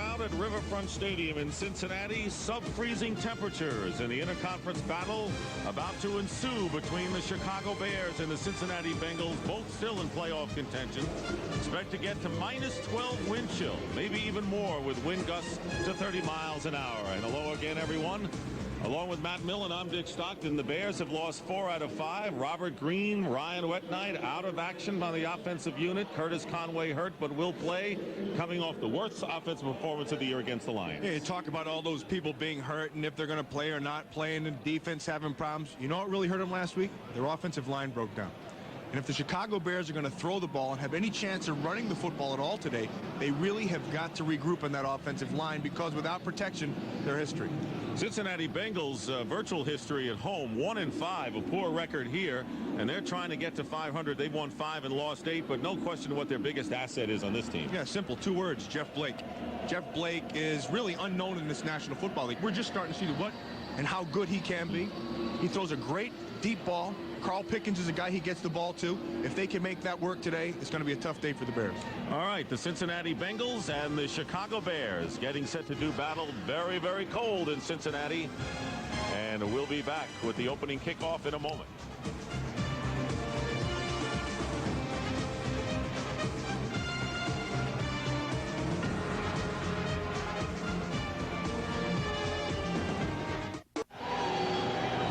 crowd at Riverfront Stadium in Cincinnati. Sub-freezing temperatures in the interconference battle about to ensue between the Chicago Bears and the Cincinnati Bengals, both still in playoff contention. Expect to get to -12 wind chill, maybe even more, with wind gusts to 30 miles an hour. And hello again, everyone. Along with Matt Millen, I'm Dick Stockton. The Bears have lost 4 out of 5. Robert Green, Ryan Wetnight out of action by the offensive unit. Curtis Conway hurt but will play, coming off the worst offensive performance of the year against the Lions. Yeah, you talk about all those people being hurt and if they're going to play or not play, and the defense having problems. You know what really hurt them last week? Their offensive line broke down. And if the Chicago Bears are going to throw the ball and have any chance of running the football at all today, they really have got to regroup on that offensive line, because without protection, they're history. Cincinnati Bengals virtual history at home, 1-5, a poor record here, and they're trying to get to 500. They've won 5 and lost 8, but no question what their biggest asset is on this team. Yeah, simple, 2 words: Jeff Blake. Jeff Blake is really unknown in this National Football League. We're just starting to see what and how good he can be. He throws a great deep ball. Carl Pickens is a guy he gets the ball to. If they can make that work today, it's going to be a tough day for the Bears. All right, the Cincinnati Bengals and the Chicago Bears getting set to do battle. Very, very cold in Cincinnati. And we'll be back with the opening kickoff in a moment.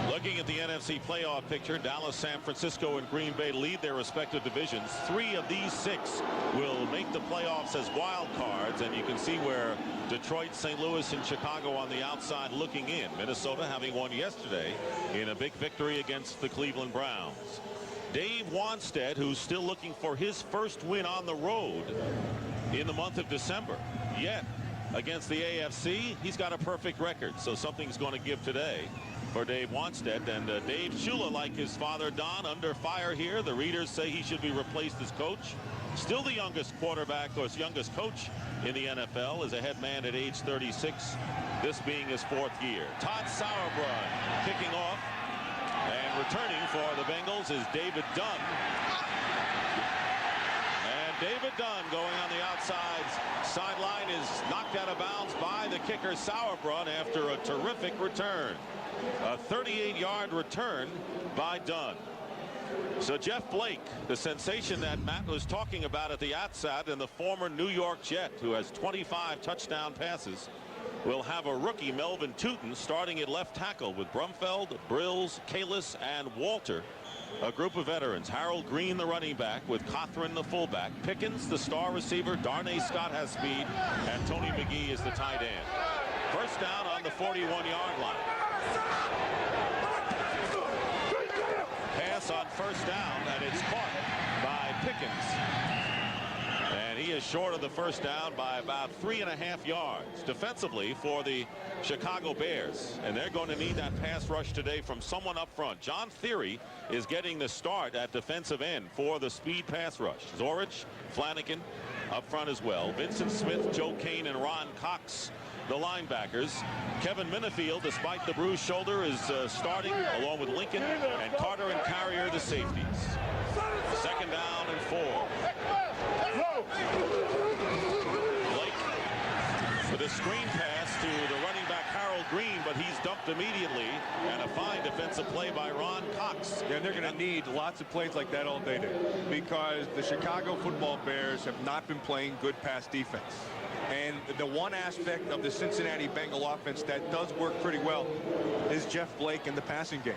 Looking at the NFC playoff picture, Dallas, San Francisco, and Green Bay lead their respective divisions. 3 of these 6 will make the playoffs as wild cards, and you can see where Detroit, St. Louis, and Chicago on the outside looking in. Minnesota having won yesterday in a big victory against the Cleveland Browns. Dave Wanstead, who's still looking for his first win on the road in the month of December. Yet, against the AFC, he's got a perfect record, so something's going to give today for Dave Wanstead. And Dave Shula, like his father Don, under fire here. The readers say he should be replaced as coach. Still the youngest quarterback, or youngest coach in the NFL, as a head man at age 36, this being his 4th year. Todd Sauerbrunn kicking off, and returning for the Bengals is David Dunn. And David Dunn, going on the outside sideline, is knocked out of bounds by the kicker Sauerbrunn after a terrific return. A 38-yard return by Dunn. So Jeff Blake, the sensation that Matt was talking about at the outset, and the former New York Jet, who has 25 touchdown passes, will have a rookie, Melvin Tootin, starting at left tackle with Brumfeld, Brills, Kalis, and Walter, a group of veterans. Harold Green, the running back, with Cothran, the fullback. Pickens, the star receiver. Darnay Scott has speed, and Tony McGee is the tight end. First down on the 41-yard line. Pass on first down, and it's caught by Pickens. And he is short of the first down by about 3.5 yards. Defensively for the Chicago Bears, and they're going to need that pass rush today from someone up front. John Theory is getting the start at defensive end for the speed pass rush. Zorich, Flanagan up front as well. Vincent Smith, Joe Kane, and Ron Cox, the linebackers. Kevin Minifield, despite the bruised shoulder, is starting along with Lincoln and Carter and Carrier, the safeties. 2nd down and 4. Blake with a screen pass to the running back Harold Green, but he's dumped immediately, and a fine defensive play by Ron Cox. Yeah, they're going to need lots of plays like that all day, because the Chicago Football Bears have not been playing good pass defense. And the one aspect of the Cincinnati Bengal offense that does work pretty well is Jeff Blake in the passing game.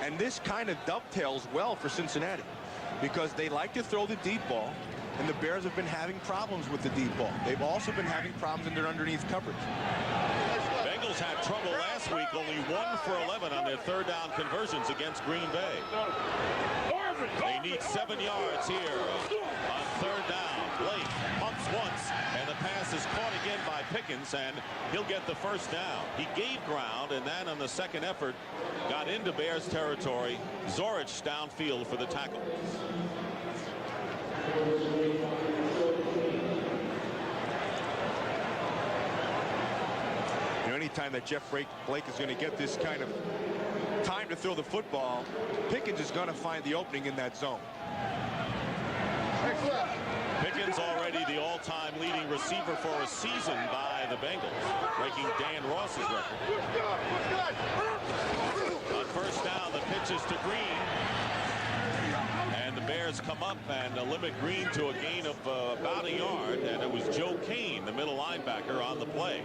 And this kind of dovetails well for Cincinnati, because they like to throw the deep ball, and the Bears have been having problems with the deep ball. They've also been having problems in their underneath coverage. Bengals had trouble last week, only 1 for 11 on their 3rd down conversions against Green Bay. They need 7 yards here on 3rd down. Blake pumps once, and the pass is caught again by Pickens, and he'll get the first down. He gave ground, and then on the second effort got into Bears territory. Zorich downfield for the tackle. You know, anytime that Jeff Blake is going to get this kind of time to throw the football, Pickens is going to find the opening in that zone. Pickens already the all-time leading leading receiver for a season by the Bengals, breaking Dan Ross's record. On first down, the pitch is to Green. And the Bears come up and limit Green to a gain of about a yard. And it was Joe Kane, the middle linebacker, on the play.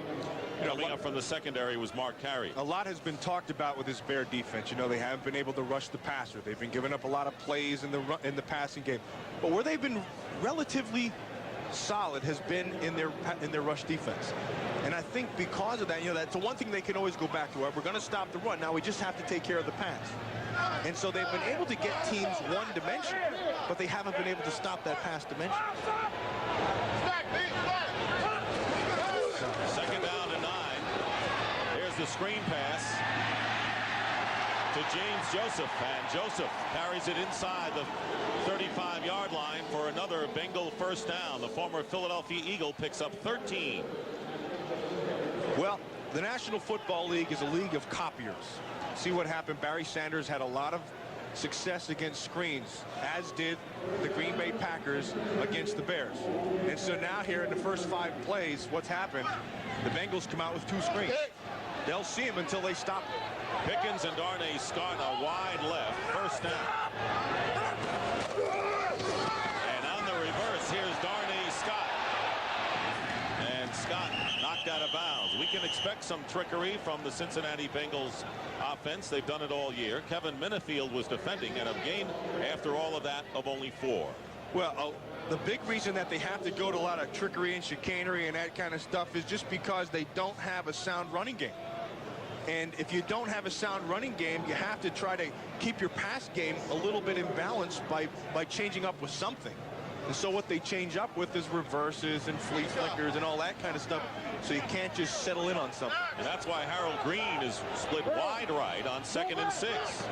Coming up from the secondary was Mark Carey. A lot has been talked about with this Bear defense. You know, they haven't been able to rush the passer. They've been giving up a lot of plays in the passing game. But where they've been relatively solid has been in their rush defense. And I think because of that, you know, that's the one thing they can always go back to. We're going to stop the run. Now we just have to take care of the pass. And so they've been able to get teams one dimension, but they haven't been able to stop that pass dimension. Second down and 9. Here's the screen pass to James Joseph, and Joseph carries it inside the 35-yard line for another Bengal first down. The former Philadelphia Eagle picks up 13. Well, the National Football League is a league of copiers. See what happened. Barry Sanders had a lot of success against screens, as did the Green Bay Packers against the Bears. And so now here in the first 5 plays, what's happened? The Bengals come out with 2 screens. They'll see him until they stop him. Pickens and Darnay Scott a wide left, first down. And on the reverse, here's Darnay Scott. And Scott knocked out of bounds. We can expect some trickery from the Cincinnati Bengals offense. They've done it all year. Kevin Minifield was defending, and a gain after all of that of only 4. Well, the big reason that they have to go to a lot of trickery and chicanery and that kind of stuff is just because they don't have a sound running game. And if you don't have a sound running game, you have to try to keep your pass game a little bit in balance by changing up with something. And so what they change up with is reverses and flea flickers and all that kind of stuff. So you can't just settle in on something. And that's why Harold Green is split wide right on 2nd and 6.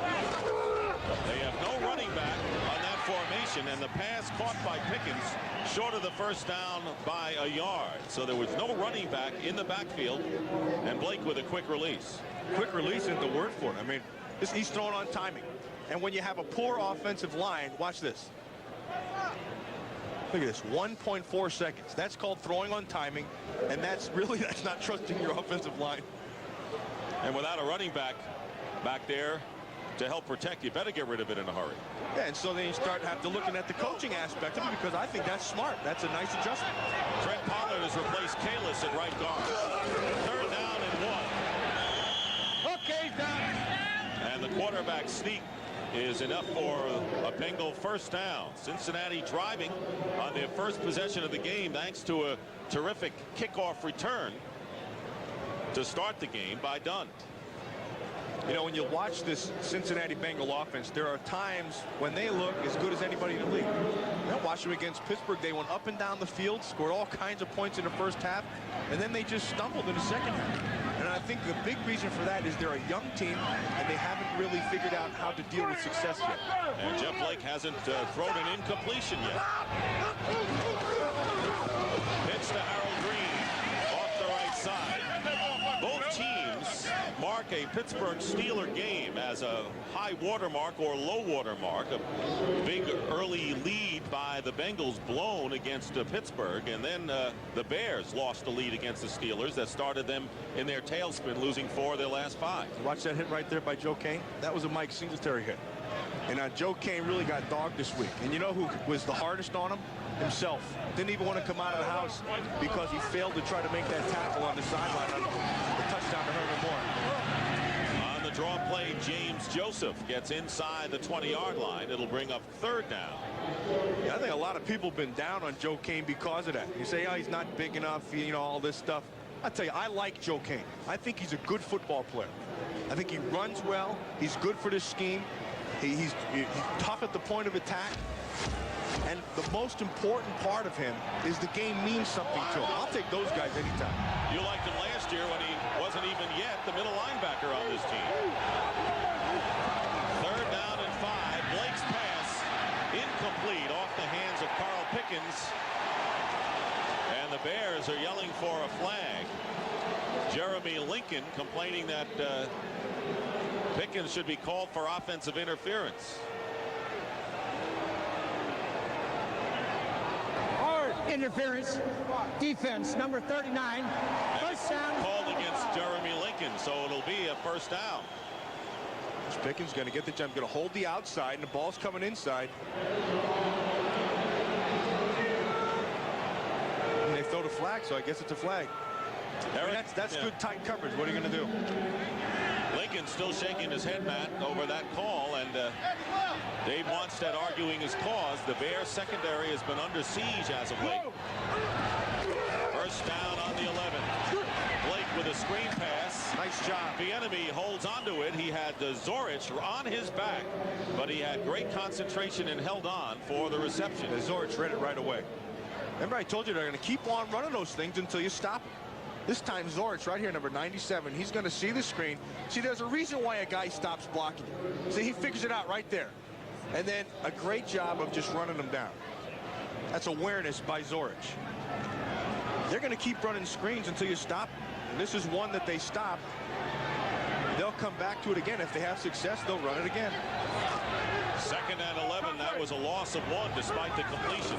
They have no running back on that formation, and the pass caught by Pickens short of the first down by a yard. So there was no running back in the backfield, and Blake with a quick release. Quick release is the word for it. I mean, he's throwing on timing. And when you have a poor offensive line, watch this. Look at this, 1.4 seconds. That's called throwing on timing, and that's not trusting your offensive line. And without a running back there to help protect, you better get rid of it in a hurry. Yeah, and so then you have to looking at the coaching aspect of it, because I think that's smart. That's a nice adjustment. Trent Pollard has replaced Kalis at right guard. 3rd down and 1. Okay, down. And the quarterback sneak is enough for a Bengal first down. Cincinnati driving on their first possession of the game thanks to a terrific kickoff return to start the game by Dunn. You know, when you watch this Cincinnati Bengal offense, there are times when they look as good as anybody in the league. Now, watch them against Pittsburgh. They went up and down the field, scored all kinds of points in the first half, and then they just stumbled in the second half. And I think the big reason for that is they're a young team, and they haven't really figured out how to deal with success yet. And Jeff Blake hasn't thrown an incompletion yet. Pitch to Harold Green off the right side. Both teams mark a Pittsburgh Steeler game as a high watermark or low watermark. A big early lead by the Bengals blown against Pittsburgh, and then the Bears lost the lead against the Steelers that started them in their tailspin, losing 4 of their last 5. Watch that hit right there by Joe Kane. That was a Mike Singletary hit. And Joe Kane really got dogged this week. And you know who was the hardest on him? Himself. Didn't even want to come out of the house because he failed to try to make that tackle on the sideline on the touchdown to Herman Moore. On the draw play, James Joseph gets inside the 20-yard line. It'll bring up 3rd down. Yeah, I think a lot of people have been down on Joe Kane because of that. You say, oh, he's not big enough, you know, all this stuff. I tell you, I like Joe Kane. I think he's a good football player. I think he runs well. He's good for this scheme. He's tough at the point of attack. And the most important part of him is the game means something to him. I'll take those guys anytime. You liked him last year when he wasn't even yet the middle linebacker on this team. 3rd down and 5. Blake's pass incomplete off the hands of Carl Pickens. And the Bears are yelling for a flag. Jeremy Lincoln complaining that Pickens should be called for offensive interference. interference. Defense, number 39. First down. Called against Jeremy Lincoln, so it'll be a first down. Pickens going to get the jump, going to hold the outside, and the ball's coming inside. And they throw the flag, so I guess it's a flag. That's good tight coverage. What are you going to do? Lincoln still shaking his head, Matt, over that call, and Dave Wanstead arguing his cause. The Bears secondary has been under siege as of late. First down on the 11. Blake with a screen pass. Nice job. The enemy holds onto it. He had Zorich on his back, but he had great concentration and held on for the reception. Zorich read it right away. Remember, I told you they're going to keep on running those things until you stop them. This time, Zorich right here, number 97, he's going to see the screen. See, there's a reason why a guy stops blocking. See, he figures it out right there. And then a great job of just running them down. That's awareness by Zorich. They're going to keep running screens until you stop them. And this is one that they stop. They'll come back to it again. If they have success, they'll run it again. Second and 11. That was a loss of 1 despite the completion.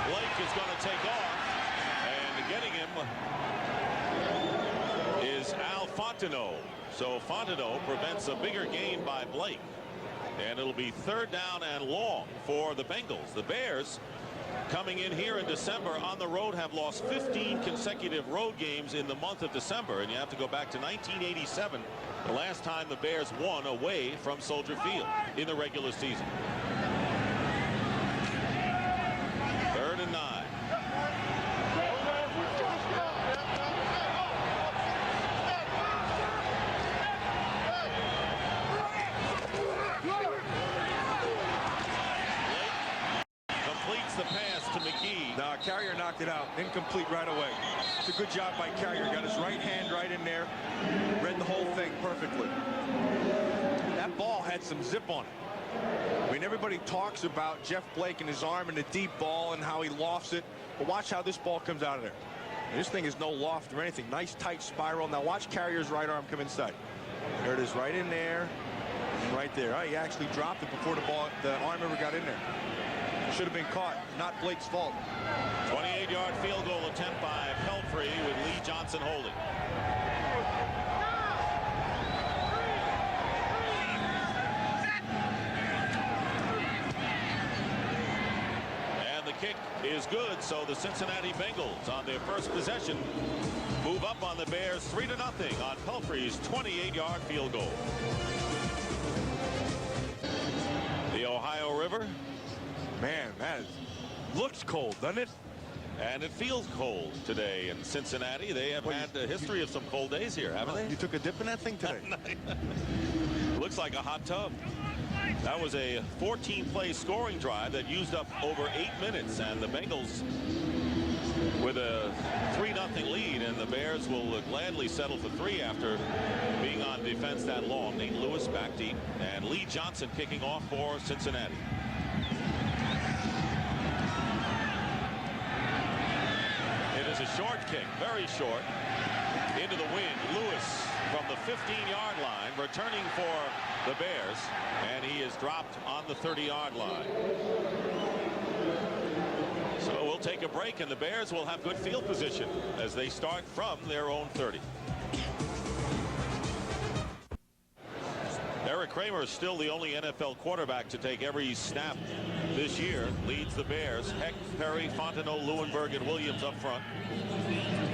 Blake is going to take off. And getting him is Al Fontenot. So Fontenot prevents a bigger gain by Blake. And it'll be third down and long for the Bengals. The Bears, coming in here in December on the road, have lost 15 consecutive road games in the month of December. And you have to go back to 1987, the last time the Bears won away from Soldier Field in the regular season. Third and 9. The pass to McGee. Now, Carrier knocked it out. Incomplete right away. It's a good job by Carrier. Got his right hand right in there. Read the whole thing perfectly. That ball had some zip on it. I mean, everybody talks about Jeff Blake and his arm and the deep ball and how he lofts it. But watch how this ball comes out of there. And this thing is no loft or anything. Nice tight spiral. Now watch Carrier's right arm come inside. There it is, right in there. And right there. Oh, he actually dropped it before the arm ever got in there. Should have been caught. Not Blake's fault. 28-yard field goal attempt by Pelfrey with Lee Johnson holding. And the kick is good, so the Cincinnati Bengals on their first possession move up on the Bears 3-0 on Pelfrey's 28-yard field goal. The Ohio River. Man, that looks cold, doesn't it? And it feels cold today in Cincinnati. They have had a history of some cold days here, haven't they? You took a dip in that thing today. Looks like a hot tub. That was a 14-play scoring drive that used up over 8 minutes, and the Bengals with a 3-0 lead, and the Bears will gladly settle for 3 after being on defense that long. Nate Lewis back deep, and Lee Johnson kicking off for Cincinnati. A short kick, very short, into the wind. Lewis from the 15-yard line, returning for the Bears, and he is dropped on the 30-yard line. So we'll take a break, and the Bears will have good field position as they start from their own 30. Eric Kramer is still the only NFL quarterback to take every snap this year. Leads the Bears. Heck, Perry, Fontenot, Leuenberg, and Williams up front.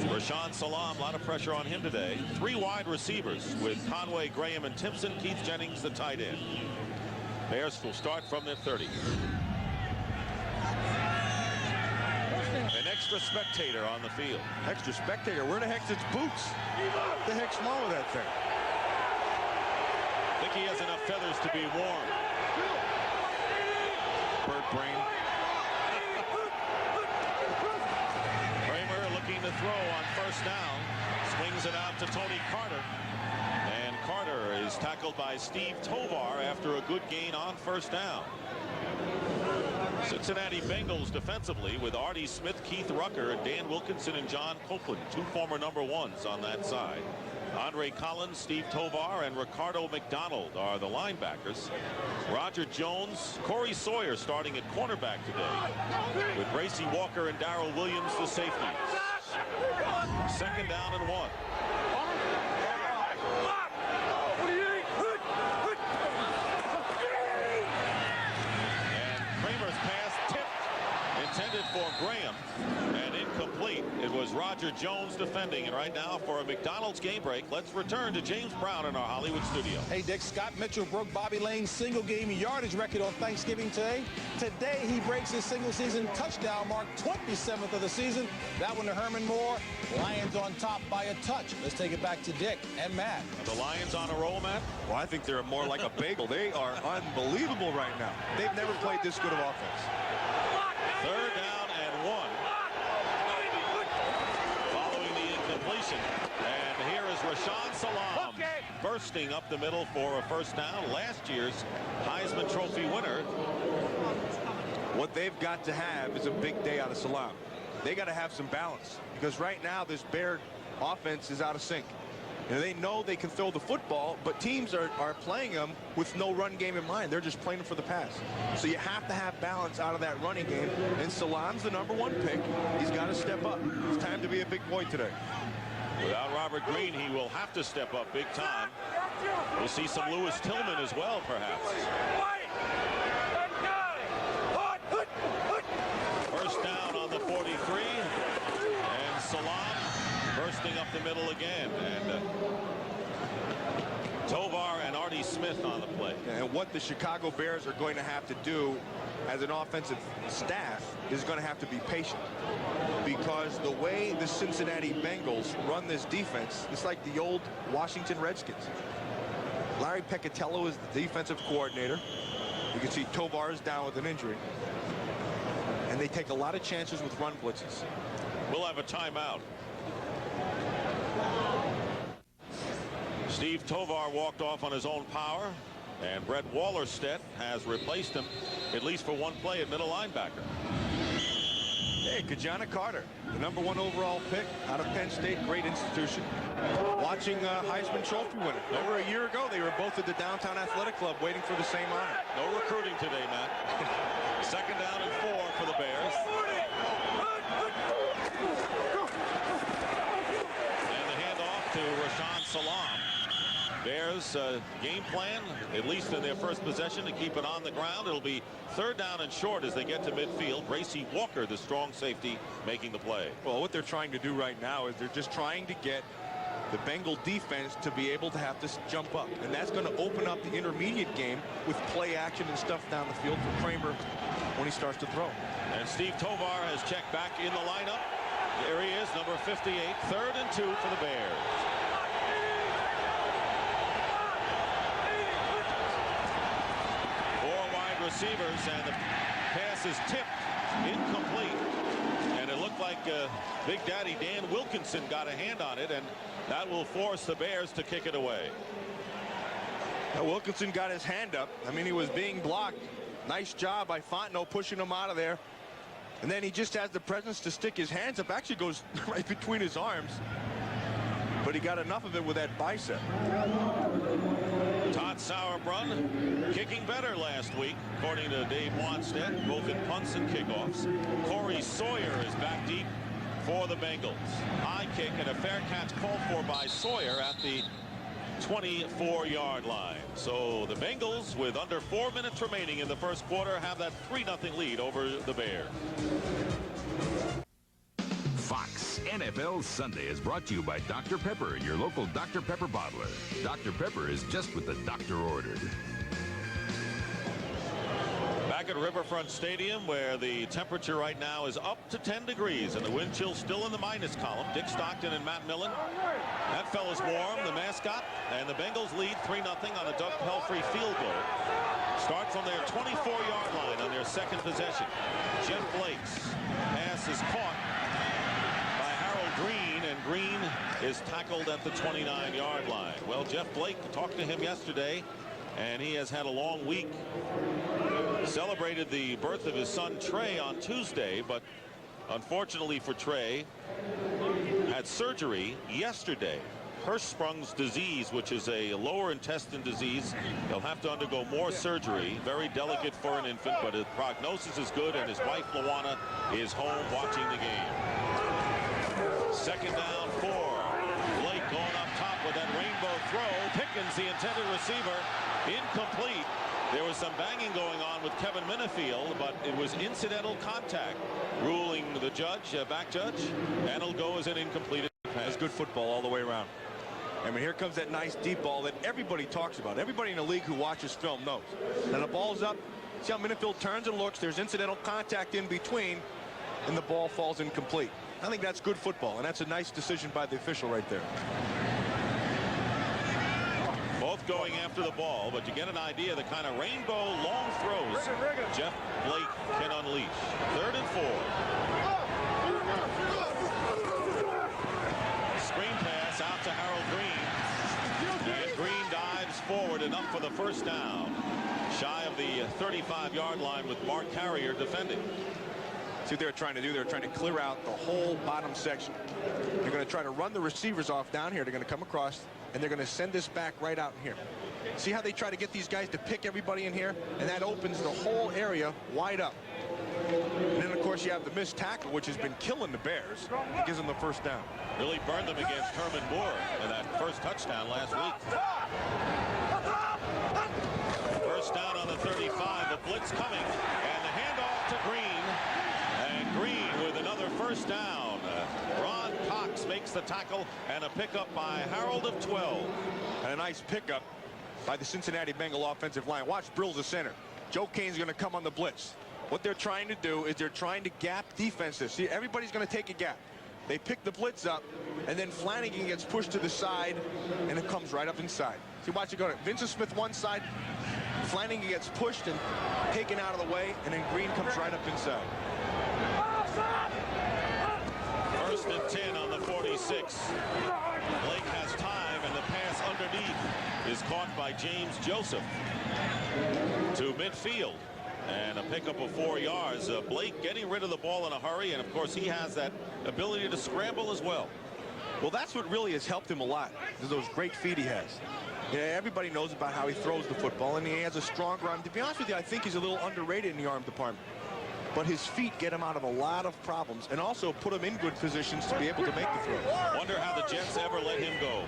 Rashawn Salam, a lot of pressure on him today. 3 wide receivers with Conway, Graham, and Timpson. Keith Jennings, the tight end. Bears will start from their 30. An extra spectator on the field. Extra spectator? Where the heck's its boots? What the heck's wrong with that thing? I think he has enough feathers to be warm. Bird brain. Kramer looking to throw on first down. Swings it out to Tony Carter. And Carter is tackled by Steve Tovar after a good gain on first down. Cincinnati Bengals defensively with Artie Smith, Keith Rucker, Dan Wilkinson, and John Copeland, 2 former number 1s on that side. Andre Collins, Steve Tovar, and Ricardo McDonald are the linebackers. Roger Jones, Corey Sawyer starting at cornerback today, with Bracy Walker and Darrell Williams the safeties. 2nd down and 1. And Kramer's pass tipped, intended for Graham, and incomplete. It was Roger Jones defending. And right now, for a McDonald's game break, let's return to James Brown in our Hollywood studio. Hey, Dick, Scott Mitchell broke Bobby Lane's single-game yardage record on Thanksgiving today. Today, he breaks his single-season touchdown mark, 27th of the season. That one to Herman Moore. Lions on top by a touch. Let's take it back to Dick and Matt. Are the Lions on a roll, Matt? Well, I think they're more like a bagel. They are unbelievable right now. They've never played this good of offense. 3rd down and 1. Following the incompletion. And here is Rashaan Salam bursting up the middle for a 1st down. Last year's Heisman Trophy winner. What they've got to have is a big day out of Salam. They got to have some balance, because right now this Bear offense is out of sync. And they know they can throw the football, but teams are playing them with no run game in mind. They're just playing them for the pass. So you have to have balance out of that running game. And Salam's the #1 pick. He's got to step up. It's time to be a big boy today. Without Robert Green, he will have to step up big time. We'll see some Lewis Tillman as well, perhaps. 1st down on the 43. And Salam bursting up the middle again. And Tovar and Artie Smith on the play. And what the Chicago Bears are going to have to do as an offensive staff is going to have to be patient, because the way the Cincinnati Bengals run this defense, it's like the old Washington Redskins. Larry Peccatello is the defensive coordinator. You can see Tovar is down with an injury. And they take a lot of chances with run blitzes. We'll have a timeout. Steve Tovar walked off on his own power, and Brett Wallerstedt has replaced him, at least for one play, at middle linebacker. Hey, Kajana Carter, the #1 overall pick out of Penn State, great institution. Watching Heisman Trophy winner. Over a year ago, they were both at the Downtown Athletic Club waiting for the same honor. No recruiting today, Matt. 2nd down and 4 for the Bears. And the handoff to Rashaan Salam. Bears game plan, at least in their first possession, to keep it on the ground. It'll be 3rd down and short as they get to midfield. Bracy Walker, the strong safety, making the play. Well, what they're trying to do right now is they're just trying to get the Bengal defense to be able to have to jump up. And that's going to open up the intermediate game with play action and stuff down the field for Kramer when he starts to throw. And Steve Tovar has checked back in the lineup. There he is, number 58, 3rd and 2 for the Bears. Receivers, and the pass is tipped, incomplete, and it looked like Big Daddy Dan Wilkinson got a hand on it, and that will force the Bears to kick it away. Now, Wilkinson got his hand up. I mean, he was being blocked. Nice job by Fontenot pushing him out of there, and then he just has the presence to stick his hands up. Actually goes right between his arms, but he got enough of it with that bicep. Todd Sauerbrunn kicking better last week, according to Dave Wanstead, both in punts and kickoffs. Corey Sawyer is back deep for the Bengals. High kick and a fair catch called for by Sawyer at the 24-yard line. So the Bengals, with under 4 minutes remaining in the first quarter, have that 3-0 lead over the Bears. Fox NFL Sunday is brought to you by Dr. Pepper, your local Dr. Pepper bottler. Dr. Pepper is just what the doctor ordered. Back at Riverfront Stadium, where the temperature right now is up to 10 degrees and the wind chill still in the minus column. Dick Stockton and Matt Millen. That fella's warm, the mascot, and the Bengals lead 3-0 on a Doug Pelfrey field goal. Start from their 24-yard line on their 2nd possession. Jeff Blake's pass is caught by Harold Green, and Green is tackled at the 29-yard line. Well, Jeff Blake, talked to him yesterday, and he has had a long week. Celebrated the birth of his son Trey on Tuesday, but unfortunately for Trey, had surgery yesterday. Hirschsprung's disease, which is a lower intestine disease. He'll have to undergo more surgery. Very delicate for an infant, but his prognosis is good, and his wife, Luana, is home watching the game. Second down, 4. Blake going up top with that rainbow throw. Pickens, the intended receiver, incomplete. There was some banging going on with Kevin Minifield, but it was incidental contact, ruling the judge, back judge, and it'll go as an incomplete pass. That's good football all the way around. I mean, here comes that nice deep ball that everybody talks about. Everybody in the league who watches film knows. Now the ball's up. See how Minifield turns and looks. There's incidental contact in between, and the ball falls incomplete. I think that's good football, and that's a nice decision by the official right there. Both going after the ball, but you get an idea of the kind of rainbow long throws Jeff Blake can unleash. 3rd and 4. Screen pass out to Harold Green. And Green dives forward enough for the first down. Shy of the 35-yard line with Mark Carrier defending. See what they're trying to do? They're trying to clear out the whole bottom section. They're going to try to run the receivers off down here. They're going to come across, and they're going to send this back right out in here. See how they try to get these guys to pick everybody in here? And that opens the whole area wide up. And then, of course, you have the missed tackle, which has been killing the Bears. It gives them the first down. Really burned them against Herman Moore in that first touchdown last week. First down on the 35. The blitz coming, and the handoff to Green. And Green with another first down. Ron Cox makes the tackle, and a pickup by Harold of 12. And a nice pickup by the Cincinnati Bengal offensive line. Watch Brill's the center. Joe Kane's going to come on the blitz. What they're trying to do is they're trying to gap defenses. See, everybody's going to take a gap. They pick the blitz up, and then Flanagan gets pushed to the side, and it comes right up inside. See, watch it go to Vincent Smith one side. Flanagan gets pushed and taken out of the way, and then Green comes right up inside. 1st and 10 on the 46. Blake has time, and the pass underneath is caught by James Joseph to midfield. And a pickup of 4 yards. Blake getting rid of the ball in a hurry, and of course he has that ability to scramble as well. Well, that's what really has helped him a lot, is those great feet he has. Yeah, everybody knows about how he throws the football, and he has a stronger arm. To be honest with you, I think he's a little underrated in the arm department. But his feet get him out of a lot of problems, and also put him in good positions to be able to make the throw. Wonder how the Jets ever let him go.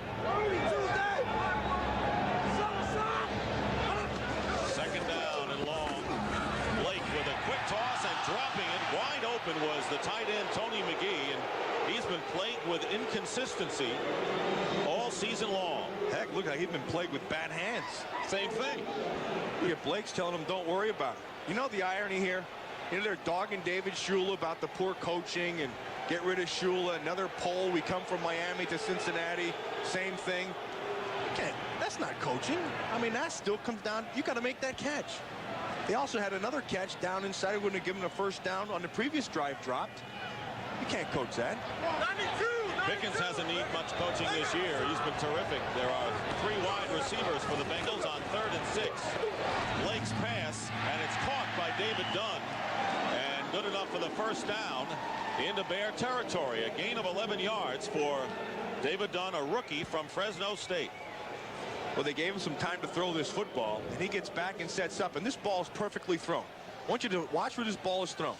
Second down and long. Blake with a quick toss and dropping it. Wide open was the tight end Tony McGee, and he's been plagued with inconsistency all season long. Heck, look like he's been plagued with bad hands. Same thing. Yeah, Blake's telling him don't worry about it. You know the irony here? You know, they're dogging David Shula about the poor coaching and get rid of Shula. Another poll, we come from Miami to Cincinnati. Same thing. That's not coaching. I mean, that still comes down. You got to make that catch. They also had another catch down inside. Wouldn't have given a first down on the previous drive dropped. You can't coach that. Pickens hasn't needed much coaching this year. He's been terrific. There are 3 wide receivers for the Bengals on 3rd and 6. Blake's pass, and it's caught by David Dunn. And good enough for the first down into Bear territory. A gain of 11 yards for David Dunn, a rookie from Fresno State. Well, they gave him some time to throw this football, and he gets back and sets up, and this ball is perfectly thrown. I want you to watch where this ball is thrown.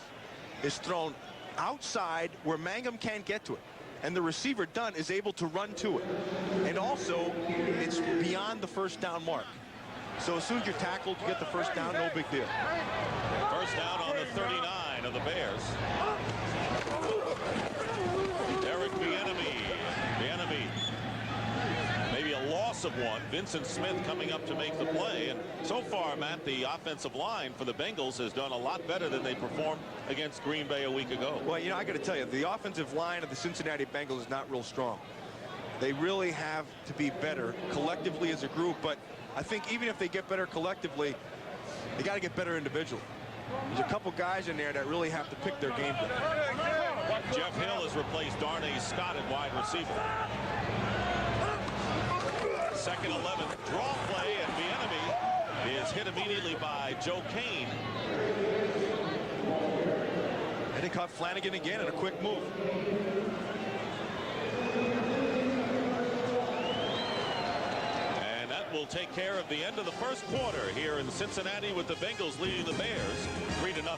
It's thrown outside where Mangum can't get to it, and the receiver Dunn is able to run to it. And also, it's beyond the first down mark. So as soon as you're tackled, you get the first down, no big deal. First down on the 39 of the Bears. Eric Bieniemy. Maybe a loss of 1. Vincent Smith coming up to make the play. And so far, Matt, the offensive line for the Bengals has done a lot better than they performed against Green Bay a week ago. Well, you know, I got to tell you, the offensive line of the Cincinnati Bengals is not real strong. They really have to be better collectively as a group, but I think even if they get better collectively, they got to get better individually. There's a couple guys in there that really have to pick their game better. Jeff Hill has replaced Darnay Scott at wide receiver. 2nd 11, draw play, and Bieniemy is hit immediately by Joe Kane. And they caught Flanagan again in a quick move. will take care of the end of the first quarter here in Cincinnati with the Bengals leading the Bears 3-0.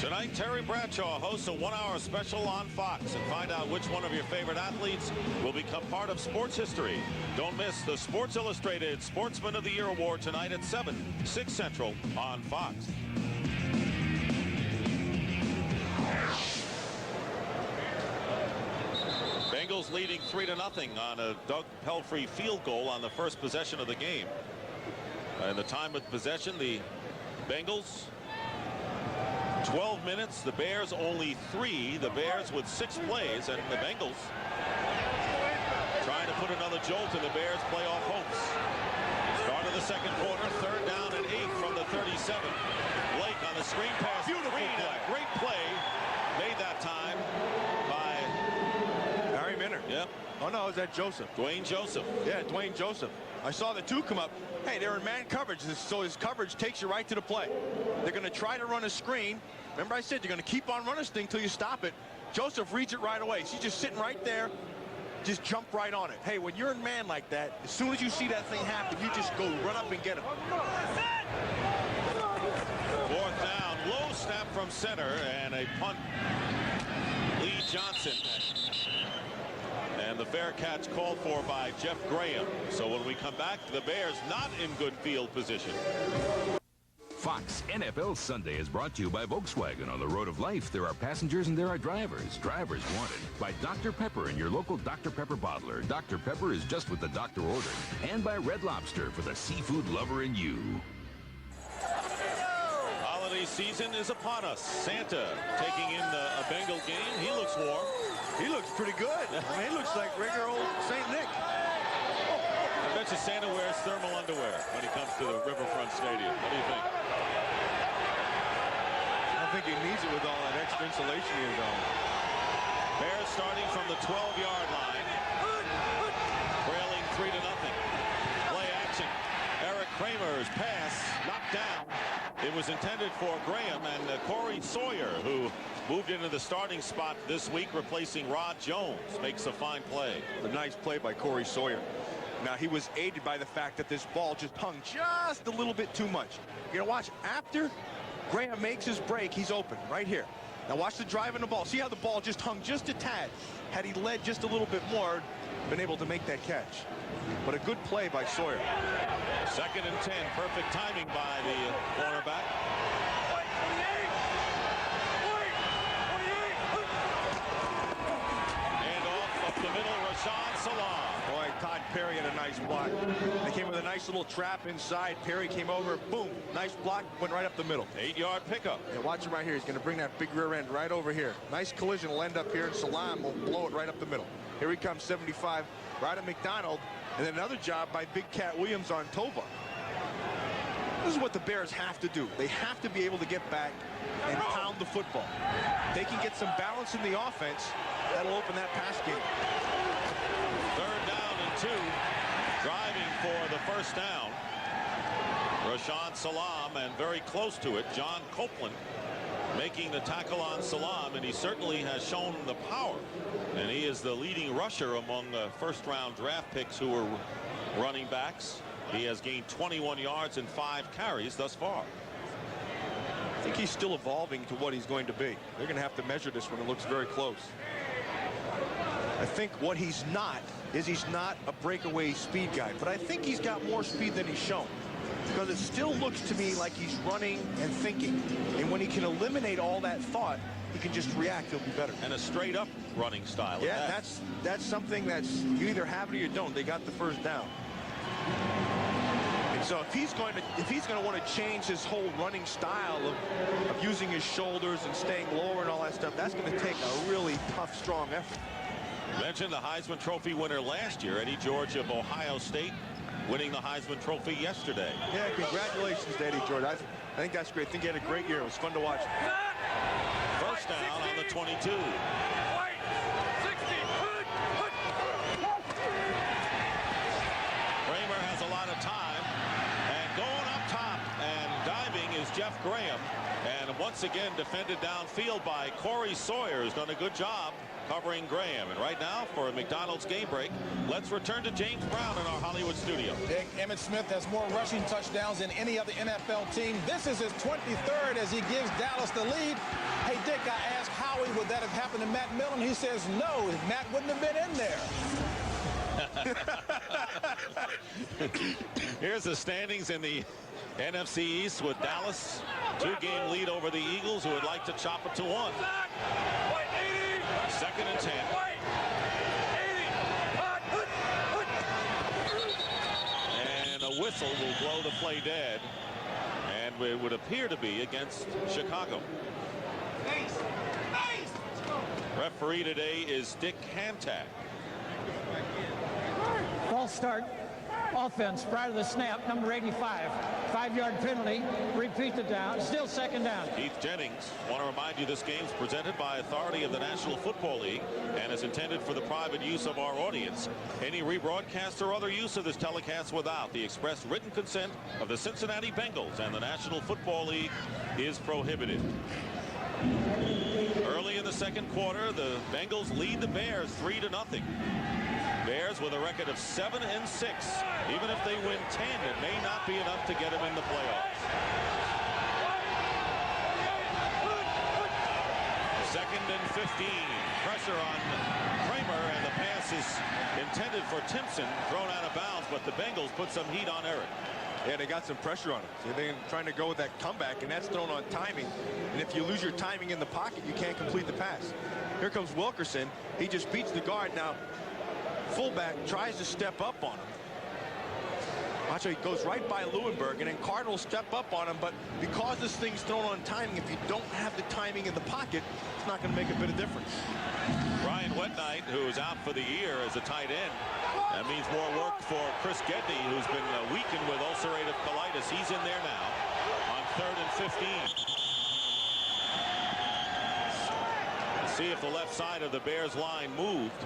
Tonight, Terry Bradshaw hosts a 1-hour special on Fox, and find out which one of your favorite athletes will become part of sports history. Don't miss the Sports Illustrated Sportsman of the Year Award tonight at 7, 6 Central on Fox. Bengals leading 3-0 on a Doug Pelfrey field goal on the first possession of the game. And the time of possession, the Bengals 12 minutes, the Bears only 3. The Bears with 6 plays, and the Bengals trying to put another jolt in the Bears' playoff hopes. Start of the second quarter, 3rd down and 8 from the 37. Blake on the screen pass. Beautiful Green, play. a great play made that time by Harry Minner. Yep. Oh, no, is that Joseph? Dwayne Joseph. Yeah, Dwayne Joseph. I saw the 2 come up. Hey, they're in man coverage, so his coverage takes you right to the play. They're going to try to run a screen. Remember I said you're going to keep on running this thing until you stop it. Joseph reads it right away. She's just sitting right there. Just jump right on it. Hey, when you're in man like that, as soon as you see that thing happen, you just go run up and get him. 4th down, low snap from center, and a punt. Lee Johnson. And the fair catch called for by Jeff Graham. So when we come back, the Bears not in good field position. Fox NFL Sunday is brought to you by Volkswagen. On the road of life, there are passengers and there are drivers. Drivers wanted. By Dr. Pepper and your local Dr. Pepper bottler. Dr. Pepper is just what the doctor ordered. And by Red Lobster for the seafood lover in you. Holiday season is upon us. Santa taking in a Bengal game. He looks warm. He looks pretty good. I mean, he looks like regular old St. Nick. I bet you Santa wears thermal underwear when he comes to the Riverfront Stadium. What do you think? I don't think he needs it with all that extra insulation he is on. Bears starting from the 12-yard line. Trailing 3-0. Play action. Eric Kramer's pass knocked down. It was intended for Graham, and Corey Sawyer, who moved into the starting spot this week, replacing Rod Jones, makes a fine play. A nice play by Corey Sawyer. Now, he was aided by the fact that this ball just hung just a little bit too much. You're going to watch after Graham makes his break, he's open right here. Now, watch the drive in the ball. See how the ball just hung just a tad. Had he led just a little bit more, been able to make that catch. But a good play by Sawyer. 2nd and 10. Perfect timing by the cornerback. And off up the middle, Rashawn Salam. Boy, Todd Perry had a nice block. They came with a nice little trap inside. Perry came over, boom, nice block, went right up the middle. 8-yard pickup. And watch him right here. He's going to bring that big rear end right over here. Nice collision will end up here, and Salam will blow it right up the middle. Here he comes, 75, right at McDonald. And then another job by Big Cat Williams on Tova. This is what the Bears have to do. They have to be able to get back and pound the football. They can get some balance in the offense. That'll open that pass game. 3rd down and 2. Driving for the first down. Rashawn Salam, and very close to it, John Copeland making the tackle on Salam, and he certainly has shown the power. And he is the leading rusher among first-round draft picks who are running backs. He has gained 21 yards and 5 carries thus far. I think he's still evolving to what he's going to be. They're going to have to measure this when it looks very close. I think what he's not is he's not a breakaway speed guy, but I think he's got more speed than he's shown, because it still looks to me like he's running and thinking, and when he can eliminate all that thought, he can just react. He'll be better. And a straight up running style. Yeah, that's something that's, you either have it or you don't. They got the first down. And so if he's going to want to change his whole running style of using his shoulders and staying lower and all that stuff, that's going to take a really tough, strong effort. Mentioned the Heisman Trophy winner last year, Eddie George of Ohio State, winning the Heisman Trophy yesterday. Yeah, congratulations to Eddie George. I think that's great. I think he had a great year. It was fun to watch. First down on the 22. Kramer has a lot of time, and going up top and diving is Jeff Graham, and once again defended downfield by Corey Sawyer, who's done a good job covering Graham. And right now, for a McDonald's game break, let's return to James Brown in our Hollywood studio. Dick, Emmitt Smith has more rushing touchdowns than any other NFL team. This is his 23rd as he gives Dallas the lead. Hey, Dick, I asked Howie, would that have happened to Matt Millen? He says no, Matt wouldn't have been in there. Here's the standings in the NFC East with Dallas, 2-game lead over the Eagles, who would like to chop it to 1. 2nd and 10. And a whistle will blow the play dead, and it would appear to be against Chicago. Referee today is Dick Hantak. False start. Offense prior to the snap, number 85. 5-yard penalty. Repeat the down. Still 2nd down. Keith Jennings. Want to remind you this game's presented by authority of the National Football League and is intended for the private use of our audience. Any rebroadcast or other use of this telecast without the express written consent of the Cincinnati Bengals and the National Football League is prohibited. Early in the 2nd quarter, the Bengals lead the Bears 3-0. Bears with a record of 7-6. Even if they win 10, it may not be enough to get them in the playoffs. 2nd and 15. Pressure on Kramer, and the pass is intended for Timpson, thrown out of bounds, but the Bengals put some heat on Eric. Yeah, they got some pressure on him. So they're trying to go with that comeback, and that's thrown on timing. And if you lose your timing in the pocket, you can't complete the pass. Here comes Wilkerson. He just beats the guard. Now, fullback tries to step up on him. Watch how he goes right by Lewenberg, and then Cardinal step up on him, but because this thing's thrown on timing, if you don't have the timing in the pocket, it's not going to make a bit of difference. Ryan Wetnight, who is out for the year as a tight end. That means more work for Chris Gedney, who's been weakened with ulcerative colitis. He's in there now on 3rd and 15. Let's see if the left side of the Bears line moved.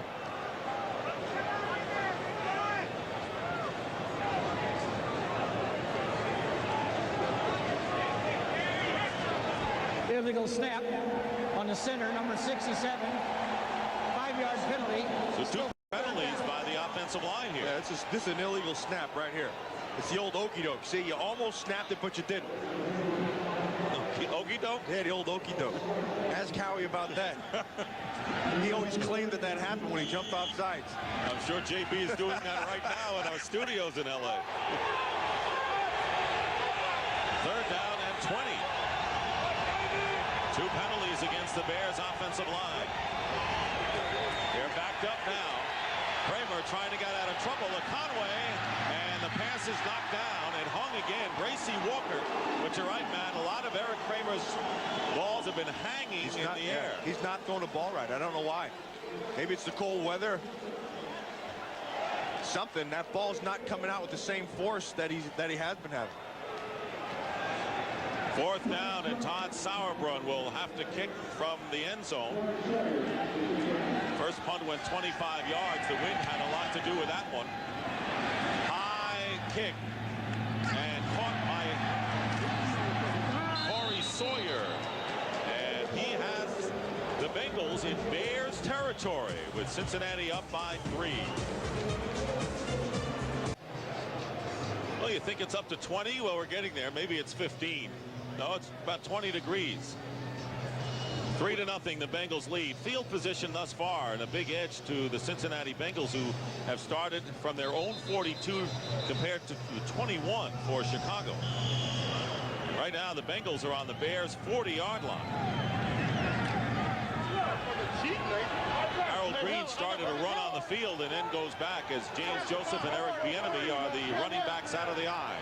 Illegal snap on the center, number 67. 5-yard penalty. So 2 penalties by the offensive line here. Yeah, this is an illegal snap right here. It's the old okey doke. See, you almost snapped it, but you didn't. Okey doke? Yeah, the old okey doke. Ask Howie about that. He always claimed that happened when he jumped off sides. I'm sure JB is doing that right now in our studios in LA. 3rd down and 20. 2 penalties against the Bears offensive line. They're backed up now. Kramer trying to get out of trouble to Conway, and the pass is knocked down and hung again. Gracie Walker. But you're right, Matt. A lot of Eric Kramer's balls have been hanging in the air. He's not throwing the ball right. I don't know why. Maybe it's the cold weather. Something. That ball's not coming out with the same force that he has been having. 4th down, and Todd Sauerbrunn will have to kick from the end zone. First punt went 25 yards. The wind had a lot to do with that one. High kick, and caught by Corey Sawyer. And he has the Bengals in Bears territory with Cincinnati up by 3. Well, you think it's up to 20? Well, we're getting there. Maybe it's 15. No, it's about 20 degrees. 3-0, the Bengals lead. Field position thus far, and a big edge to the Cincinnati Bengals, who have started from their own 42 compared to the 21 for Chicago. Right now, the Bengals are on the Bears' 40-yard line. Harold Green started a run on the field and then goes back as James Joseph and Eric Bieniemy are the running backs out of the eye.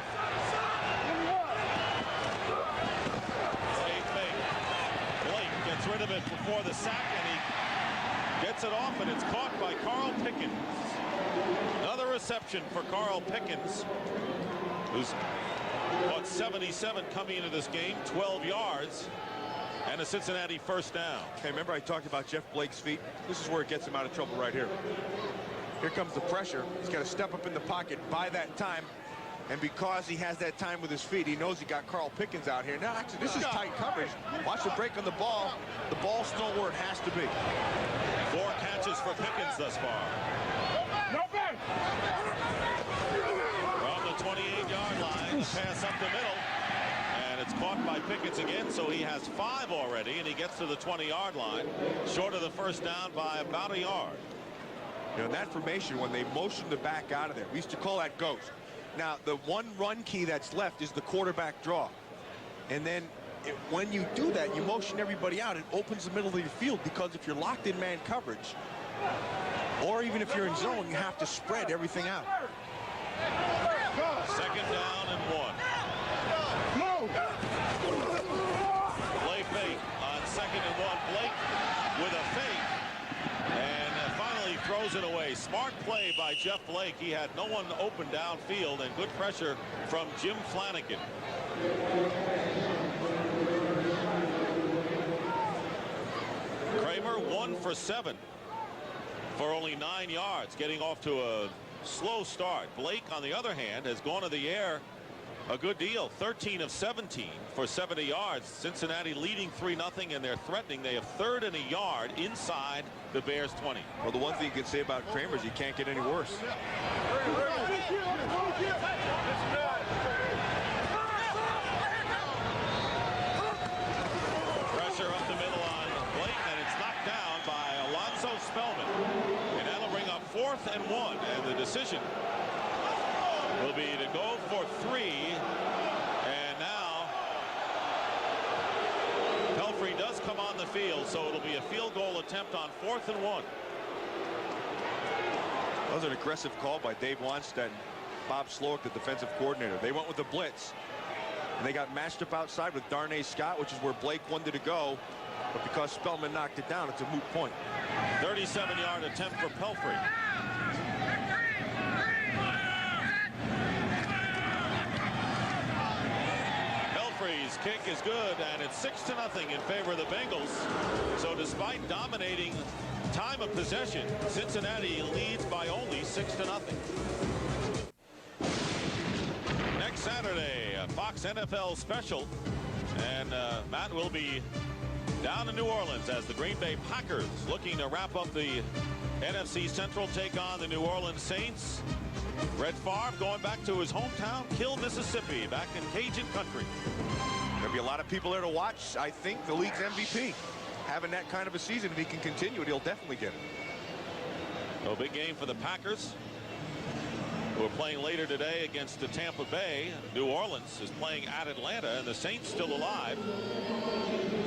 Blake gets rid of it before the sack, and he gets it off, and it's caught by Carl Pickens. Another reception for Carl Pickens, who's caught 77 coming into this game, 12 yards. And a Cincinnati first down. Hey, remember I talked about Jeff Blake's feet? This is where it gets him out of trouble right here. Here comes the pressure. He's got to step up in the pocket by that time. And because he has that time with his feet, he knows he got Carl Pickens out here. Now, actually, this is tight coverage. Watch the break on the ball. The ball's still where it has to be. 4 turnovers for Pickens thus far. From the 28-yard line, the pass up the middle. And it's caught by Pickens again, so he has 5 already, and he gets to the 20-yard line, short of the first down by about a yard. You know, in that formation, when they motion the back out of there, we used to call that ghost. Now, the one run key that's left is the quarterback draw. And then when you do that, you motion everybody out. It opens the middle of your field, because if you're locked in man coverage, or even if you're in zone, you have to spread everything out. Second down and 1. Play fake on 2nd and 1. Blake with a fake, and finally throws it away. Smart play by Jeff Blake. He had no one open downfield, and good pressure from Jim Flanagan. Kramer 1 for 7 for only 9 yards, getting off to a slow start. Blake, on the other hand, has gone to the air a good deal. 13 of 17 for 70 yards. Cincinnati leading 3-0, and they're threatening. They have 3rd and a yard inside the Bears 20. Well, the one thing you can say about Kramer is he can't get any worse. Pressure up the middle on Blake, and it's knocked down by Alonzo Spellman. And that'll bring up 4th and 1, and the decision will be to go for 3. And now Pelfrey does come on the field, so it'll be a field goal attempt on 4th and 1. That was an aggressive call by Dave Wanstead and Bob Slowick, the defensive coordinator. They went with the blitz, and they got matched up outside with Darnay Scott, which is where Blake wanted to go. But because Spellman knocked it down, it's a moot point. 37-yard attempt for Pelfrey. Pelfrey's kick is good, and it's 6-0 in favor of the Bengals. So despite dominating time of possession, Cincinnati leads by only 6-0. Next Saturday, a Fox NFL special, and Matt will be down in New Orleans as the Green Bay Packers looking to wrap up the NFC Central, take on the New Orleans Saints. Brett Favre going back to his hometown, Kill, Mississippi, back in Cajun country. There'll be a lot of people there to watch. I think the league's MVP. Having that kind of a season, if he can continue it, he'll definitely get it. So big game for the Packers, who are playing later today against the Tampa Bay. New Orleans is playing at Atlanta, and the Saints still alive.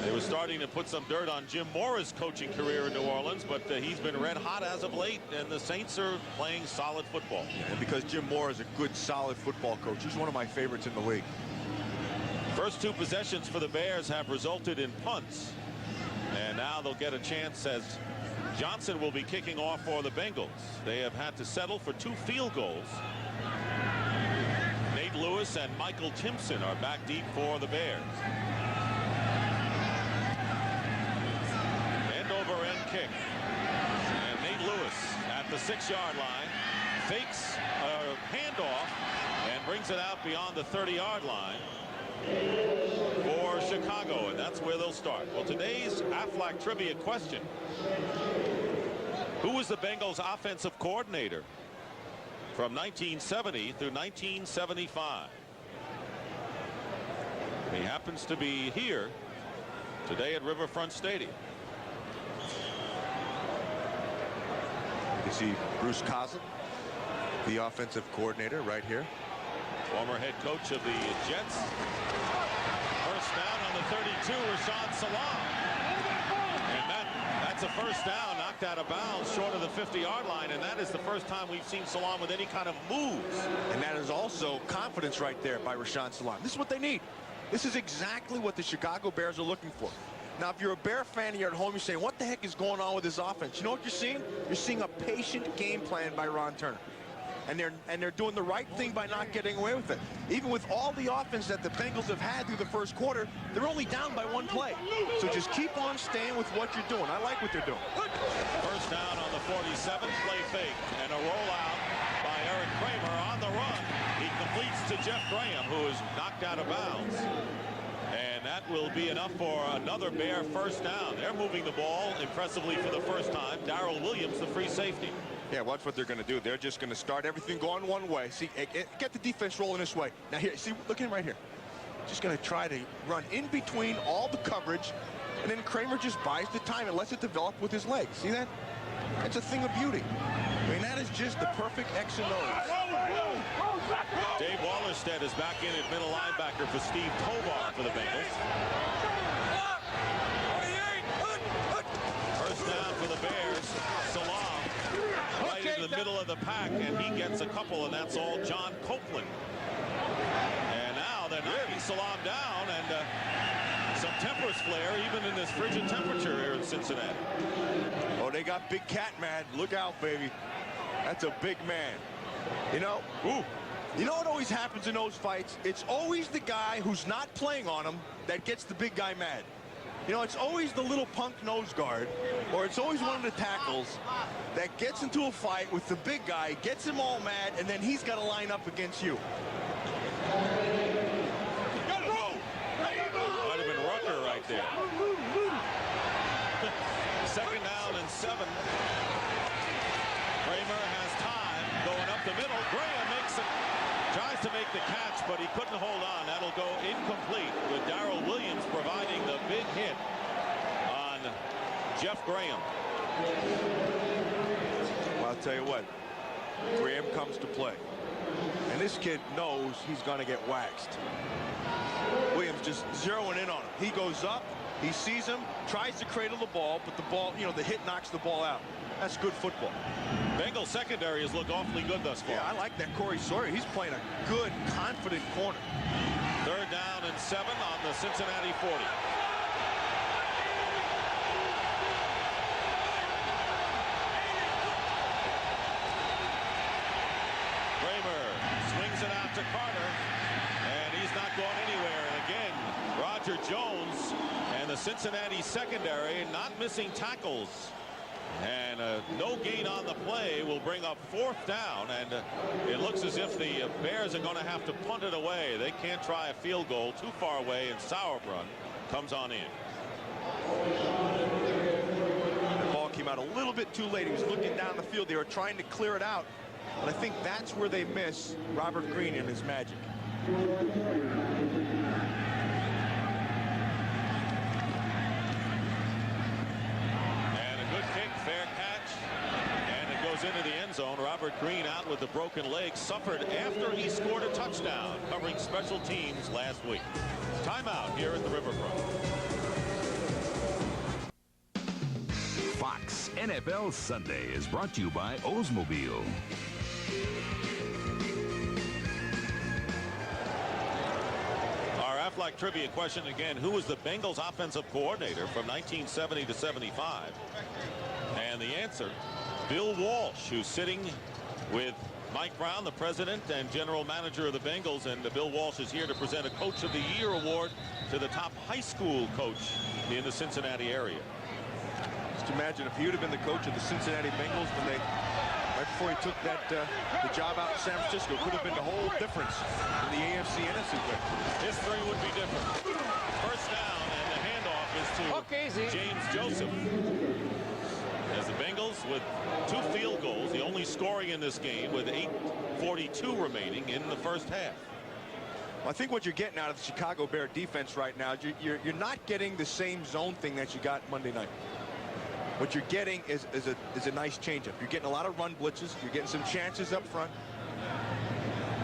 They were starting to put some dirt on Jim Mora's coaching career in New Orleans, but he's been red hot as of late, and the Saints are playing solid football. And because Jim Mora is a good, solid football coach, he's one of my favorites in the league. First 2 possessions for the Bears have resulted in punts, and now they'll get a chance as Johnson will be kicking off for the Bengals. They have had to settle for 2 field goals. Nate Lewis and Michael Timpson are back deep for the Bears. End over end kick. And Nate Lewis at the 6-yard line fakes a handoff and brings it out beyond the 30-yard line for Chicago, and that's where they'll start. Well, today's Aflac trivia question: who was the Bengals offensive coordinator from 1970 through 1975? He happens to be here today at Riverfront Stadium. You can see Bruce Coslet, the offensive coordinator, right here. Former head coach of the Jets. First down on the 32, Rashaan Salaam. And that's a first down, knocked out of bounds short of the 50-yard line, and that is the first time we've seen Salaam with any kind of moves. And that is also confidence right there by Rashaan Salaam. This is what they need. This is exactly what the Chicago Bears are looking for. Now, if you're a Bear fan and you're at home, you're saying, what the heck is going on with this offense? You know what you're seeing? You're seeing a patient game plan by Ron Turner. And they're doing the right thing by not getting away with it. Even with all the offense that the Bengals have had through the first quarter, they're only down by 1 play. So just keep on staying with what you're doing. I like what they're doing. First down on the 47, play fake, and a rollout by Eric Kramer on the run. He completes to Jeff Graham, who is knocked out of bounds. And that will be enough for another Bear first down. They're moving the ball impressively for the first time. Darrell Williams, the free safety. Yeah, watch what they're going to do. They're just going to start everything going one way. See, get the defense rolling this way. Now here, see, look at him right here. Just going to try to run in between all the coverage, and then Kramer just buys the time and lets it develop with his legs. See that? It's a thing of beauty. I mean, that is just the perfect X and O's. Dave Wallerstedt is back in at middle linebacker for Steve Tovar for the Bengals. First down for the Bears. Salam right into the middle of the pack, and he gets a couple, and that's all John Copeland. And now they're knocking Salam down, and some tempers flare even in this frigid temperature here in Cincinnati. Oh, they got Big Cat mad. Look out, baby. That's a big man. You know, you know what always happens in those fights? It's always the guy who's not playing on him that gets the big guy mad. You know, it's always the little punk nose guard, or it's always one of the tackles that gets into a fight with the big guy, gets him all mad, and then he's got to line up against you. Might have been Rucker right there. Second down and 7. Kramer has time going up the middle. Graham tries to make the catch, but he couldn't hold on. That'll go incomplete with Darrell Williams providing the big hit on Jeff Graham. Well, I'll tell you what, Graham comes to play, and this kid knows he's going to get waxed. Williams just zeroing in on him. He goes up, he sees him, tries to cradle the ball, but the ball, you know, the hit knocks the ball out. That's good football. Bengals secondary has looked awfully good thus far. Yeah, I like that Corey Sawyer. He's playing a good, confident corner. Third down and 7 on the Cincinnati 40. Kramer swings it out to Carter, and he's not going anywhere. And again, Roger Jones and the Cincinnati secondary not missing tackles. And no gain on the play will bring up 4th down, and it looks as if the Bears are going to have to punt it away. They can't try a field goal too far away, and Sauerbrunn comes on in. The ball came out a little bit too late. He was looking down the field. They were trying to clear it out, but I think that's where they miss Robert Green and his magic. Fair catch, and it goes into the end zone. Robert Green out with the broken leg, suffered after he scored a touchdown, covering special teams last week. Timeout here at the Riverfront. Fox NFL Sunday is brought to you by Oldsmobile. Aflac trivia question again. Who was the Bengals offensive coordinator from 1970 to 75? And the answer, Bill Walsh, who's sitting with Mike Brown, the president and general manager of the Bengals. And Bill Walsh is here to present a Coach of the Year award to the top high school coach in the Cincinnati area. Just imagine if he would have been the coach of the Cincinnati Bengals when they, right before he took that the job out in San Francisco, could have been the whole difference in the AFC NFC play. History would be different. First down, and the handoff is to James Joseph. As the Bengals with 2 field goals, the only scoring in this game with 8:42 remaining in the first half. Well, I think what you're getting out of the Chicago Bear defense right now, you're not getting the same zone thing that you got Monday night. What you're getting is a nice changeup. You're getting a lot of run blitzes. You're getting some chances up front.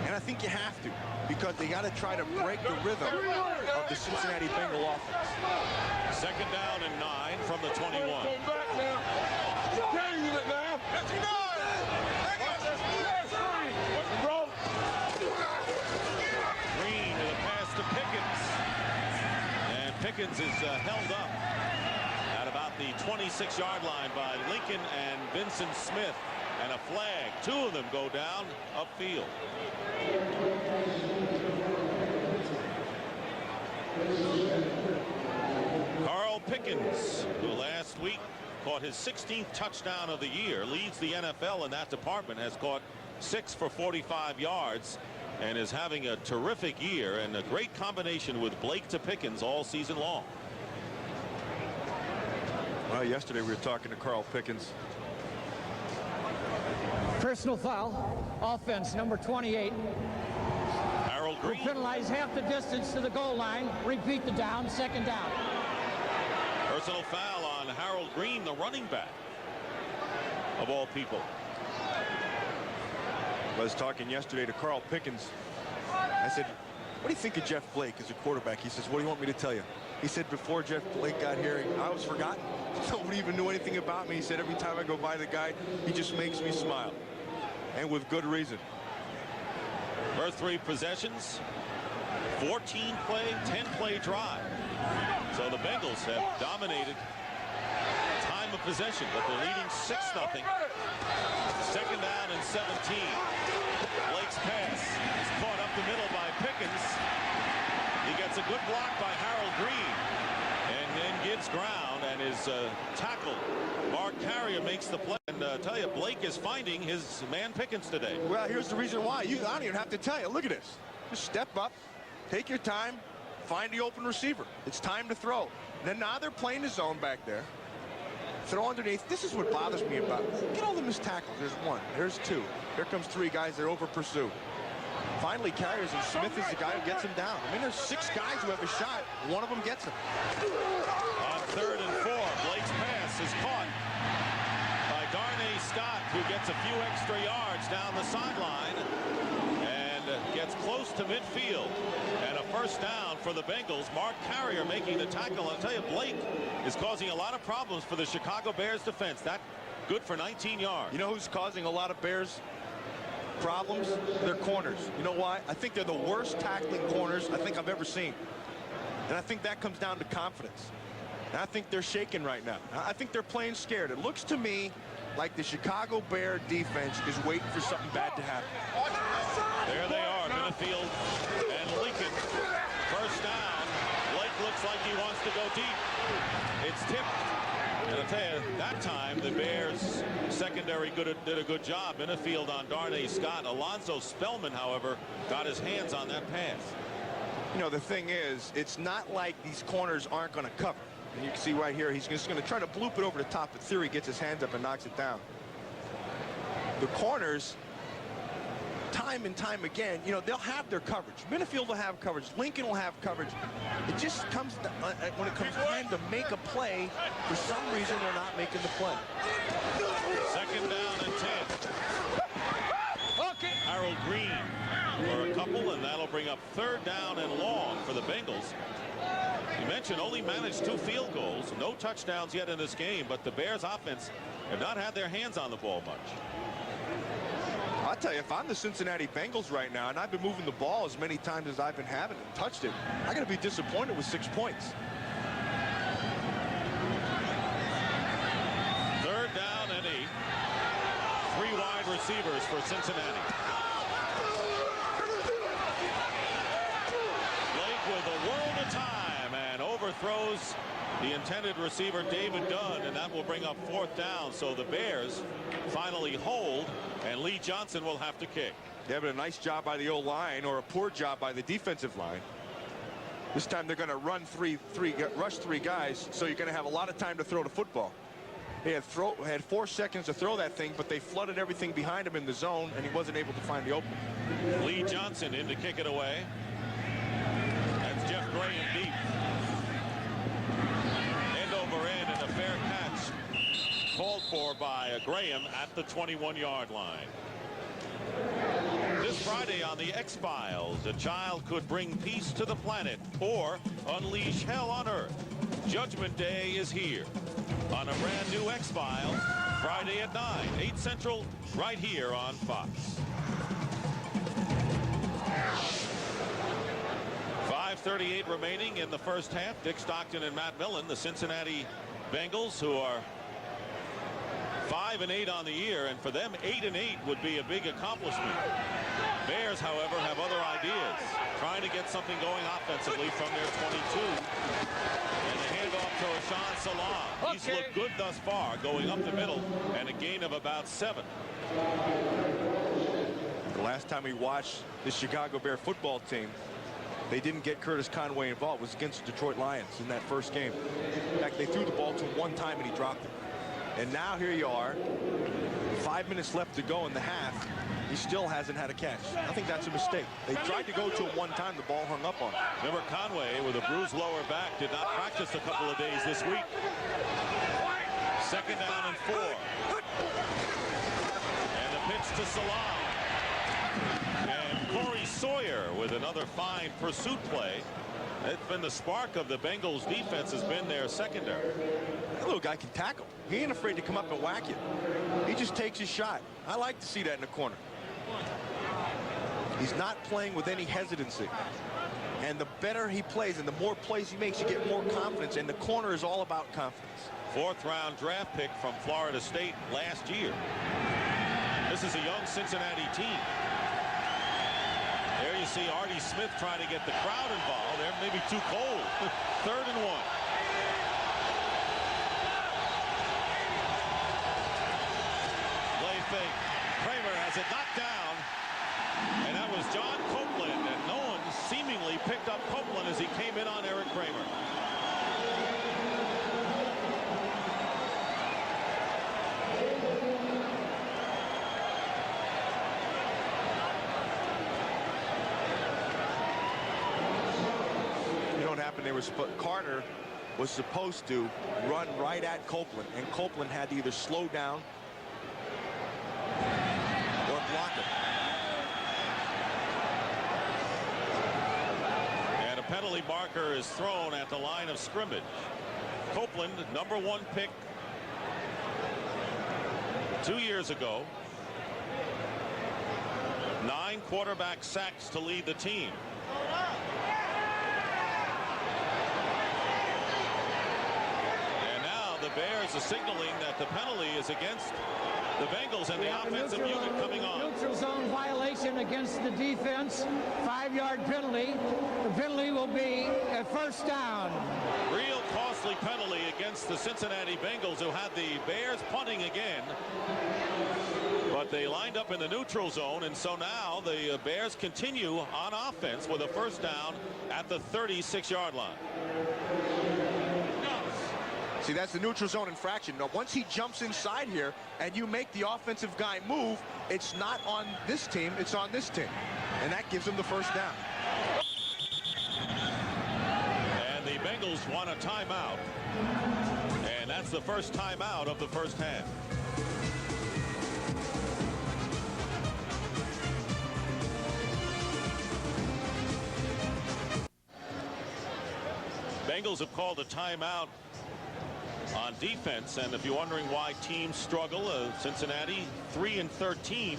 And I think you have to, because they got to try to break the rhythm of the Cincinnati Bengal offense. Second down and 9 from the 21. Green with a pass to Pickens. And Pickens is held up at about the 26-yard line by Lincoln and Vincent Smith. And a flag. 2 of them go down upfield. Carl Pickens, who last week caught his 16th touchdown of the year, leads the NFL in that department, has caught 6 for 45 yards. and is having a terrific year and a great combination with Blake to Pickens all season long. Well, yesterday we were talking to Carl Pickens. Personal foul. Offense, number 28. Harold Will Green. penalize half the distance to the goal line. Repeat the down, second down. Personal foul on Harold Green, the running back, of all people. I was talking yesterday to Carl Pickens. I said, what do you think of Jeff Blake as a quarterback? He says, what do you want me to tell you? He said, before Jeff Blake got here, I was forgotten. Nobody even knew anything about me. He said, every time I go by the guy, he just makes me smile. And with good reason. First 3 possessions, 14-play, 10-play drive. So the Bengals have dominated time of possession, but they're leading 6-0. Second down and 17. Blake's pass is caught up the middle by Pickens. He gets a good block by Harold Green and then gives ground and is tackled. Mark Carrier makes the play. And tell you, Blake is finding his man Pickens today. Well, here's the reason why. I don't even have to tell you. Look at this. Just step up, take your time, find the open receiver. It's time to throw. Then now they're playing the zone back there. Throw underneath. This is what bothers me about it. Get all the missed tackles. There's 1. There's 2. Here comes 3 guys. They're over pursuit. Finally carries, and Smith is the guy who gets him down. I mean, there's 6 guys who have a shot. One of them gets him. On 3rd and 4, Blake's pass is caught by Darnay Scott, who gets a few extra yards down the sideline and gets close to midfield. And a first down for the Bengals. Mark Carrier making the tackle. I'll tell you, Blake is causing a lot of problems for the Chicago Bears defense. That good for 19 yards. You know who's causing a lot of Bears problems? Their corners. You know why? I think they're the worst tackling corners I think I've ever seen. And I think that comes down to confidence. And I think they're shaking right now. I think they're playing scared. It looks to me like the Chicago Bear defense is waiting for something bad to happen. There they are, Minifield and Lincoln. First down. Blake looks like he wants to go deep. It's tipped. And I'll tell you, that time the Bears secondary did a good job. Minifield on Darnay Scott. Alonzo Spellman, however, got his hands on that pass. You know, the thing is, it's not like these corners aren't going to cover. And you can see right here, he's just going to try to bloop it over the top, but Theory gets his hands up and knocks it down. The corners, time and time again, you know, they'll have their coverage. Minifield will have coverage. Lincoln will have coverage. It just comes to, when it comes time to make a play, for some reason they're not making the play. Second down and 10. Okay. Harold Green for a couple, and that'll bring up 3rd down and long for the Bengals. You mentioned only managed 2 field goals, no touchdowns yet in this game, but the Bears offense have not had their hands on the ball much. I'll tell you, if I'm the Cincinnati Bengals right now, and I've been moving the ball as many times as I've been having and touched it, I got to be disappointed with 6 points. 3rd down and 8. 3 wide receivers for Cincinnati. Blake with a world of time and overthrows the intended receiver David Dunn, and that will bring up 4th down. So the Bears finally hold, and Lee Johnson will have to kick. Yeah, but a nice job by the O-line, or a poor job by the defensive line. This time they're going to run rush 3 guys, so you're going to have a lot of time to throw the football. They had 4 seconds to throw that thing, but they flooded everything behind him in the zone, and he wasn't able to find the opening. Lee Johnson in to kick it away. That's Jeff Graham deep. End over end, and a fair catch called for by Graham at the 21-yard line. This Friday on the X-Files, a child could bring peace to the planet or unleash hell on Earth. Judgment Day is here on a brand new X-Files, Friday at 9, 8 Central, right here on Fox. 5:38 remaining in the first half. Dick Stockton and Matt Millen, the Cincinnati Bengals, who are 5-8 on the year, and for them 8-8 would be a big accomplishment. Bears, however, have other ideas, trying to get something going offensively from their 22. And the handoff to Rashawn Salam. He's looked good thus far, going up the middle, and a gain of about 7. The last time we watched the Chicago Bear football team, they didn't get Curtis Conway involved. It was against the Detroit Lions in that first game. In fact, they threw the ball to him one time and he dropped it. And now here you are, 5 minutes left to go in the half. He still hasn't had a catch. I think that's a mistake. They tried to go to him one time. The ball hung up on him. Remember, Conway, with a bruised lower back, did not practice a couple of days this week. Second down and 4. And the pitch to Salam. And Corey Sawyer with another fine pursuit play. It's been the spark of the Bengals defense, has been their secondary. That little guy can tackle. He ain't afraid to come up and whack you. He just takes his shot. I like to see that in the corner. He's not playing with any hesitancy. And the better he plays and the more plays he makes, you get more confidence. And the corner is all about confidence. 4th round draft pick from Florida State last year. This is a young Cincinnati team. There you see Artie Smith trying to get the crowd involved. They're maybe too cold. 3rd and 1. Play fake. Kramer has it knocked down. And that was John Copeland. And no one seemingly picked up Copeland as he came in on Eric Kramer. Carter was supposed to run right at Copeland, and Copeland had to either slow down or block it. And a penalty marker is thrown at the line of scrimmage. Copeland, number 1 pick 2 years ago. 9 quarterback sacks to lead the team. The Bears are signaling that the penalty is against the Bengals and the offensive unit coming on. Neutral zone violation against the defense. 5-yard penalty. The penalty will be a first down. Real costly penalty against the Cincinnati Bengals, who had the Bears punting again. But they lined up in the neutral zone, and so now the Bears continue on offense with a first down at the 36-yard line. See, that's the neutral zone infraction. Now, once he jumps inside here and you make the offensive guy move, it's not on this team, it's on this team. And that gives him the first down. And the Bengals want a timeout. And that's the first timeout of the first half. Bengals have called a timeout on defense, and if you're wondering why teams struggle, Cincinnati 3-13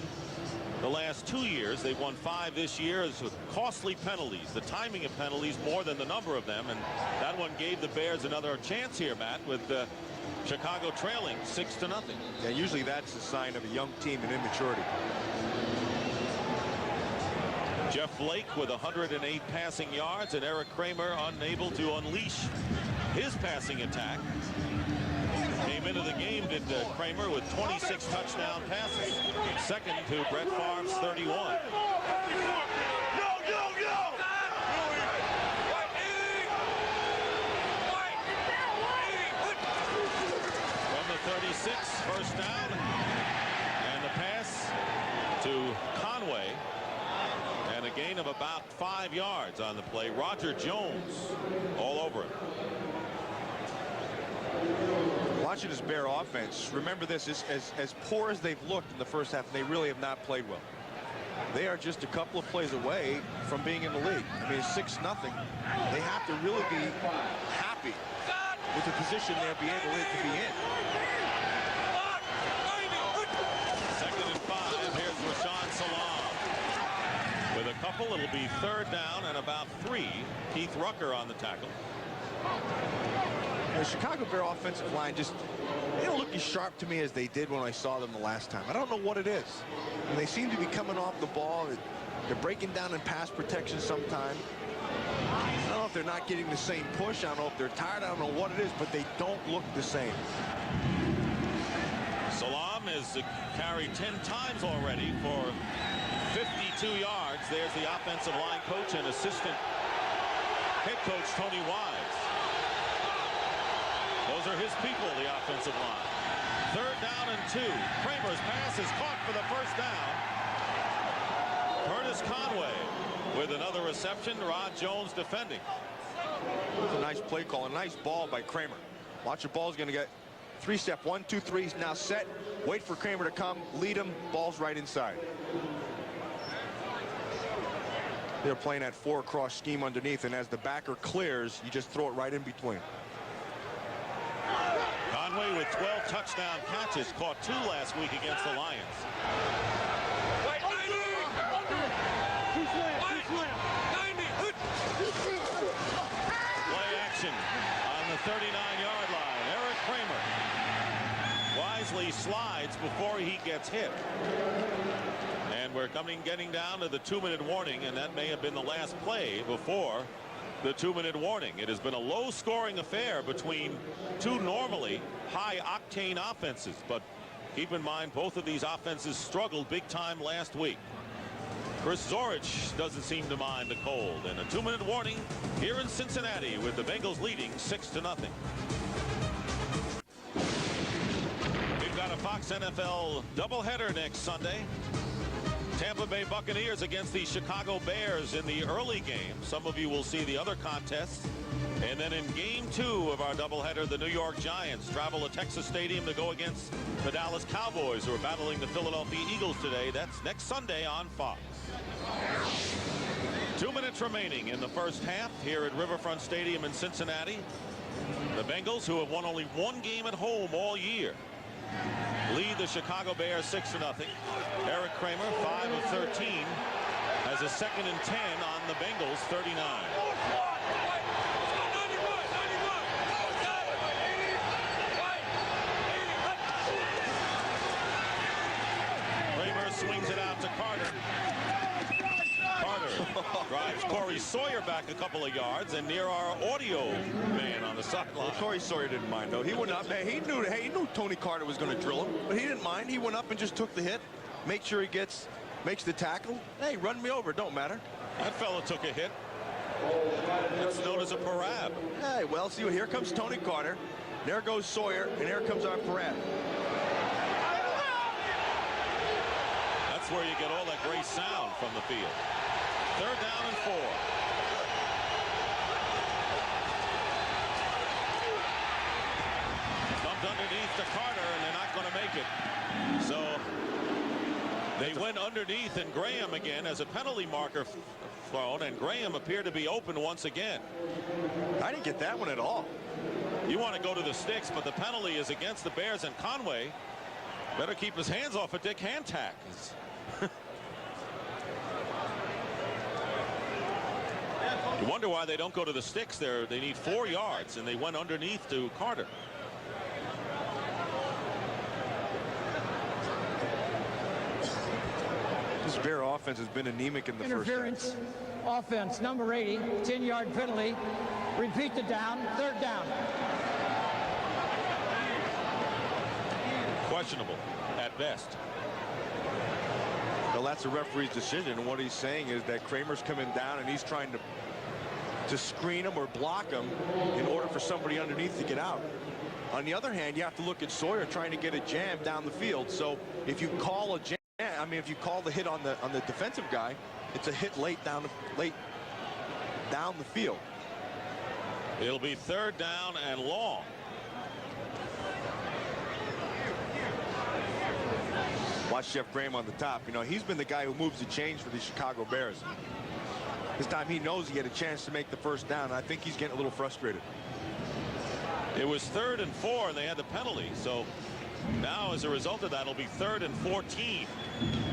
the last 2 years. They've won 5 this year as with costly penalties. The timing of penalties more than the number of them, and that one gave the Bears another chance here, Matt, with Chicago trailing 6-0. Yeah, usually that's a sign of a young team and immaturity. Jeff Blake with 108 passing yards, and Eric Kramer unable to unleash his passing attack. Came into the game, did Kramer, with 26 touchdown passes. Second to Brett Favre's 31. From the 36, first down. And the pass to Conway. And a gain of about 5 yards on the play. Roger Jones all over it. Watching this Bear offense, remember this, as poor as they've looked in the first half, they really have not played well. They are just a couple of plays away from being in the league. I mean, 6-0. They have to really be happy with the position they'll be able to be in. 2nd and 5. Here's Rashawn Salam. With a couple, it'll be 3rd down and about 3. Keith Rucker on the tackle. The Chicago Bear offensive line just, they don't look as sharp to me as they did when I saw them the last time. I don't know what it is. And they seem to be coming off the ball. They're breaking down in pass protection sometime. I don't know if they're not getting the same push. I don't know if they're tired. I don't know what it is, but they don't look the same. Salam has carried 10 times already for 50 2 yards. There's the offensive line coach and assistant head coach Tony Wise. Those are his people, the offensive line. 3rd down and 2. Kramer's pass is caught for the first down. Curtis Conway with another reception. Rod Jones defending. It's a nice play call, a nice ball by Kramer. Watch, the ball's going to get 3-step, 1, 2, 3. Now set. Wait for Kramer to come. Lead him. Ball's right inside. They're playing that 4 cross scheme underneath, and as the backer clears, you just throw it right in between. Conway with 12 touchdown catches, caught 2 last week against the Lions. Play action on the 39-yard line. Eric Kramer wisely slides before he gets hit. And we're getting down to the 2-minute warning, and that may have been the last play before the 2-minute warning. It has been a low-scoring affair between two normally high-octane offenses, but keep in mind both of these offenses struggled big time last week. Chris Zorich doesn't seem to mind the cold, and a 2-minute warning here in Cincinnati with the Bengals leading 6-0. We've got a Fox NFL doubleheader next Sunday. Tampa Bay Buccaneers against the Chicago Bears in the early game. Some of you will see the other contests. And then in game 2 of our doubleheader, the New York Giants travel to Texas Stadium to go against the Dallas Cowboys, who are battling the Philadelphia Eagles today. That's next Sunday on Fox. 2 minutes remaining in the first half here at Riverfront Stadium in Cincinnati. The Bengals, who have won only 1 game at home all year, lead the Chicago Bears 6-0. Eric Kramer, 5 of 13, has a 2nd and 10 on the Bengals 39. Kramer swings it out to Carter. Carter drives Corey Sawyer back a couple of yards, and near our audio man on the sideline. Well, Corey Sawyer didn't mind, though. He went up. He knew Tony Carter was going to drill him, but he didn't mind. He went up and just took the hit. Make sure he makes the tackle. Hey, run me over. Don't matter. That fella took a hit. It's known as a parab. Hey, well, see, here comes Tony Carter. There goes Sawyer, and there comes our parab. That's where you get all that great sound from the field. 3rd down and 4. Dumped underneath to Carter, and they're not going to make it. So they went underneath, and Graham again as a penalty marker thrown, and Graham appeared to be open once again. I didn't get that one at all. You want to go to the sticks, but the penalty is against the Bears, and Conway better keep his hands off of Dick Hantack. You wonder why they don't go to the sticks there. They need 4 yards, and they went underneath to Carter. This Bear offense has been anemic in the first half. Interference, offense, number 80, 10-yard penalty. Repeat the down, 3rd down. Questionable at best. Well, that's a referee's decision, and what he's saying is that Kramer's coming down and he's trying to screen him or block him in order for somebody underneath to get out. On the other hand, you have to look at Sawyer trying to get a jam down the field. So if you call a jam, I mean, if you call the hit on the defensive guy, it's a hit late down the field. It'll be 3rd down and long. Watch Jeff Graham on the top. You know, he's been the guy who moves the chains for the Chicago Bears. This time he knows he had a chance to make the first down. I think he's getting a little frustrated. It was 3rd and 4, and they had the penalty. So now, as a result of that, it'll be 3rd and 14.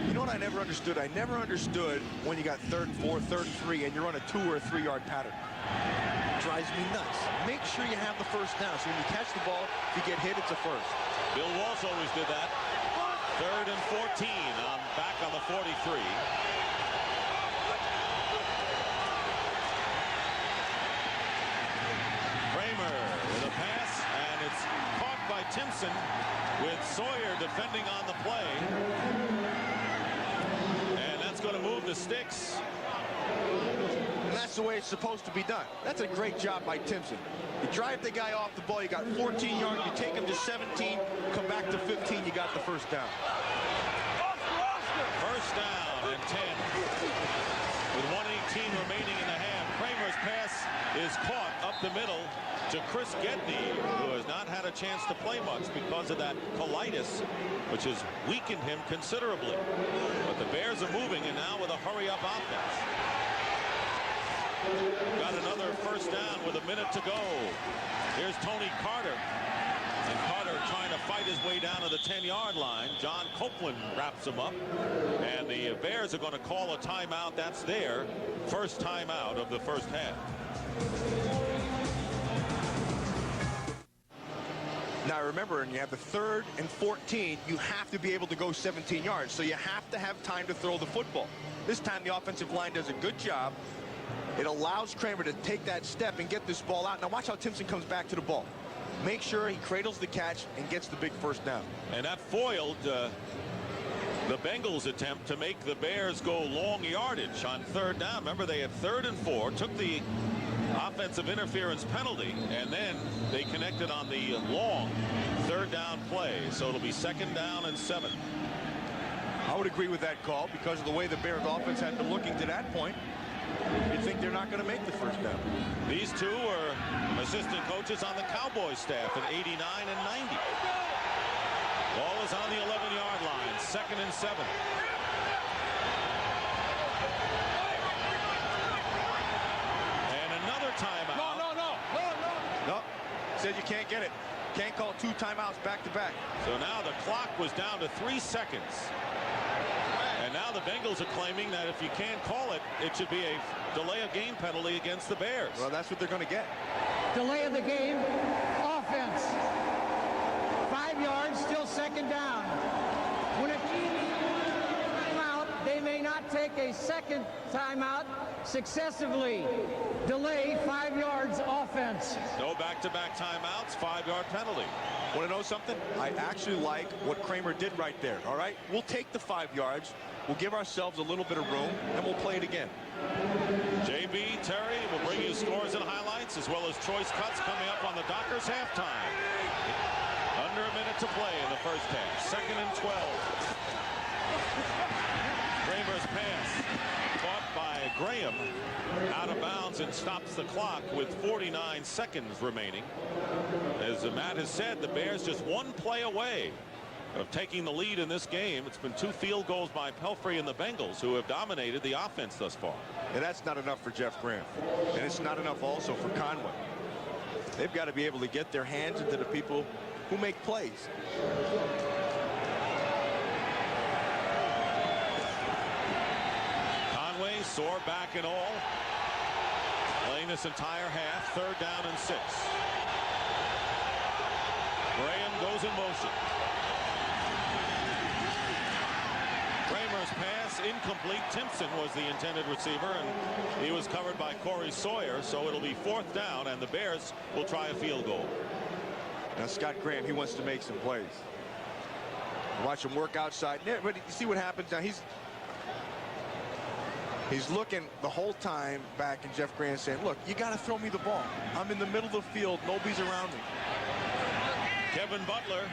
You know what I never understood? I never understood when you got 3rd and 4, 3rd and 3, and you're on a 2 or a 3 yard pattern. It drives me nuts. Make sure you have the first down. So when you catch the ball, if you get hit, it's a first. Bill Walsh always did that. 3rd and 14 back on the 43. Kramer with a pass, and it's caught by Timpson with Sawyer defending on the play. And that's going to move the the sticks. And that's the way it's supposed to be done. That's a great job by Timpson. You drive the guy off the ball, you got 14 yards, you take him to 17, come back to 15, you got the first down. First down and 10. With 1:18 remaining in the half, Kramer's pass is caught up the middle to Chris Gedney, who has not had a chance to play much because of that colitis, which has weakened him considerably. But the Bears are moving, and now with a hurry-up offense. Got another first down with a minute to go. Here's Tony Carter. And Carter trying to fight his way down to the 10-yard line. John Copeland wraps him up. And the Bears are going to call a timeout. That's their first timeout of the first half. Now remember, when you have the 3rd and 14, you have to be able to go 17 yards. So you have to have time to throw the football. This time the offensive line does a good job. It allows Kramer to take that step and get this ball out. Now watch how Timpson comes back to the ball. Make sure he cradles the catch and gets the big first down. And that foiled the Bengals' attempt to make the Bears go long yardage on 3rd down. Remember, they had 3rd and 4, took the offensive interference penalty, and then they connected on the long 3rd down play. So it'll be 2nd down and 7. I would agree with that call because of the way the Bears offense had been looking to that point. You'd think they're not going to make the first down. These two are assistant coaches on the Cowboys staff at 89 and 90. Ball is on the 11-yard line, 2nd and 7. And another timeout. No, said you can't get it. Can't call 2 timeouts back to back. So now the clock was down to 3 seconds. And now the Bengals are claiming that if you can't call it, it should be a delay of game penalty against the Bears. Well, that's what they're going to get. Delay of the game. Offense. 5 yards, still 2nd down. When a team is out, they may not take a second timeout successively. Delay, 5 yards, offense. No back-to-back timeouts, 5-yard penalty. Want to know something? I actually like what Kramer did right there. All right, we'll take the 5 yards. We'll give ourselves a little bit of room, and we'll play it again. JB Terry will bring you scores and highlights, as well as choice cuts coming up on the Dockers halftime. Under a minute to play in the first half. 2nd and 12. Kramer's pass caught by Graham out of bounds and stops the clock with 49 seconds remaining. As Matt has said, the Bears just one play away of taking the lead in this game. It's been 2 field goals by Pelfrey and the Bengals, who have dominated the offense thus far. And that's not enough for Jeff Graham. And it's not enough also for Conway. They've got to be able to get their hands into the people who make plays. Conway, sore back and all, playing this entire half. 3rd down and 6. Graham goes in motion. Kramer's pass incomplete. Timpson was the intended receiver, and he was covered by Corey Sawyer. So it'll be 4th down, and the Bears will try a field goal. Now Scott Graham, he wants to make some plays. Watch him work outside. But you see what happens now. He's looking the whole time back, and Jeff Graham saying, look, you got to throw me the ball. I'm in the middle of the field. Nobody's around me. Kevin Butler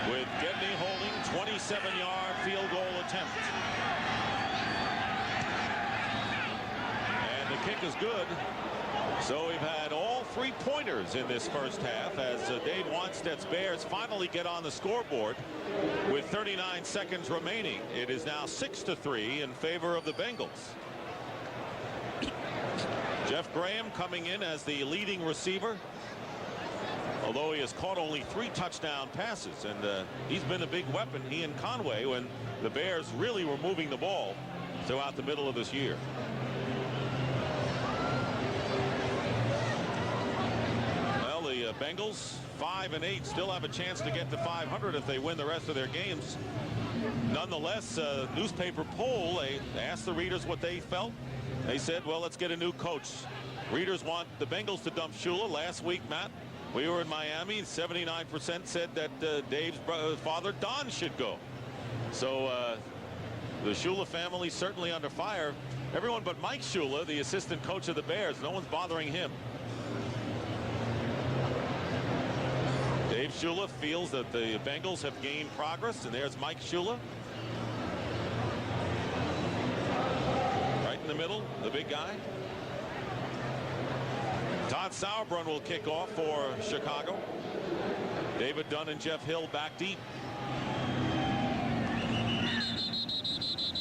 with Gedney holding. 27-yard field goal attempt. And the kick is good. So we've had all 3-pointers in this first half as Dave Wanstead's Bears finally get on the scoreboard with 39 seconds remaining. It is now 6-3 in favor of the Bengals. Jeff Graham coming in as the leading receiver, although he has caught only 3 touchdown passes, and he's been a big weapon, he and Conway, when the Bears really were moving the ball throughout the middle of this year. Well, the Bengals 5-8 still have a chance to get to 500 if they win the rest of their games. Nonetheless, newspaper poll, they asked the readers what they felt. They said, well, let's get a new coach. Readers want the Bengals to dump Shula. Last week, Matt, we were in Miami. 79% said that Dave's father, Don, should go. So the Shula family certainly under fire. Everyone but Mike Shula, the assistant coach of the Bears. No one's bothering him. Dave Shula feels that the Bengals have gained progress, and there's Mike Shula. Right in the middle, the big guy. Todd Sauerbrunn will kick off for Chicago. David Dunn and Jeff Hill back deep.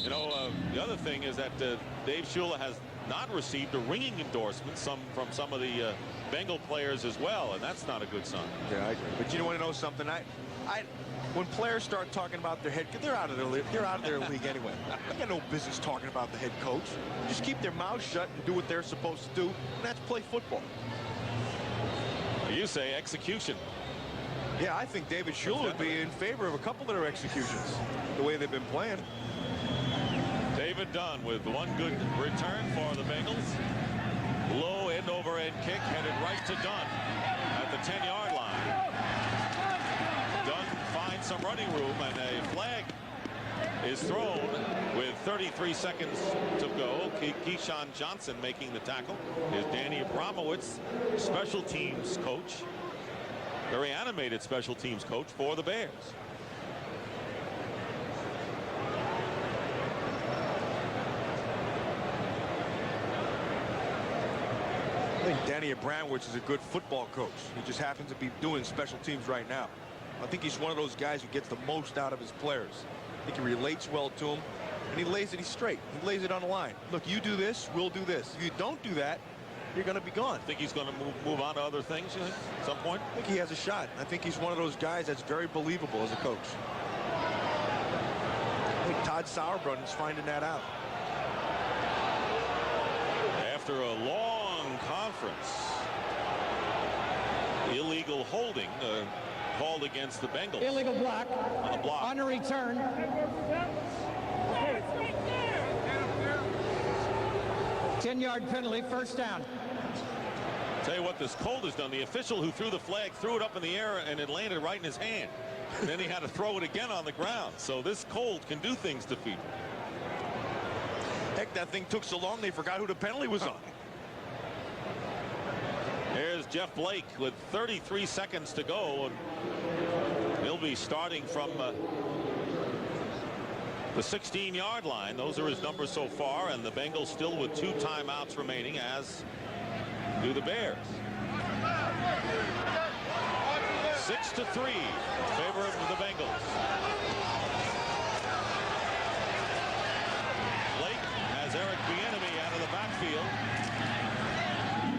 You know, the other thing is that Dave Shula has not received a ringing endorsement from some of the Bengal players as well, and that's not a good sign. Yeah, I agree. But you want to know something? When players start talking about their head, they're out of their league. They're out of their league anyway. They got no business talking about the head coach. Just keep their mouths shut and do what they're supposed to do, and that's play football. You say execution. Yeah, I think David Shula would be in favor of a couple of their executions, the way they've been playing. David Dunn with one good return for the Bengals. Low end over end kick headed right to Dunn at the 10-yard line. Dunn finds some running room, and a flag is thrown with 33 seconds to go. Keyshawn Johnson making the tackle is Danny Abramowitz, special teams coach. Very animated special teams coach for the Bears. I think Danny Abramowitz is a good football coach. He just happens to be doing special teams right now. I think he's one of those guys who gets the most out of his players. I think he relates well to them, and he lays it straight. He lays it on the line. Look, you do this, we'll do this. If you don't do that, you're going to be gone. Think he's going to move on to other things, you think, at some point? I think he has a shot. I think he's one of those guys that's very believable as a coach. I think Todd Sauerbrunn is finding that out. After a long conference, illegal holding called against the Bengals. Illegal block. On the block. On a return. 10-yard penalty, first down. Tell you what this cold has done. The official who threw the flag threw it up in the air, and it landed right in his hand. And then he had to throw it again on the ground. So this cold can do things to people. Heck, that thing took so long they forgot who the penalty was on. Here's Jeff Blake with 33 seconds to go, and he'll be starting from the 16-yard line. Those are his numbers so far, and the Bengals still with 2 timeouts remaining, as do the Bears. 6-3 in favor of the Bengals. Blake has Eric Bieniemy out of the backfield.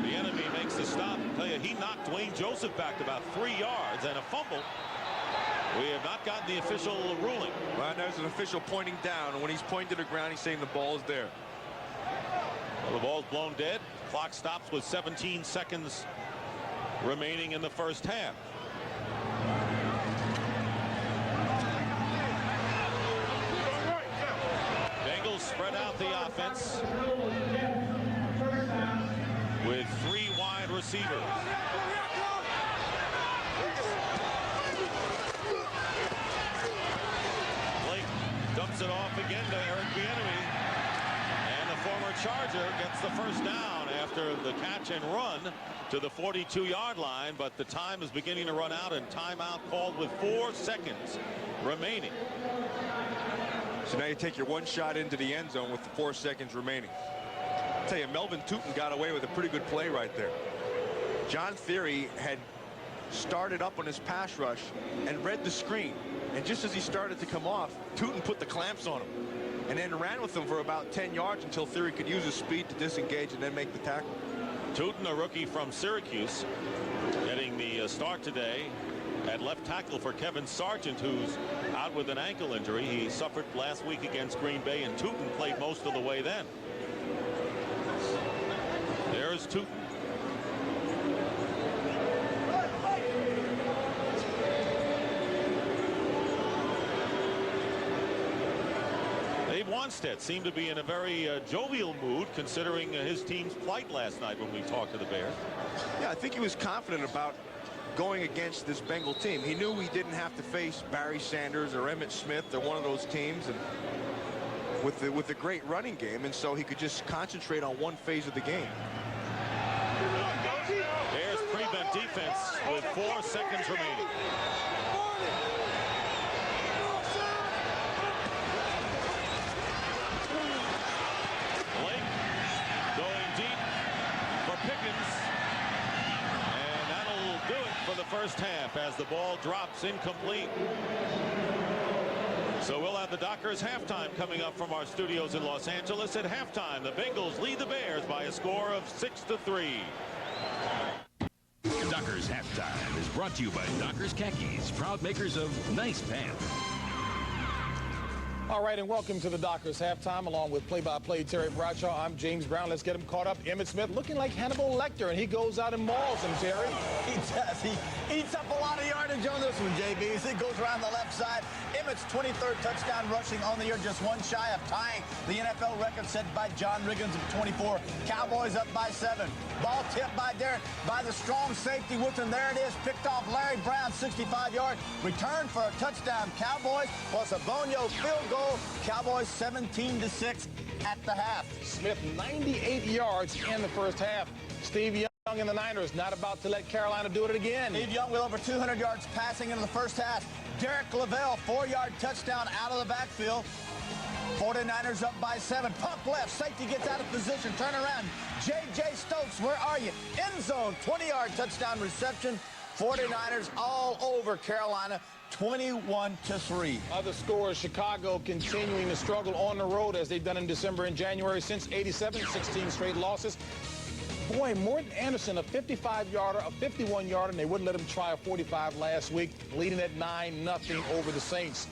Bieniemy makes the stop. I tell you, he knocked Dwayne Joseph back to about 3 yards and a fumble. We have not gotten the official ruling. Well, there's an official pointing down, and when he's pointing to the ground, he's saying the ball is there. Well, the ball's blown dead. Clock stops with 17 seconds remaining in the first half. Bengals spread out the offense with 3 wide receivers. Dumps it off again to Eric Bieniemy, and the former Charger gets the first down after the catch and run to the 42-yard line, but the time is beginning to run out, and timeout called with 4 seconds remaining. So now you take your one shot into the end zone with 4 seconds remaining. I'll tell you, Melvin Tootin got away with a pretty good play right there. John Theory had started up on his pass rush and read the screen. And just as he started to come off, Tootin put the clamps on him and then ran with him for about 10 yards until Theory could use his speed to disengage and then make the tackle. Tootin, a rookie from Syracuse, getting the start today at left tackle for Kevin Sargent, who's out with an ankle injury. He suffered last week against Green Bay, and Tootin played most of the way then. There's Tootin. Dave Wanstead seemed to be in a very jovial mood, considering his team's plight last night when we talked to the Bears. Yeah, I think he was confident about going against this Bengal team. He knew he didn't have to face Barry Sanders or Emmitt Smith or one of those teams, and with the great running game, and so he could just concentrate on one phase of the game. Bears prevent defense with 4 seconds remaining. Blake going deep for Pickens, and that'll do it for the first half as the ball drops incomplete. So we'll have the Dockers halftime coming up from our studios in Los Angeles. At halftime, the Bengals lead the Bears by a score of 6-3. Dockers Halftime is brought to you by Dockers Khakis, proud makers of nice pants. All right, and welcome to the Dockers Halftime, along with play-by-play Terry Bradshaw. I'm James Brown. Let's get him caught up. Emmitt Smith looking like Hannibal Lecter, and he goes out and mauls him, Terry. He does. He eats up a lot of yardage on this one, JB. As it goes around the left side. Emmitt's 23rd touchdown rushing on the year, just one shy of tying the NFL record set by John Riggins of 24. Cowboys up by 7. Ball tipped by Darren, by the strong safety with him. There it is, picked off Larry Brown, 65-yard. Return for a touchdown. Cowboys plus a Bonio field goal. Cowboys 17-6 at the half. Smith 98 yards in the first half. Steve Young and the Niners not about to let Carolina do it again. Steve Young with over 200 yards passing into the first half. Derek Lavelle, 4-yard touchdown out of the backfield. 49ers up by 7. Pump left. Safety gets out of position. Turn around. J.J. Stokes, where are you? End zone. 20-yard touchdown reception. 49ers all over Carolina. 21-3. Other scores, Chicago continuing to struggle on the road as they've done in December and January since '87, 16 straight losses. Boy, Morton Anderson, a 55-yarder, a 51-yarder, and they wouldn't let him try a 45 last week, leading at 9-0 over the Saints.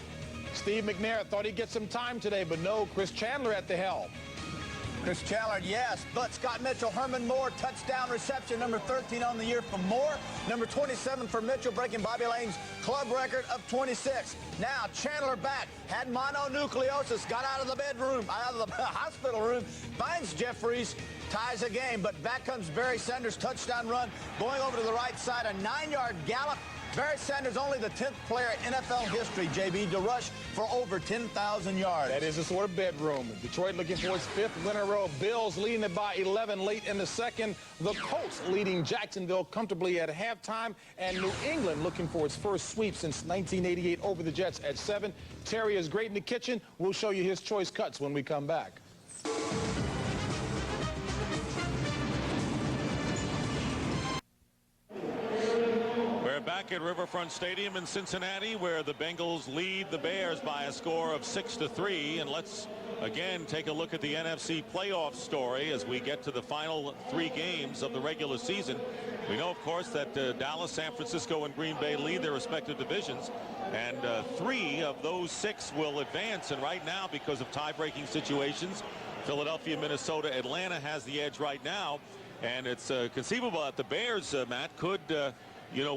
Steve McNair thought he'd get some time today, but no, Chris Chandler at the helm. Chris Chandler, yes, but Scott Mitchell, Herman Moore, touchdown reception, number 13 on the year for Moore, number 27 for Mitchell, breaking Bobby Lane's club record of 26. Now Chandler back, had mononucleosis, got out of the bedroom, out of the hospital room, finds Jeffries, ties a game, but back comes Barry Sanders, touchdown run, going over to the right side, a 9-yard gallop. Barry Sanders, only the 10th player in NFL history, JB, to rush for over 10,000 yards. That is a sort of bedroom. Detroit looking for its 5th win in a row. Bills leading it by 11 late in the second. The Colts leading Jacksonville comfortably at halftime. And New England looking for its first sweep since 1988 over the Jets at 7. Terry is great in the kitchen. We'll show you his choice cuts when we come back. Back at Riverfront Stadium in Cincinnati, where the Bengals lead the Bears by a score of 6-3. And let's again take a look at the NFC playoff story as we get to the final 3 games of the regular season. We know, of course, that Dallas, San Francisco, and Green Bay lead their respective divisions, and 3 of those 6 will advance. And right now, because of tie-breaking situations, Philadelphia, Minnesota, Atlanta has the edge right now, and it's conceivable that the Bears, Matt, could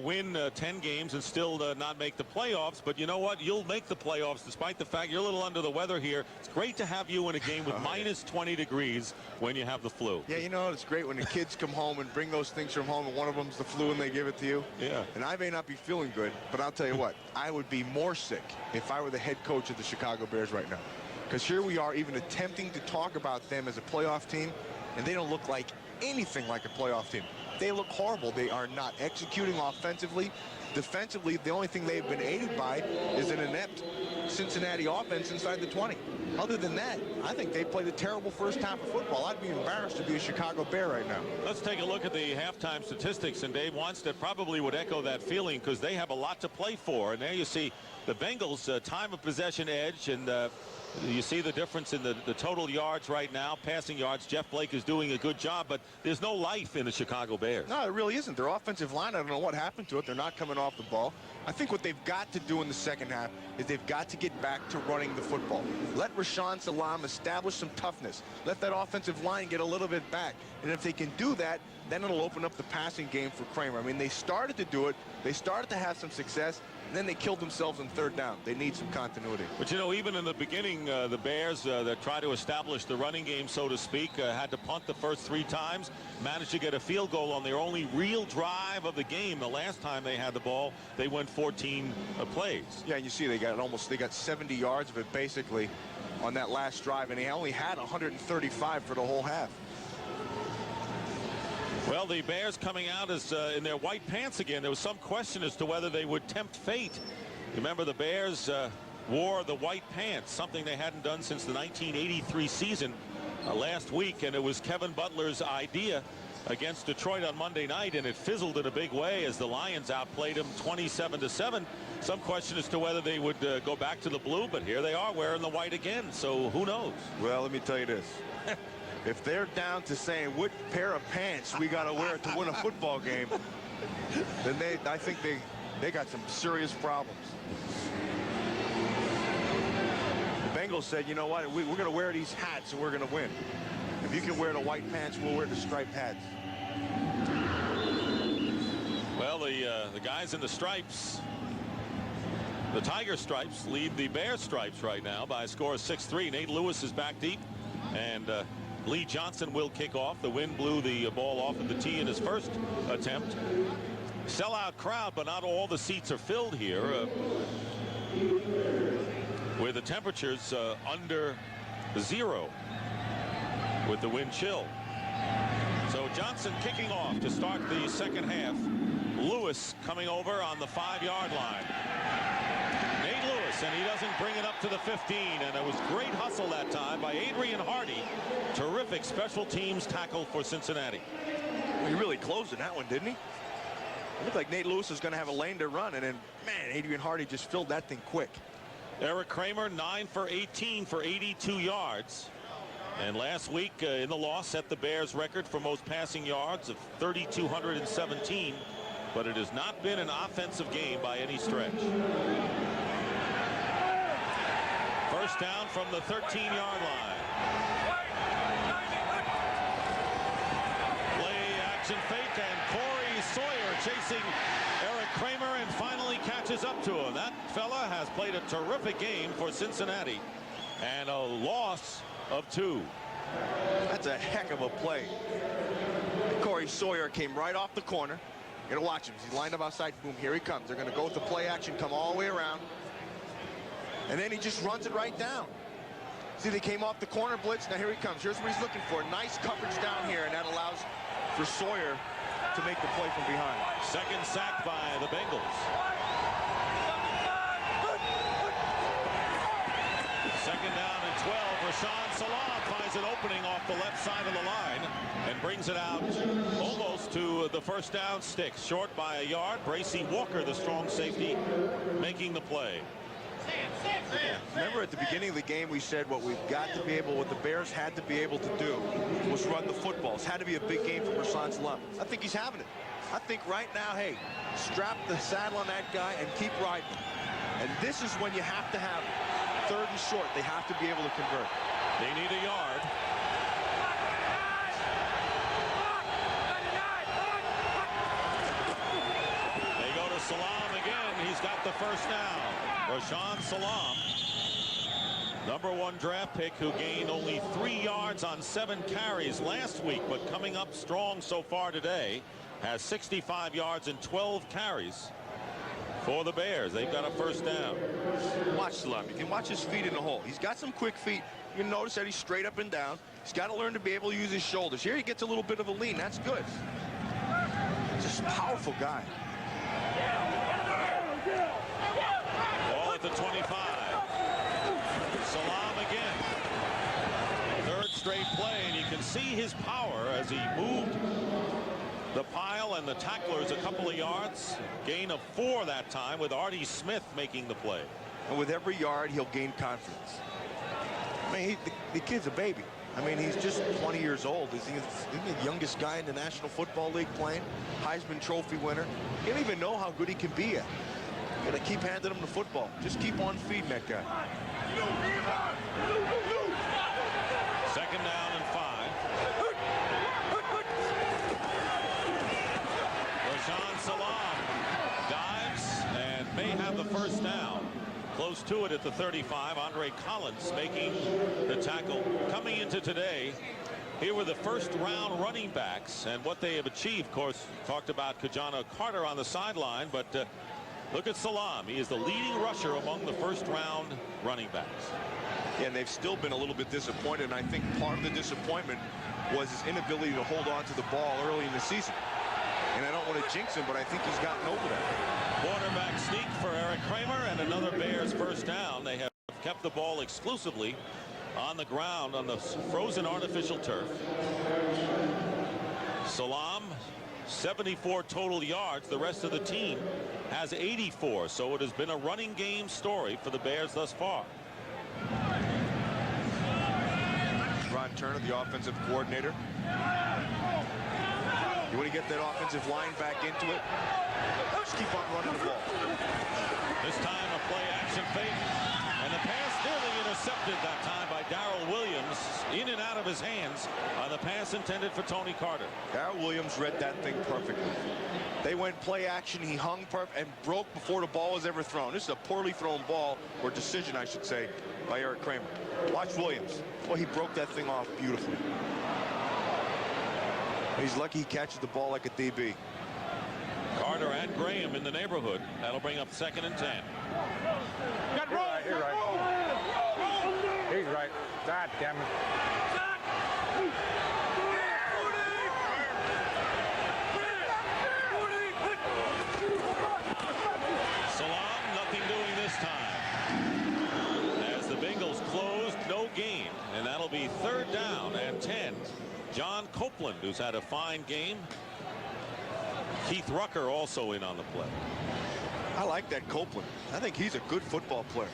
win 10 games and still not make the playoffs. But you know what? You'll make the playoffs despite the fact you're a little under the weather here. It's great to have you in a game with minus 20 degrees when you have the flu. Yeah, you know, it's great when the kids come home and bring those things from home, and one of them's the flu and they give it to you. Yeah. And I may not be feeling good, but I'll tell you what, I would be more sick if I were the head coach of the Chicago Bears right now. Because here we are even attempting to talk about them as a playoff team, and they don't look like anything like a playoff team. They look horrible. They are not executing offensively. Defensively, the only thing they've been aided by is an inept Cincinnati offense inside the 20. Other than that, I think they played a terrible first half of football. I'd be embarrassed to be a Chicago Bear right now. Let's take a look at the halftime statistics, and Dave Wanstead probably would echo that feeling because they have a lot to play for. And there you see the Bengals' time of possession edge, and you see the difference in the total yards right now, passing yards. Jeff Blake is doing a good job, but there's no life in the Chicago Bears. No, there really isn't. Their offensive line, I don't know what happened to it. They're not coming off the ball. I think what they've got to do in the second half is they've got to get back to running the football. Let Rashaan Salam establish some toughness. Let that offensive line get a little bit back. And if they can do that, then it'll open up the passing game for Kramer. I mean, they started to do it. They started to have some success. And then they killed themselves on third down. They need some continuity. But, you know, even in the beginning, the Bears that tried to establish the running game, so to speak, had to punt the first 3 times, managed to get a field goal on their only real drive of the game. The last time they had the ball, they went 14 plays. Yeah, and you see they got 70 yards of it basically on that last drive, and they only had 135 for the whole half. Well, the Bears coming out as in their white pants again. There was some question as to whether they would tempt fate. Remember, the Bears wore the white pants, something they hadn't done since the 1983 season last week, and it was Kevin Butler's idea against Detroit on Monday night, and it fizzled in a big way as the Lions outplayed them 27-7. Some question as to whether they would go back to the blue, but here they are wearing the white again, so who knows? Well, let me tell you this. If they're down to saying what pair of pants we got to wear to win a football game, then I think they got some serious problems. The Bengals said, you know what, we're going to wear these hats and we're going to win. If you can wear the white pants, we'll wear the striped hats. Well, the guys in the stripes, the Tiger stripes, lead the Bear stripes right now by a score of 6-3. Nate Lewis is back deep, and Lee Johnson will kick off. The wind blew the ball off of the tee in his first attempt. Sellout crowd, but not all the seats are filled here, where the temperatures under 0 with the wind chill. So Johnson kicking off to start the second half. Lewis coming over on the 5-yard line. Nate Lewis, and he doesn't bring it up to the 15, and it was great hustle that time by Adrian Hardy. Terrific special teams tackle for Cincinnati. He really closed in that one, didn't he? It looked like Nate Lewis was going to have a lane to run, and then, man, Adrian Hardy just filled that thing quick. Eric Kramer, 9 for 18 for 82 yards. And last week in the loss set the Bears record for most passing yards of 3,217. But it has not been an offensive game by any stretch. First down from the 13-yard line. Play action fake, and Corey Sawyer chasing Eric Kramer and finally catches up to him. That fella has played a terrific game for Cincinnati, and a loss of 2. That's a heck of a play. Corey Sawyer came right off the corner. You're going to watch him. He's lined up outside. Boom, here he comes. They're going to go with the play action, come all the way around. And then he just runs it right down. See, they came off the corner blitz. Now here he comes. Here's what he's looking for. Nice coverage down here, and that allows for Sawyer to make the play from behind. Second sack by the Bengals. Second down and 12. Rashaan Salaam finds an opening off the left side of the line and brings it out almost to the first down sticks. Short by a yard. Bracy Walker, the strong safety, making the play. Remember at the beginning of the game we said what the Bears had to be able to do was run the football. It's had to be a big game for Rashaan Salaam. I think he's having it. I think right now, hey, strap the saddle on that guy and keep riding. And this is when you have to have third and short. They have to be able to convert. They need a yard. They go to Salaam again. He's got the first down. Rashaan Salaam, #1 draft pick, who gained only 3 yards on 7 carries last week, but coming up strong so far today, has 65 yards and 12 carries for the Bears. They've got a first down. Watch Salaam. You can watch his feet in the hole. He's got some quick feet. You notice that he's straight up and down. He's got to learn to be able to use his shoulders. Here he gets a little bit of a lean. That's good. Just a powerful guy. Ball at the 25. Salaam again. Third straight play, and you can see his power as he moved the pile and the tacklers a couple of yards. Gain of 4 that time, with Artie Smith making the play. And with every yard, he'll gain confidence. I mean, the kid's a baby. I mean, he's just 20 years old. He's the youngest guy in the National Football League playing. Heisman Trophy winner. You don't even know how good he can be at. You gotta keep handing him the football. Just keep on feeding that guy. Second down and 5. Rashaan Salaam dives and may have the first down. Close to it at the 35. Andre Collins making the tackle. Coming into today, here were the first-round running backs, and what they have achieved. Of course, talked about Kajana Carter on the sideline, but look at Salam. He is the leading rusher among the first-round running backs. And they've still been a little bit disappointed, and I think part of the disappointment was his inability to hold on to the ball early in the season. And I don't want to jinx him, but I think he's gotten over that. Quarterback sneak for Eric Kramer, and another Bears first down. They have kept the ball exclusively on the ground on the frozen artificial turf. Salam, 74 total yards. The rest of the team has 84, so it has been a running game story for the Bears thus far. Ron Turner, the offensive coordinator. You want to get that offensive line back into it? Just keep on running the ball. This time a play action fake, and the pass nearly intercepted that time by Darrell Williams, in and out of his hands on the pass intended for Tony Carter. Darrell Williams read that thing perfectly. They went play action. He hung perfect and broke before the ball was ever thrown. This is a poorly thrown ball, or decision, I should say, by Eric Kramer. Watch Williams. Well, he broke that thing off beautifully. He's lucky he catches the ball like a DB. Carter and Graham in the neighborhood. That'll bring up 2nd and 10. You're right. He's right. God damn it. Salam, nothing doing this time. As the Bengals closed, no gain, and that'll be 3rd down and 10. John Copeland, who's had a fine game. Keith Rucker also in on the play. I like that Copeland. I think he's a good football player.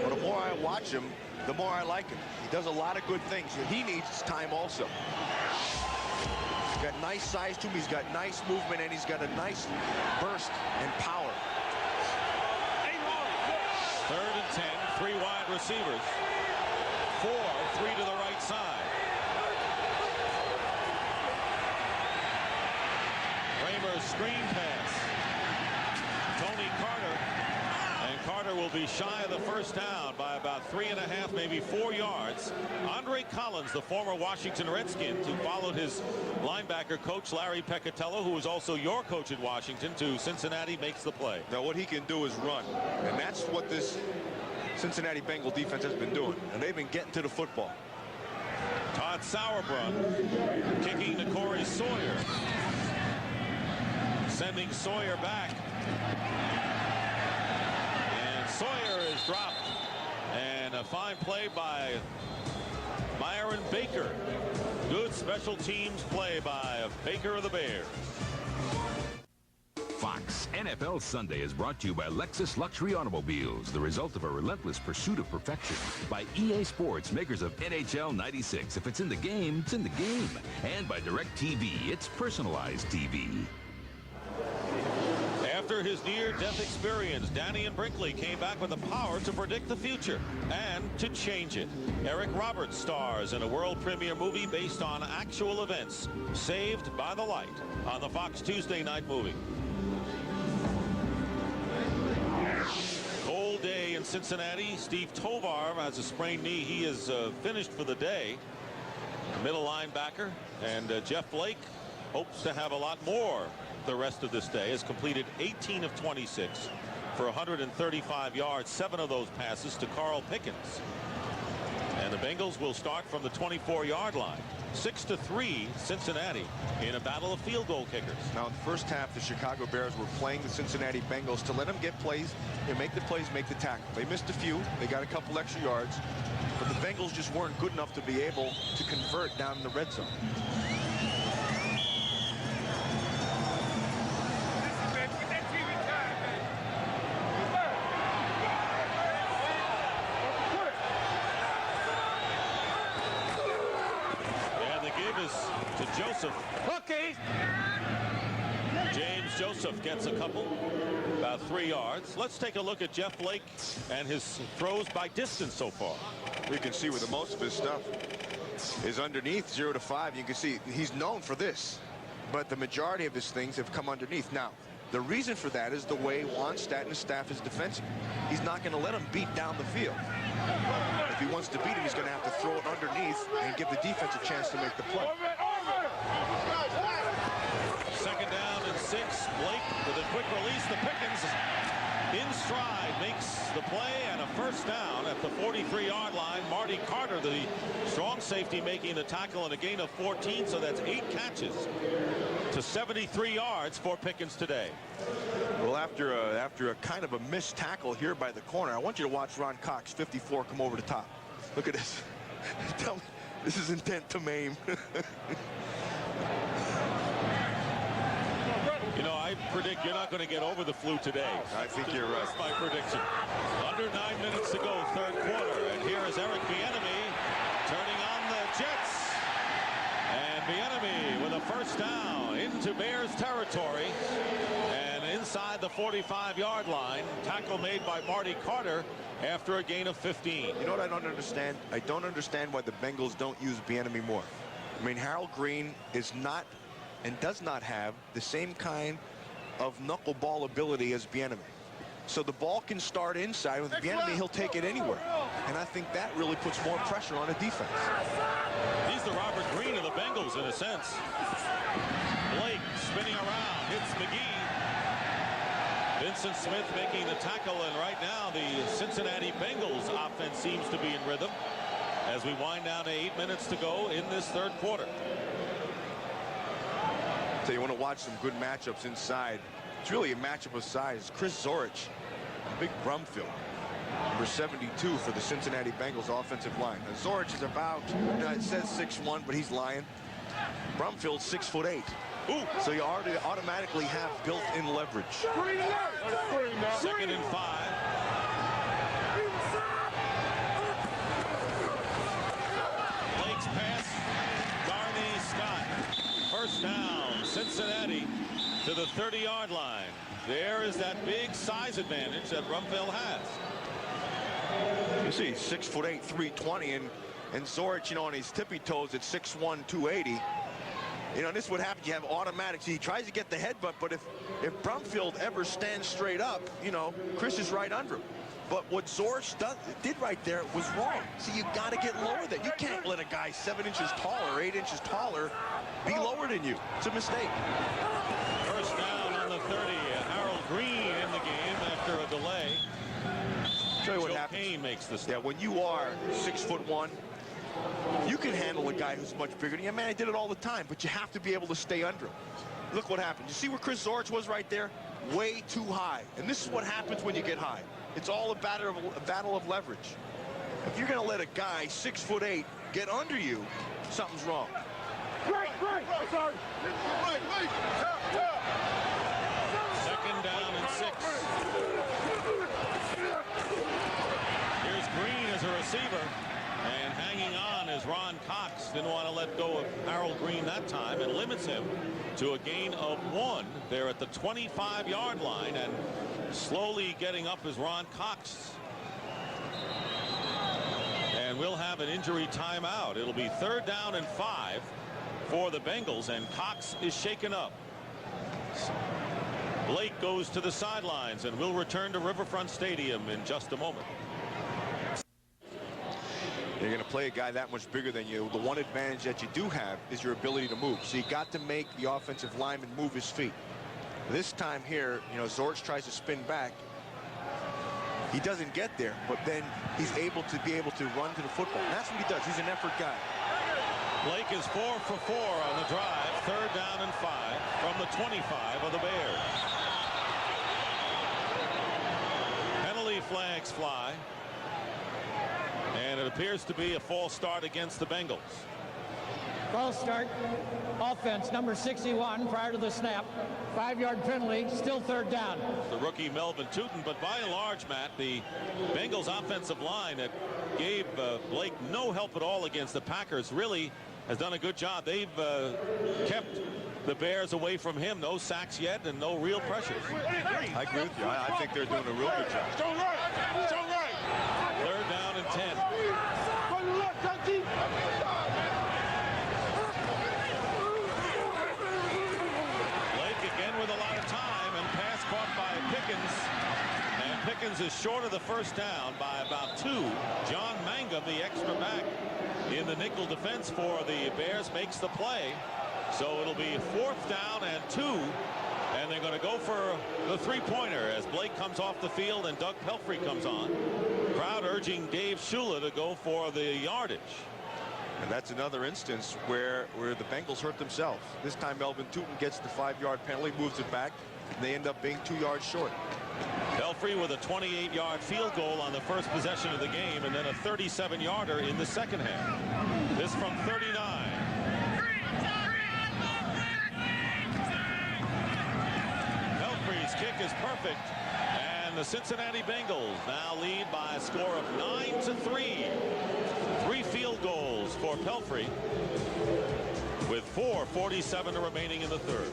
But the more I watch him, the more I like him. He does a lot of good things. He needs time also. He's got nice size to him. He's got nice movement, and he's got a nice burst and power. 3rd and 10, 3 wide receivers. 4, 3 to the right side. Kramer's screen pass. Tony Carter. And Carter will be shy of the first down by about 3.5, maybe 4 yards. Andre Collins, the former Washington Redskins, who followed his linebacker coach Larry Peccatello, who was also your coach at Washington, to Cincinnati, makes the play. Now what he can do is run. And that's what this Cincinnati Bengal defense has been doing. And they've been getting to the football. Todd Sauerbrunn kicking to Corey Sawyer. Sending Sawyer back. And Sawyer is dropped. And a fine play by Myron Baker. Good special teams play by Baker of the Bears. Fox NFL Sunday is brought to you by Lexus Luxury Automobiles, the result of a relentless pursuit of perfection. By EA Sports, makers of NHL 96. If it's in the game, it's in the game. And by DirecTV, it's personalized TV. After his near-death experience, Danny and Brinkley came back with the power to predict the future and to change it. Eric Roberts stars in a world premiere movie based on actual events, Saved by the Light, on the Fox Tuesday night movie. Cold day in Cincinnati. Steve Tovar has a sprained knee. He is finished for the day. Middle linebacker. And Jeff Blake hopes to have a lot more the rest of this day. Has completed 18 of 26 for 135 yards, 7 of those passes to Carl Pickens. And the Bengals will start from the 24-yard line. 6-3 Cincinnati in a battle of field goal kickers. Now in the first half, the Chicago Bears were playing the Cincinnati Bengals to let them get plays and make the plays, make the tackle. They missed a few. They got a couple extra yards, but the Bengals just weren't good enough to be able to convert down in the red zone. Joseph. Okay. James Joseph gets a couple, about 3 yards. Let's take a look at Jeff Blake and his throws by distance so far. You can see where the most of his stuff is underneath 0 to 5. You can see he's known for this, but the majority of his things have come underneath. Now, The reason for that is the way Wannstedt and his staff is defending. He's not going to let him beat down the field. If he wants to beat him, he's going to have to throw it underneath and give the defense a chance to make the play. Second down and 6. Blake with a quick release to Pickens. In stride, makes the play, and a first down at the 43-yard line. Marty Carter, the strong safety, making the tackle and a gain of 14, so that's 8 catches to 73 yards for Pickens today. Well, after a kind of a missed tackle here by the corner, I want you to watch Ron Cox, 54, come over the top. Look at this. Tell me, this is intent to maim. You know, I predict you're not going to get over the flu today. I think you're right. That's my prediction. Under 9 minutes to go, third quarter. And here is Eric Bieniemy turning on the Jets. And Bieniemy with a first down into Bears territory. And inside the 45-yard line. Tackle made by Marty Carter after a gain of 15. You know what I don't understand? I don't understand why the Bengals don't use Bieniemy more. I mean, Harold Green is not and does not have the same kind of knuckleball ability as Bieniemy. So the ball can start inside. With Bieniemy, he'll take it anywhere. And I think that really puts more pressure on a defense. He's the Robert Green of the Bengals in a sense. Blake spinning around, hits McGee. Vincent Smith making the tackle, and right now the Cincinnati Bengals offense seems to be in rhythm as we wind down to 8 minutes to go in this third quarter. So you want to watch some good matchups inside. It's really a matchup of size. Chris Zorich, big Brumfield, number 72 for the Cincinnati Bengals offensive line. Now, Zorich is about, it says 6'1", but he's lying. Brumfield 6'8". Ooh. So you already automatically have built-in leverage. Second and 5. Blake's pass. Darnay Scott. First down, Cincinnati to the 30-yard line. There is that big size advantage that Brumfield has. You see, 6'8", 320, and Zorich, you know, on his tippy toes at 6'1", 280. You know, this is what happens. You have automatics. He tries to get the headbutt, but if Brumfield ever stands straight up, you know, Chris is right under him. But what Zorich did right there was wrong. So you got to get lower than. You can't let a guy 7 inches taller, 8 inches taller be lower than you. It's a mistake. First down on the 30. Harold Green in the game after a delay. Show you what Joe happens. Kane makes the stop. Yeah, when you are 6'1", you can handle a guy who's much bigger than you. Man, I did it all the time, but you have to be able to stay under him. Look what happened. You see where Chris Zorich was right there? Way too high. And this is what happens when you get high. It's all a battle of leverage. If you're going to let a guy 6'8" get under you, something's wrong. Second down and 6. Here's Green as a receiver. And hanging on is Ron Cox. Didn't want to let go of Harold Green that time and limits him to a gain of 1 there at the 25-yard line. And slowly getting up is Ron Cox. And we'll have an injury timeout. It'll be third down and 5 for the Bengals, and Cox is shaken up. Blake goes to the sidelines, and we'll return to Riverfront Stadium in just a moment. You're going to play a guy that much bigger than you. The one advantage that you do have is your ability to move. So you got to make the offensive lineman move his feet. This time here, you know, Zorich tries to spin back. He doesn't get there, but then he's able to run to the football. And that's what he does. He's an effort guy. Blake is 4 for 4 on the drive. Third down and 5 from the 25 of the Bears. Penalty flags fly. And it appears to be a false start against the Bengals. False start. Offense, number 61, prior to the snap. 5-yard penalty, still third down. The rookie Melvin Tootin, but by and large, Matt, the Bengals offensive line that gave Blake no help at all against the Packers really has done a good job. They've kept the Bears away from him. No sacks yet and no real pressures. I agree with you. I think they're doing a real good job. Third down and 10. Blake again with a lot of time and is short of the first down by about 2. John Mangum, the extra back in the nickel defense for the Bears, makes the play. So it'll be 4th down and 2. And they're going to go for the three-pointer as Blake comes off the field and Doug Pelfrey comes on. Crowd urging Dave Shula to go for the yardage. And that's another instance where the Bengals hurt themselves. This time Melvin Tootin gets the 5-yard penalty, moves it back, and they end up being 2 yards short. Pelfrey with a 28-yard field goal on the first possession of the game, and then a 37-yarder in the second half. This from 39. Pelfrey's kick is perfect, and the Cincinnati Bengals now lead by a score of 9-3. 3 field goals for Pelfrey with 4:47 remaining in the third.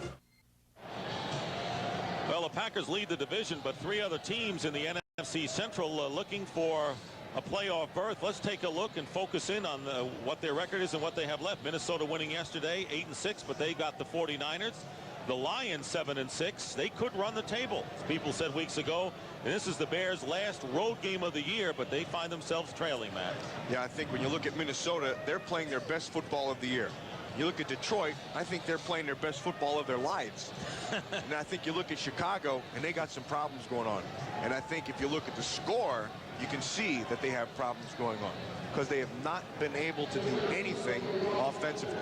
Well, the Packers lead the division, but 3 other teams in the NFC Central looking for a playoff berth. Let's take a look and focus in on what their record is and what they have left. Minnesota winning yesterday, 8-6, but they got the 49ers. The Lions 7-6. They could run the table, as people said weeks ago. And this is the Bears' last road game of the year, but they find themselves trailing, Matt. Yeah, I think when you look at Minnesota, they're playing their best football of the year. You look at Detroit, I think they're playing their best football of their lives. And I think you look at Chicago, and they got some problems going on. And I think if you look at the score, you can see that they have problems going on because they have not been able to do anything offensively.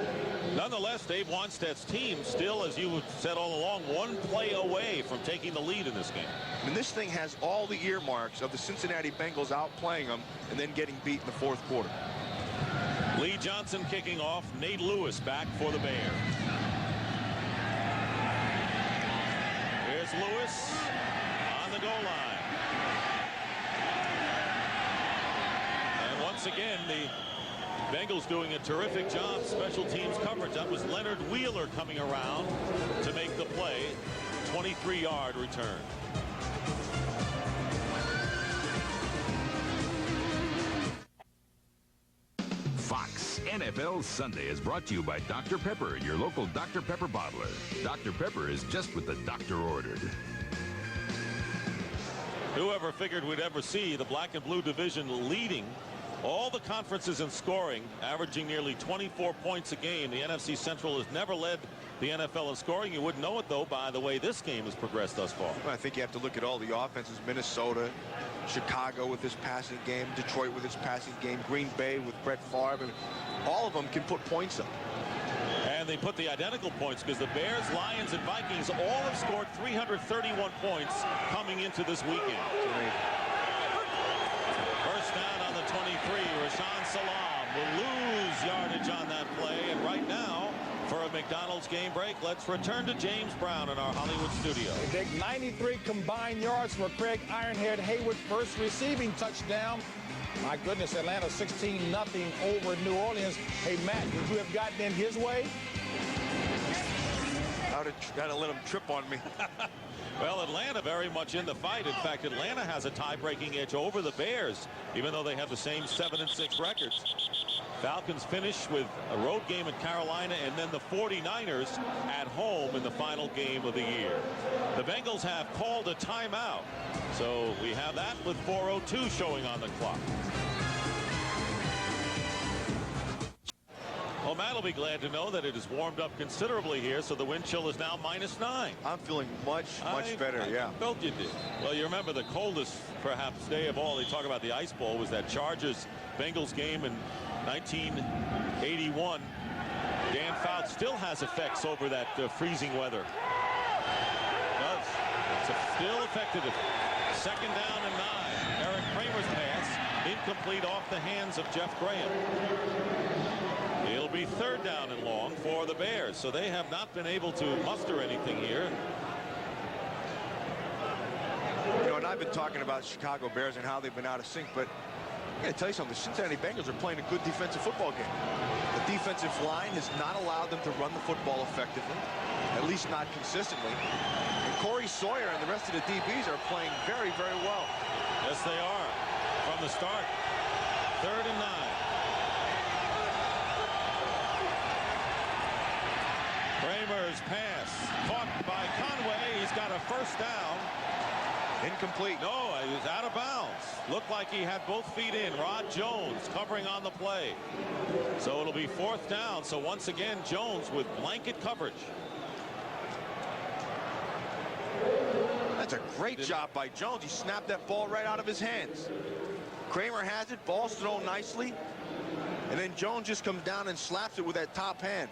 Nonetheless, Dave Wanstead's team still, as you said all along, 1 play away from taking the lead in this game. And this thing has all the earmarks of the Cincinnati Bengals outplaying them and then getting beat in the 4th quarter. Lee Johnson kicking off. Nate Lewis back for the Bears. Here's Lewis on the goal line. And once again, the Bengals doing a terrific job. Special teams coverage. That was Leonard Wheeler coming around to make the play. 23-yard return. Fox NFL Sunday is brought to you by Dr. Pepper, your local Dr. Pepper bottler. Dr. Pepper is just what the doctor ordered. Whoever figured we'd ever see the black and blue division leading all the conferences in scoring, averaging nearly 24 points a game. The NFC Central has never led the NFL in scoring. You wouldn't know it, though, by the way this game has progressed thus far. Well, I think you have to look at all the offenses. Minnesota, Chicago with this passing game, Detroit with its passing game, Green Bay with Brett Favre. I mean, all of them can put points up. And they put the identical points because the Bears, Lions, and Vikings all have scored 331 points coming into this weekend. First down on the 23. Rashaan Salaam will lose yardage on that play. And right now, for a McDonald's game break, let's return to James Brown in our Hollywood studio. Dick, 93 combined yards for Craig Ironhead Haywood, first receiving touchdown. My goodness, Atlanta 16-0 over New Orleans. Hey, Matt, would you have gotten in his way? I'd have let him trip on me. Well, Atlanta very much in the fight. In fact, Atlanta has a tie-breaking edge over the Bears, even though they have the same 7-6 records. Falcons finish with a road game in Carolina and then the 49ers at home in the final game of the year. The Bengals have called a timeout. So we have that with 4:02 showing on the clock. Well, Matt will be glad to know that it has warmed up considerably here, so the wind chill is now -9. I'm feeling much better, yeah. I felt you did. Well, you remember the coldest, perhaps, day of all. They talk about the Ice Bowl was that Chargers-Bengals game in 1981. Dan Fouts still has effects over that freezing weather. Does. It's still effective. Second down and 9. Eric Kramer's pass incomplete off the hands of Jeff Graham. It'll be third down and long for the Bears, so they have not been able to muster anything here. You know, and I've been talking about Chicago Bears and how they've been out of sync, but I'm going to tell you something. The Cincinnati Bengals are playing a good defensive football game. The defensive line has not allowed them to run the football effectively, at least not consistently. And Corey Sawyer and the rest of the DBs are playing very, very well. Yes, they are. From the start, third and 9. Kramer's pass caught by Conway. He's got a first down. Incomplete. No, he was out of bounds. Looked like he had both feet in. Rod Jones covering on the play. So it'll be 4th down. So once again, Jones with blanket coverage. That's a great job by Jones. He snapped that ball right out of his hands. Kramer has it. Ball's thrown nicely. And then Jones just comes down and slaps it with that top hand.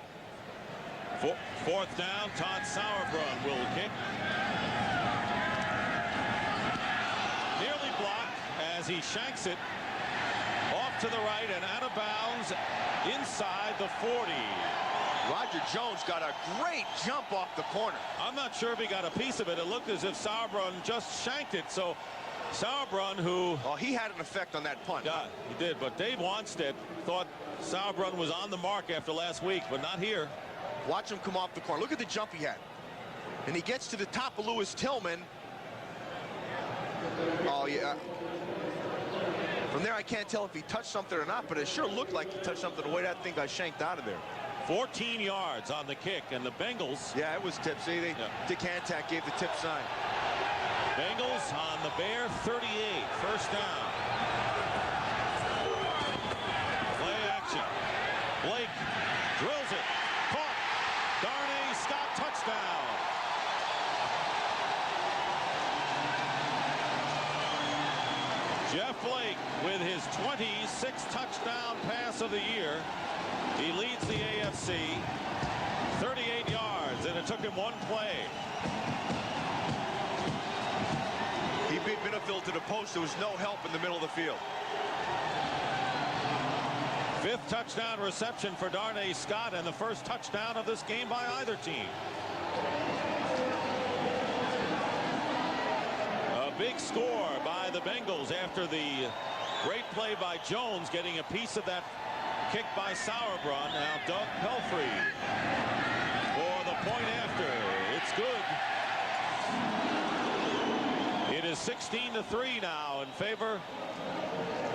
4th down. Todd Sauerbrunn will kick. Nearly blocked as he shanks it off to the right and out of bounds inside the 40. Roger Jones got a great jump off the corner. I'm not sure if he got a piece of it. It looked as if Sauerbrunn just shanked it. So Sauerbrunn, who... Oh, he had an effect on that punt. Yeah, he did. But Dave Wanstead thought Sauerbrunn was on the mark after last week, but not here. Watch him come off the corner. Look at the jump he had. And he gets to the top of Lewis Tillman. Oh, yeah. From there, I can't tell if he touched something or not, but it sure looked like he touched something the way that thing got shanked out of there. 14 yards on the kick, and the Bengals... Yeah, it was tip. See, Dick Hantak gave the tip sign. Bengals on the Bear 38, 1st down. Play action. Blake drills it. Caught. Darnay Scott touchdown. Jeff Blake with his 26th touchdown pass of the year. He leads the AFC. 38 yards, and it took him 1 play. He beat Minifield to the post. There was no help in the middle of the field. 5th touchdown reception for Darnay Scott, and the 1st touchdown of this game by either team. A big score by the Bengals after the great play by Jones, getting a piece of that kick by Sauerbrunn. Now Doug Pelfrey for the point after. It's good. It is 16-3 now in favor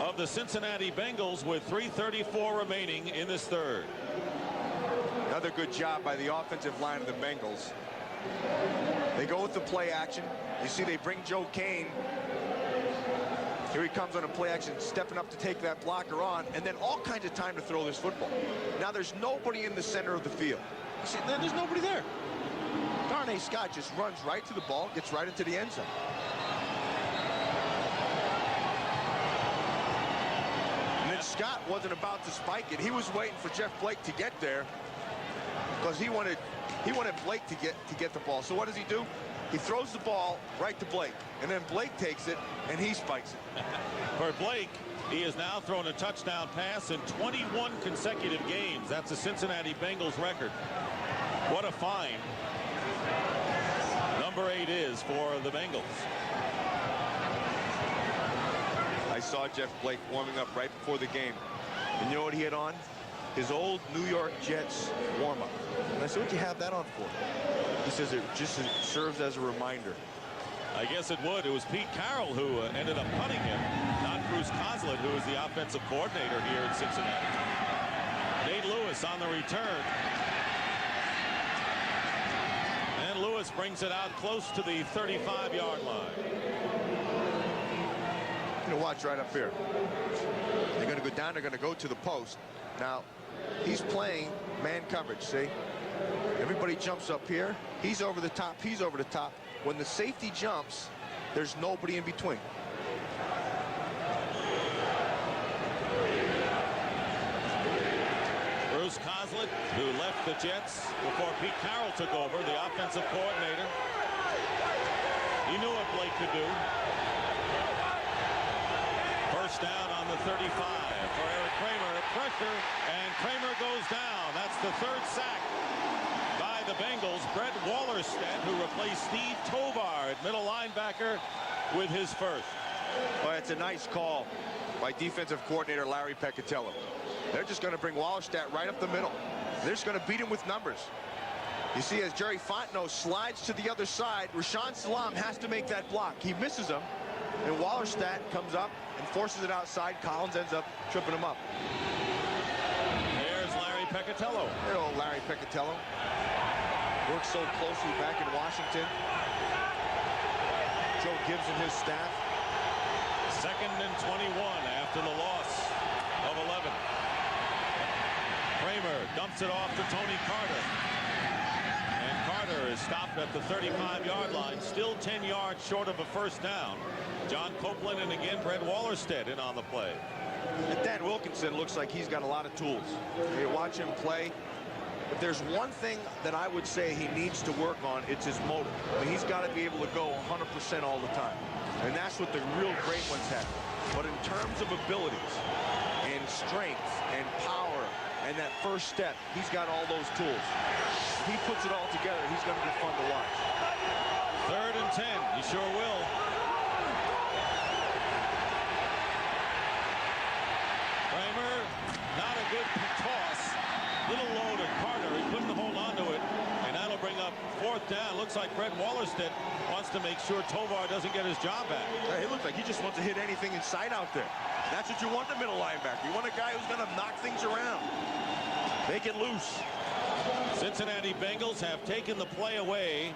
of the Cincinnati Bengals with 3:34 remaining in this 3rd. Another good job by the offensive line of the Bengals. They go with the play action. You see they bring Joe Kane. Here he comes on a play action, stepping up to take that blocker on, and then all kinds of time to throw this football. Now there's nobody in the center of the field. You see, there's nobody there. Darnay Scott just runs right to the ball, gets right into the end zone. And then Scott wasn't about to spike it. He was waiting for Jeff Blake to get there because he wanted Blake to get the ball. So what does he do? He throws the ball right to Blake, and then Blake takes it, and he spikes it. For Blake, he has now thrown a touchdown pass in 21 consecutive games. That's a Cincinnati Bengals record. What a find. Number 8 is for the Bengals. I saw Jeff Blake warming up right before the game. And you know what he had on? His old New York Jets warm-up. And I said, what'd you have that on for? He says it just serves as a reminder. I guess it would. It was Pete Carroll who ended up punting him, not Bruce Coslett, who is the offensive coordinator here in Cincinnati. Nate Lewis on the return. And Lewis brings it out close to the 35-yard line. You're going to watch right up here. They're going to go down. They're going to go to the post. Now, he's playing man coverage, see? Everybody jumps up here. He's over the top. He's over the top. When the safety jumps, there's nobody in between. Bruce Coslett, who left the Jets before Pete Carroll took over, the offensive coordinator. He knew what Blake could do. First down on the 35 for Eric Kramer. Pressure, and Kramer goes down. That's the 3rd sack by the Bengals. Brett Wallerstedt, who replaced Steve Tovar at middle linebacker with his 1st. Well, it's a nice call by defensive coordinator Larry Peccatello. They're just going to bring Wallerstedt right up the middle. They're just going to beat him with numbers. You see, as Jerry Fontenot slides to the other side, Rashaan Salam has to make that block. He misses him, and Wallerstedt comes up and forces it outside. Collins ends up tripping him up. There's Larry Peccatello. Good old Larry Peccatello. Worked so closely back in Washington. Joe Gibbs and his staff. 2nd and 21 after the loss of 11. Kramer dumps it off to Tony Carter. And Carter is stopped at the 35-yard line, still 10 yards short of a first down. John Copeland and again Brett Wallerstedt in on the play. And Dan Wilkinson looks like he's got a lot of tools. You watch him play. If there's one thing that I would say he needs to work on, it's his motor. I mean, he's got to be able to go 100% all the time. And that's what the real great ones have. But in terms of abilities and strength and power and that first step, he's got all those tools. If he puts it all together, he's going to be fun to watch. 3rd and 10. He sure will. Kramer, not a good toss. Little low to Carter. He couldn't hold on to it. And that'll bring up 4th down. Looks like Brett Wallerstedt wants to make sure Tovar doesn't get his job back. Hey, it looks like he just wants to hit anything in sight out there. That's what you want in the middle linebacker. You want a guy who's going to knock things around. Make it loose. Cincinnati Bengals have taken the play away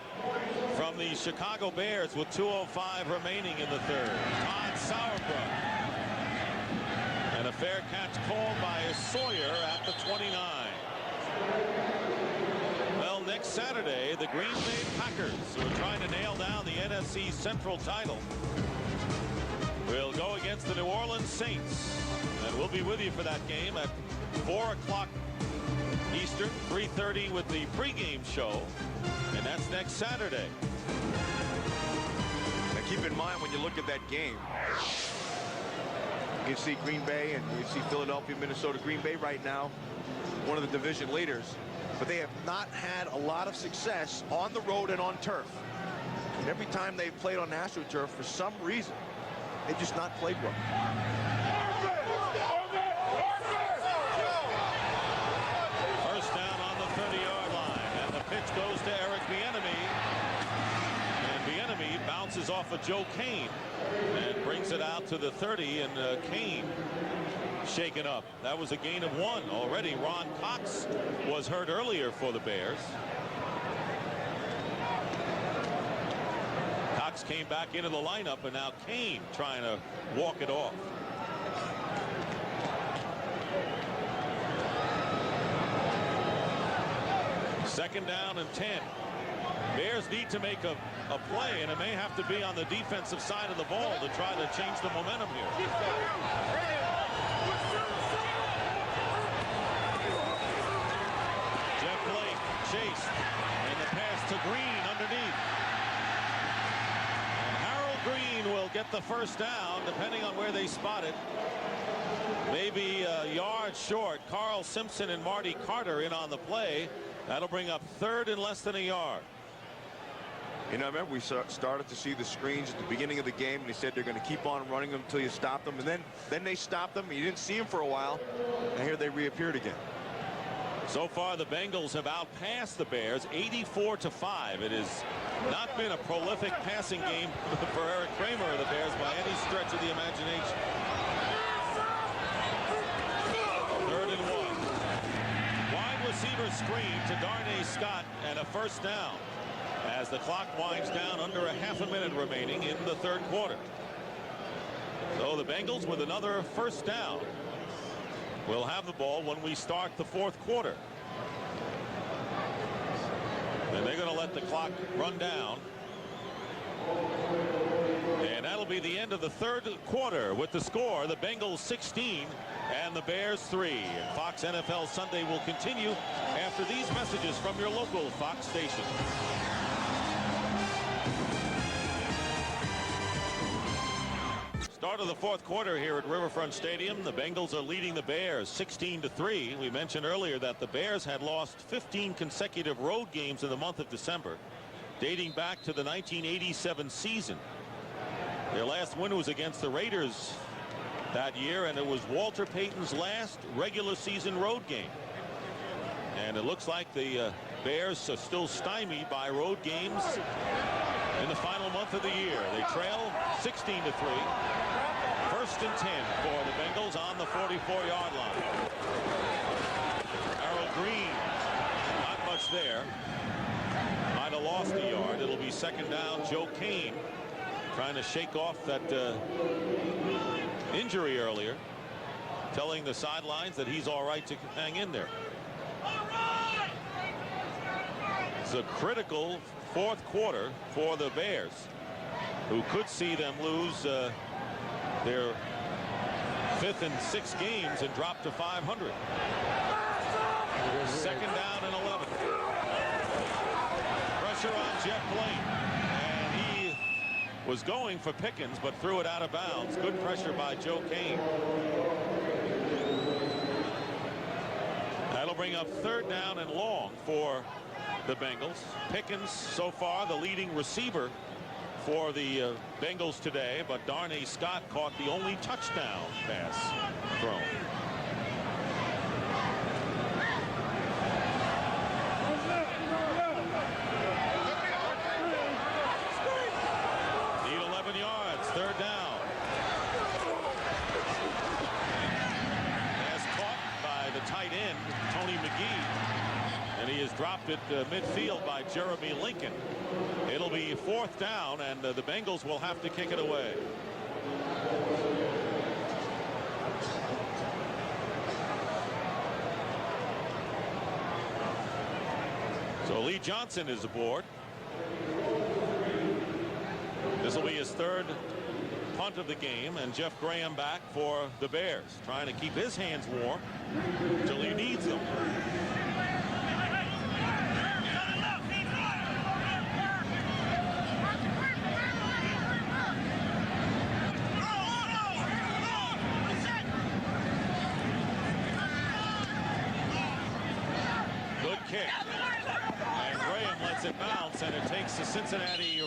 from the Chicago Bears with 2:05 remaining in the 3rd. Todd Sauerbrunn. And a fair catch called by Sawyer at the 29. Well, next Saturday, the Green Bay Packers, who are trying to nail down the NFC Central title, will go against the New Orleans Saints. And we'll be with you for that game at 4 o'clock Eastern, 3:30 with the pregame show. And that's next Saturday. Now keep in mind when you look at that game, you see Green Bay and you see Philadelphia, Minnesota. Green Bay right now, one of the division leaders, but they have not had a lot of success on the road and on turf. And every time they've played on AstroTurf, for some reason, they've just not played well. First down on the 30-yard line, and the pitch goes to Eric Bieniemy. And Bieniemy bounces off of Joe Kane and brings it out to the 30, and Kane shaken up. That was a gain of 1 already. Ron Cox was hurt earlier for the Bears. Cox came back into the lineup, and now Kane trying to walk it off. Second down and 10. Bears need to make a play, and it may have to be on the defensive side of the ball to try to change the momentum here. Jeff Blake chased, and the pass to Green underneath. And Harold Green will get the first down, depending on where they spot it. Maybe a yard short. Carl Simpson and Marty Carter in on the play. That'll bring up 3rd and less than a yard. You know, remember we started to see the screens at the beginning of the game, and they said they're going to keep on running them until you stop them, and then they stopped them. You didn't see them for a while, and here they reappeared again. So far, the Bengals have outpassed the Bears 84-5. It has not been a prolific passing game for Eric Kramer of the Bears by any stretch of the imagination. 3rd and 1. Wide receiver screen to Darnay Scott, and a first down as the clock winds down, under a half a minute remaining in the 3rd quarter. So the Bengals with another first down will have the ball when we start the 4th quarter. And they're going to let the clock run down. And that'll be the end of the 3rd quarter with the score, the Bengals 16 and the Bears 3. And Fox NFL Sunday will continue after these messages from your local Fox station. Start of the 4th quarter here at Riverfront Stadium. The Bengals are leading the Bears 16-3. We mentioned earlier that the Bears had lost 15 consecutive road games in the month of December, dating back to the 1987 season. Their last win was against the Raiders that year, and it was Walter Payton's last regular season road game. And it looks like the Bears are still stymied by road games in the final month of the year. They trail 16-3. 1st and 10 for the Bengals on the 44-yard line. Harold Green, not much there. Might have lost a yard. It'll be 2nd down. Joe Kane trying to shake off that injury earlier, telling the sidelines that he's all right to hang in there. It's a critical fourth quarter for the Bears, who could see them lose their 5th and 6th games and drop to 500. Second down and 11. Pressure on Jeff Blake, and he was going for Pickens but threw it out of bounds. Good pressure by Joe Kane. That'll bring up 3rd down and long for the Bengals. Pickens so far the leading receiver for the Bengals today, but Darnay Scott caught the only touchdown pass thrown. Need 11 yards, 3rd down. Pass caught by the tight end, Tony McGee. And he has dropped it midfield by Jeremy Lincoln. It'll be 4th down, and the Bengals will have to kick it away. So Lee Johnson is aboard. This will be his 3rd punt of the game, and Jeff Graham back for the Bears, trying to keep his hands warm until he needs them. Kick, and Graham lets it bounce, and it takes the Cincinnati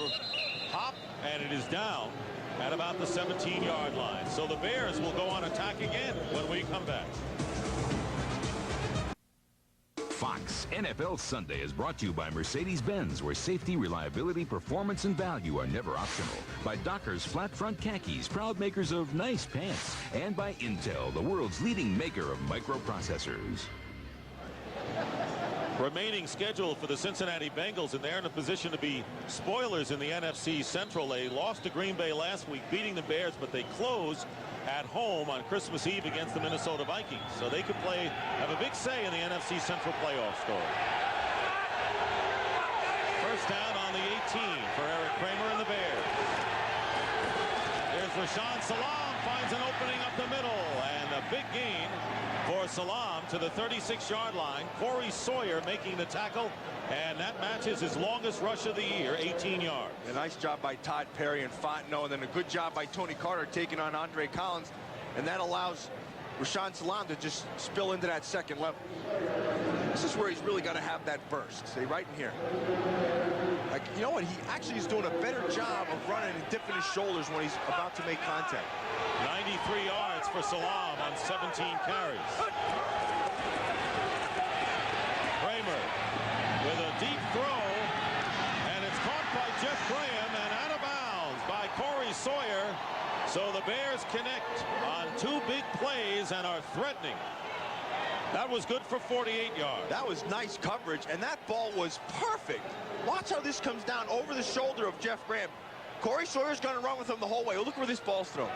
hop, and it is down at about the 17-yard line. So the Bears will go on attack again when we come back. Fox NFL Sunday is brought to you by Mercedes-Benz, where safety, reliability, performance, and value are never optional. By Dockers Flat Front Khakis, proud makers of nice pants. And by Intel, the world's leading maker of microprocessors. Remaining schedule for the Cincinnati Bengals, and they're in a position to be spoilers in the NFC Central. They lost to Green Bay last week, beating the Bears, but they close at home on Christmas Eve against the Minnesota Vikings. So they could have a big say in the NFC Central playoff story. First down on the 18 for Eric Kramer and the Bears. There's Rashaan Salaam, finds an opening up the middle, and a big gain for Salaam to the 36-yard line. Corey Sawyer making the tackle, and that matches his longest rush of the year, 18 yards. A nice job by Todd Perry and Fontenot, and then a good job by Tony Carter taking on Andre Collins, and that allows Rashaan Salaam to just spill into that second level. This is where he's really got to have that burst. See, right in here. Like, you know what? He actually is doing a better job of running and dipping his shoulders when he's about to make contact. 93 yards for Salaam on 17 carries. Kramer with a deep throw, and it's caught by Jeff Graham and out of bounds by Corey Sawyer. So the Bears connect on 2 big plays and are threatening. That was good for 48 yards. That was nice coverage, and that ball was perfect. Watch how this comes down over the shoulder of Jeff Graham. Corey Sawyer's going to run with him the whole way. Look where this ball's thrown.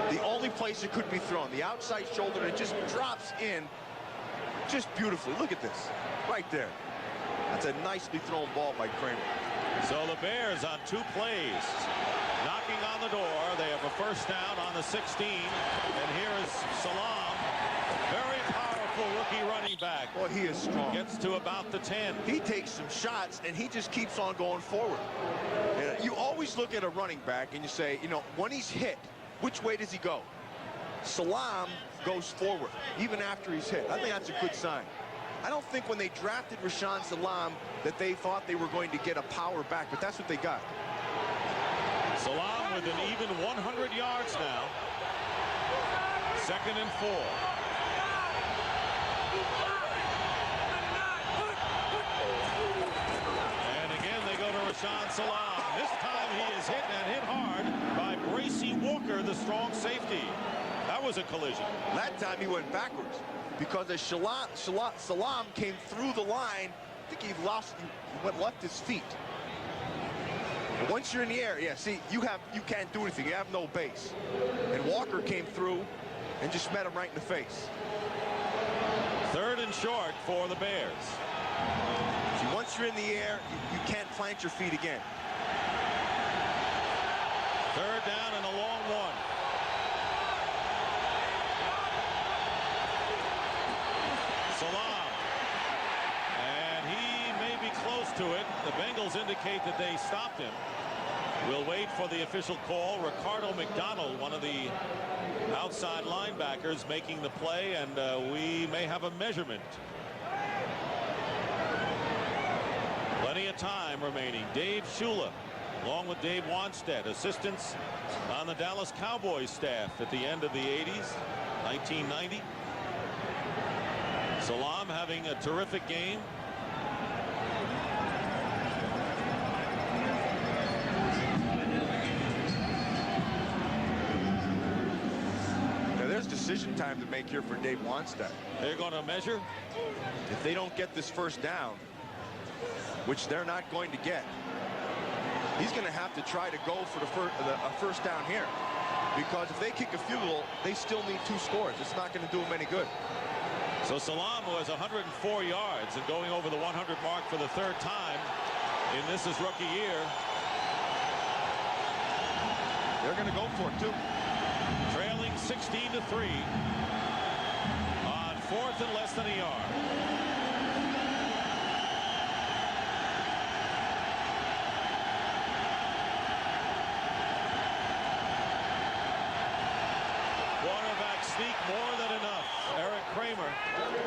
The only place it could be thrown, the outside shoulder, and it just drops in just beautifully. Look at this, right there. That's a nicely thrown ball by Kramer. So the Bears on 2 plays, knocking on the door. They have a first down on the 16, and here is Salaam, very powerful rookie running back. Boy, he is strong. Gets to about the 10. He takes some shots, and he just keeps on going forward. And you always look at a running back, and you say, you know, when he's hit, which way does he go? Salaam goes forward, even after he's hit. I think that's a good sign. I don't think when they drafted Rashaan Salaam that they thought they were going to get a power back, but that's what they got. Salaam with an even 100 yards now. 2nd and 4. And again they go to Rashaan Salaam. This time he is hit and hit hard by Bracy Walker, the strong safety. That was a collision. That time he went backwards because as Salaam came through the line, I think he went left his feet. And once you're in the air, yeah, see, you can't do anything. You have no base. And Walker came through and just met him right in the face. 3rd and short for the Bears. See, once you're in the air, you can't plant your feet again. 3rd down and a long one. Salam. And he may be close to it. The Bengals indicate that they stopped him. We'll wait for the official call. Ricardo McDonald, one of the outside linebackers, making the play, and we may have a measurement. Plenty of time remaining. Dave Shula, along with Dave Wanstead, assistants on the Dallas Cowboys staff at the end of the 80s, 1990. Salam having a terrific game. Now there's decision time to make here for Dave Wanstead. They're going to measure. If they don't get this first down, which they're not going to get, he's going to have to try to go for a first down here, because if they kick a field goal, they still need 2 scores. It's not going to do them any good. So Salam, who has 104 yards and going over the 100 mark for the 3rd time in this his rookie year. They're going to go for it too. Trailing 16-3 on 4th and less than a yard. Quarterback sneak, more than enough. Eric Kramer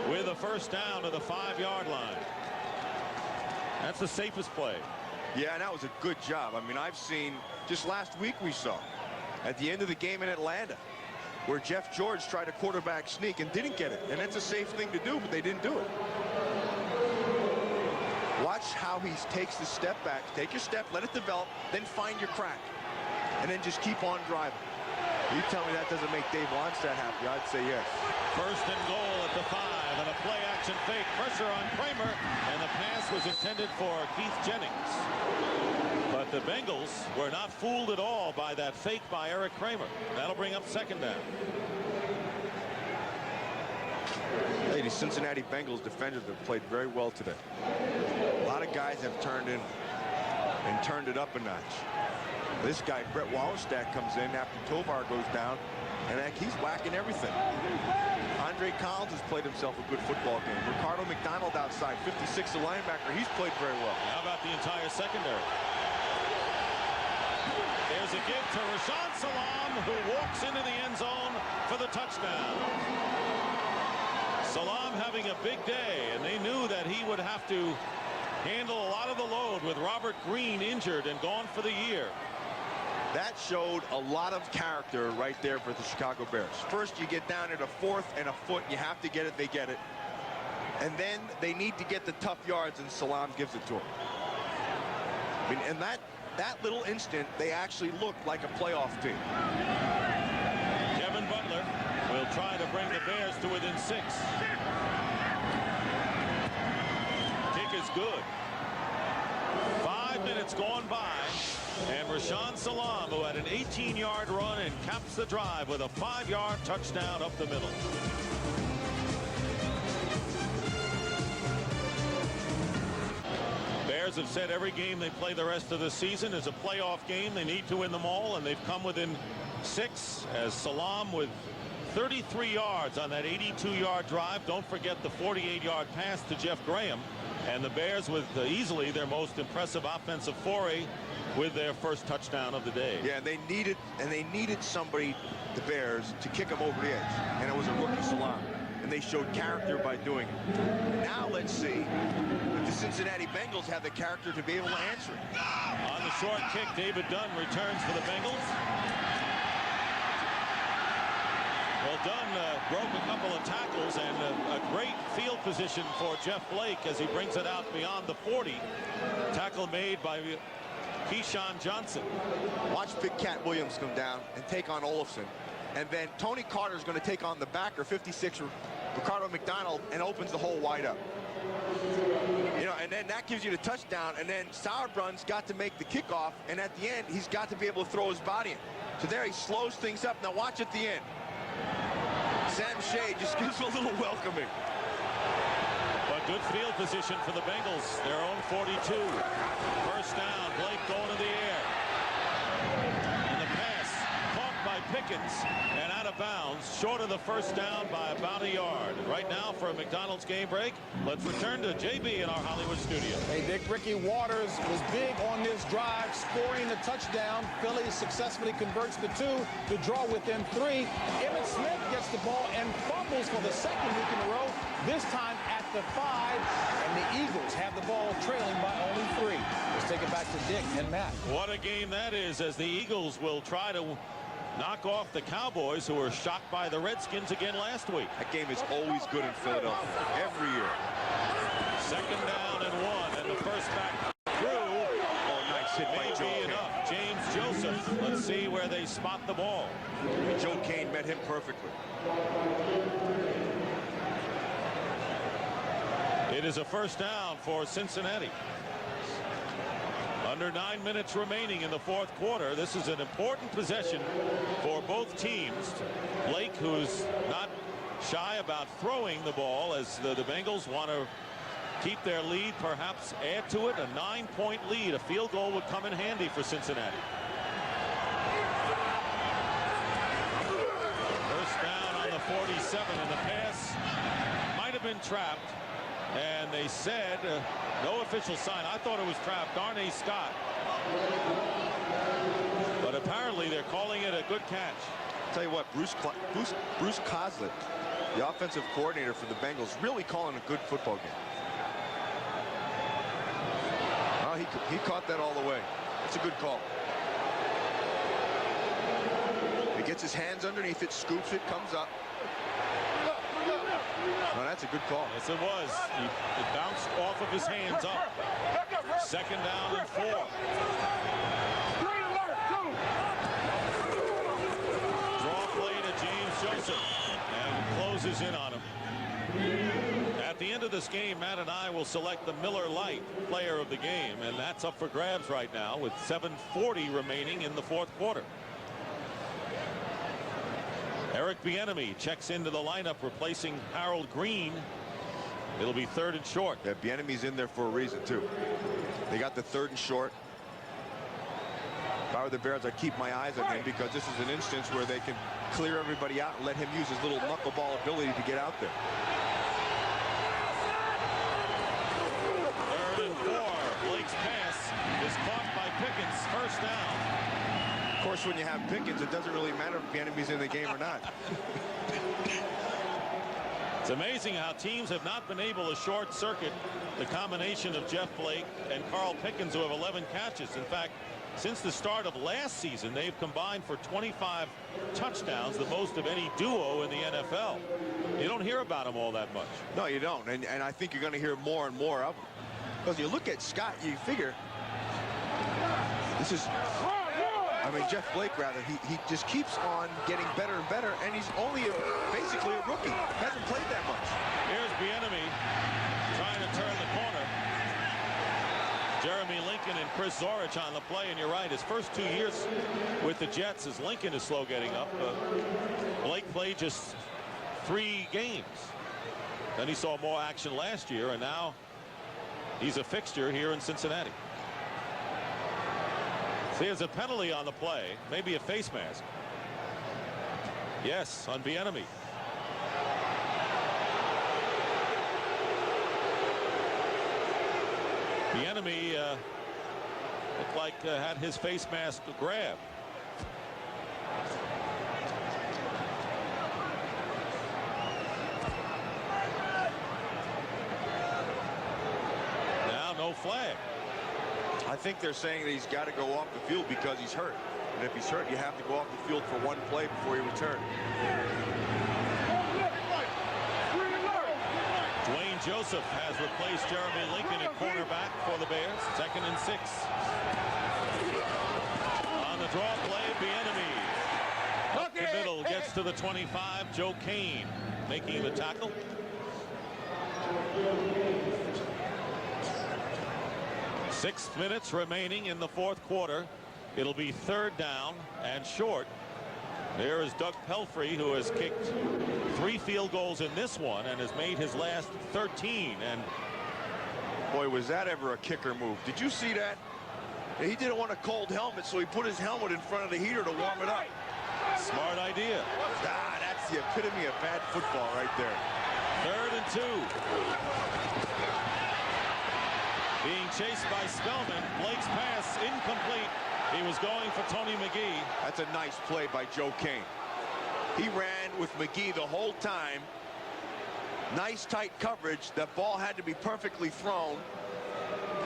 with a first down to the 5-yard line. That's the safest play. Yeah, and that was a good job. I mean, I've seen, just last week we saw at the end of the game in Atlanta where Jeff George tried a quarterback sneak and didn't get it. And it's a safe thing to do, but they didn't do it. Watch how he takes the step back. Take your step, let it develop, then find your crack. And then just keep on driving. You tell me that doesn't make Dave Wanstead happy, I'd say yes. 1st and goal at the 5, and a play action fake. Pressure on Kramer, and the pass was intended for Keith Jennings. But the Bengals were not fooled at all by that fake by Eric Kramer. That'll bring up 2nd down. Hey, the Cincinnati Bengals defenders have played very well today. A lot of guys have turned in and turned it up a notch. This guy, Brett Wallenstadt, comes in after Tovar goes down, and he's whacking everything. Andre Collins has played himself a good football game. Ricardo McDonald outside, 56, the linebacker, he's played very well. How about the entire secondary? There's a give to Rashaan Salam, who walks into the end zone for the touchdown. Salam having a big day, and they knew that he would have to handle a lot of the load with Robert Green injured and gone for the year. That showed a lot of character right there for the Chicago Bears. First, you get down at a 4th and a foot. You have to get it. They get it. And then they need to get the tough yards, and Salam gives it to them. I mean, in that little instant, they actually looked like a playoff team. Kevin Butler will try to bring the Bears to within 6. Kick is good. 5 minutes gone by. And Rashaan Salam, who had an 18-yard run and caps the drive with a 5-yard touchdown up the middle. Bears have said every game they play the rest of the season is a playoff game. They need to win them all, and they've come within 6 as Salam with 33 yards on that 82-yard drive. Don't forget the 48-yard pass to Jeff Graham. And the Bears with easily their most impressive offensive foray with their first touchdown of the day. Yeah, they needed somebody, the Bears, to kick them over the edge. And it was a rookie Salam. And they showed character by doing it. Now let's see if the Cincinnati Bengals have the character to be able to answer it. On the short kick, David Dunn returns for the Bengals. Well, Dunn broke a couple of tackles, and a great field position for Jeff Blake as he brings it out beyond the 40. Tackle made by Keyshawn Johnson. Watch Big Cat Williams come down and take on Olafson. And then Tony Carter's going to take on the backer, 56, Ricardo McDonald and opens the hole wide up. You know, and then that gives you the touchdown, and then Sauerbrun's got to make the kickoff, and at the end, he's got to be able to throw his body in. So there he slows things up. Now watch at the end. Sam Shea just gives him a little welcoming. But good field position for the Bengals. Their own 42. First down, Blake going in the air. And the pass caught by Pickens and out of bounds, short of the first down by about a yard. Right now for a McDonald's game break, let's return to JB in our Hollywood studio. Hey, Dick, Ricky Waters was big on this drive, scoring the touchdown. Philly successfully converts the 2 to draw within 3. Emmitt Smith gets the ball and fumbles for the second week in a row, this time at the 5, and the Eagles have the ball trailing by only 3. Let's take it back to Dick and Matt. What a game that is, as the Eagles will try to knock off the Cowboys, who were shocked by the Redskins again last week. That game is always good in Philadelphia, every year. Second down and 1, and the first back through. Oh, nice hit by Joe Kane. Enough. James Joseph. Let's see where they spot the ball. Joe Kane met him perfectly. It is a first down for Cincinnati. Under 9 minutes remaining in the fourth quarter. This is an important possession for both teams. Blake, who's not shy about throwing the ball, as the Bengals want to keep their lead, perhaps add to it. A 9-point lead. A field goal would come in handy for Cincinnati. First down on the 47, and the pass might have been trapped. And they said no official sign. I thought it was trapped. Darnay Scott. But apparently they're calling it a good catch. I'll tell you what, Bruce Coslett, the offensive coordinator for the Bengals, really calling a good football game. Oh, he caught that all the way. That's a good call. He gets his hands underneath it, scoops it, comes up. No, that's a good call. Yes, it was. It bounced off of his hands up. Second down and 4. Draw play to James Joseph, and closes in on him. At the end of this game, Matt and I will select the Miller Lite player of the game, and that's up for grabs right now with 7:40 remaining in the fourth quarter. Eric Bieniemy checks into the lineup, replacing Harold Green. It'll be 3rd and short. Yeah, Bieniemy's in there for a reason, too. They got the 3rd and short. If I were the Bears, I'd keep my eyes on him, because this is an instance where they can clear everybody out and let him use his little knuckleball ability to get out there. 3rd and 4. Blake's pass is caught by Pickens. First down. Of course, when you have Pickens, it doesn't really matter if Bieniemy's in the game or not. It's amazing how teams have not been able to short circuit the combination of Jeff Blake and Carl Pickens, who have 11 catches. In fact, since the start of last season, they've combined for 25 touchdowns, the most of any duo in the NFL. You don't hear about them all that much. No, you don't. And I think you're going to hear more and more of them. Because you look at Scott, you figure this is... I mean, Jeff Blake, rather, he just keeps on getting better and better, and he's only basically a rookie. Hasn't played that much. Here's Bieniemy trying to turn the corner. Jeremy Lincoln and Chris Zorich on the play, and you're right, his first 2 years with the Jets, as Lincoln is slow getting up. Blake played just 3 games. Then he saw more action last year, and now he's a fixture here in Cincinnati. See, there's a penalty on the play, maybe a face mask. Yes, on Bieniemy. Bieniemy looked like had his face mask grabbed. Now no flag. I think they're saying that he's got to go off the field because he's hurt. And if he's hurt, you have to go off the field for 1 play before you return. Dwayne Joseph has replaced Jeremy Lincoln at cornerback for the Bears. 2nd and 6. On the draw play, Bieniemy. Up the middle, gets to the 25. Joe Kane making the tackle. Six minutes remaining in the fourth quarter. It'll be third down and short. There is Doug Pelfrey, who has kicked 3 field goals in this one and has made his last 13. And boy, was that ever a kicker move. Did you see that? He didn't want a cold helmet, so he put his helmet in front of the heater to warm it up. Smart idea. Ah, that's the epitome of bad football right there. 3rd and 2. Being chased by Spellman. Blake's pass incomplete. He was going for Tony McGee. That's a nice play by Joe Kane. He ran with McGee the whole time. Nice tight coverage. That ball had to be perfectly thrown.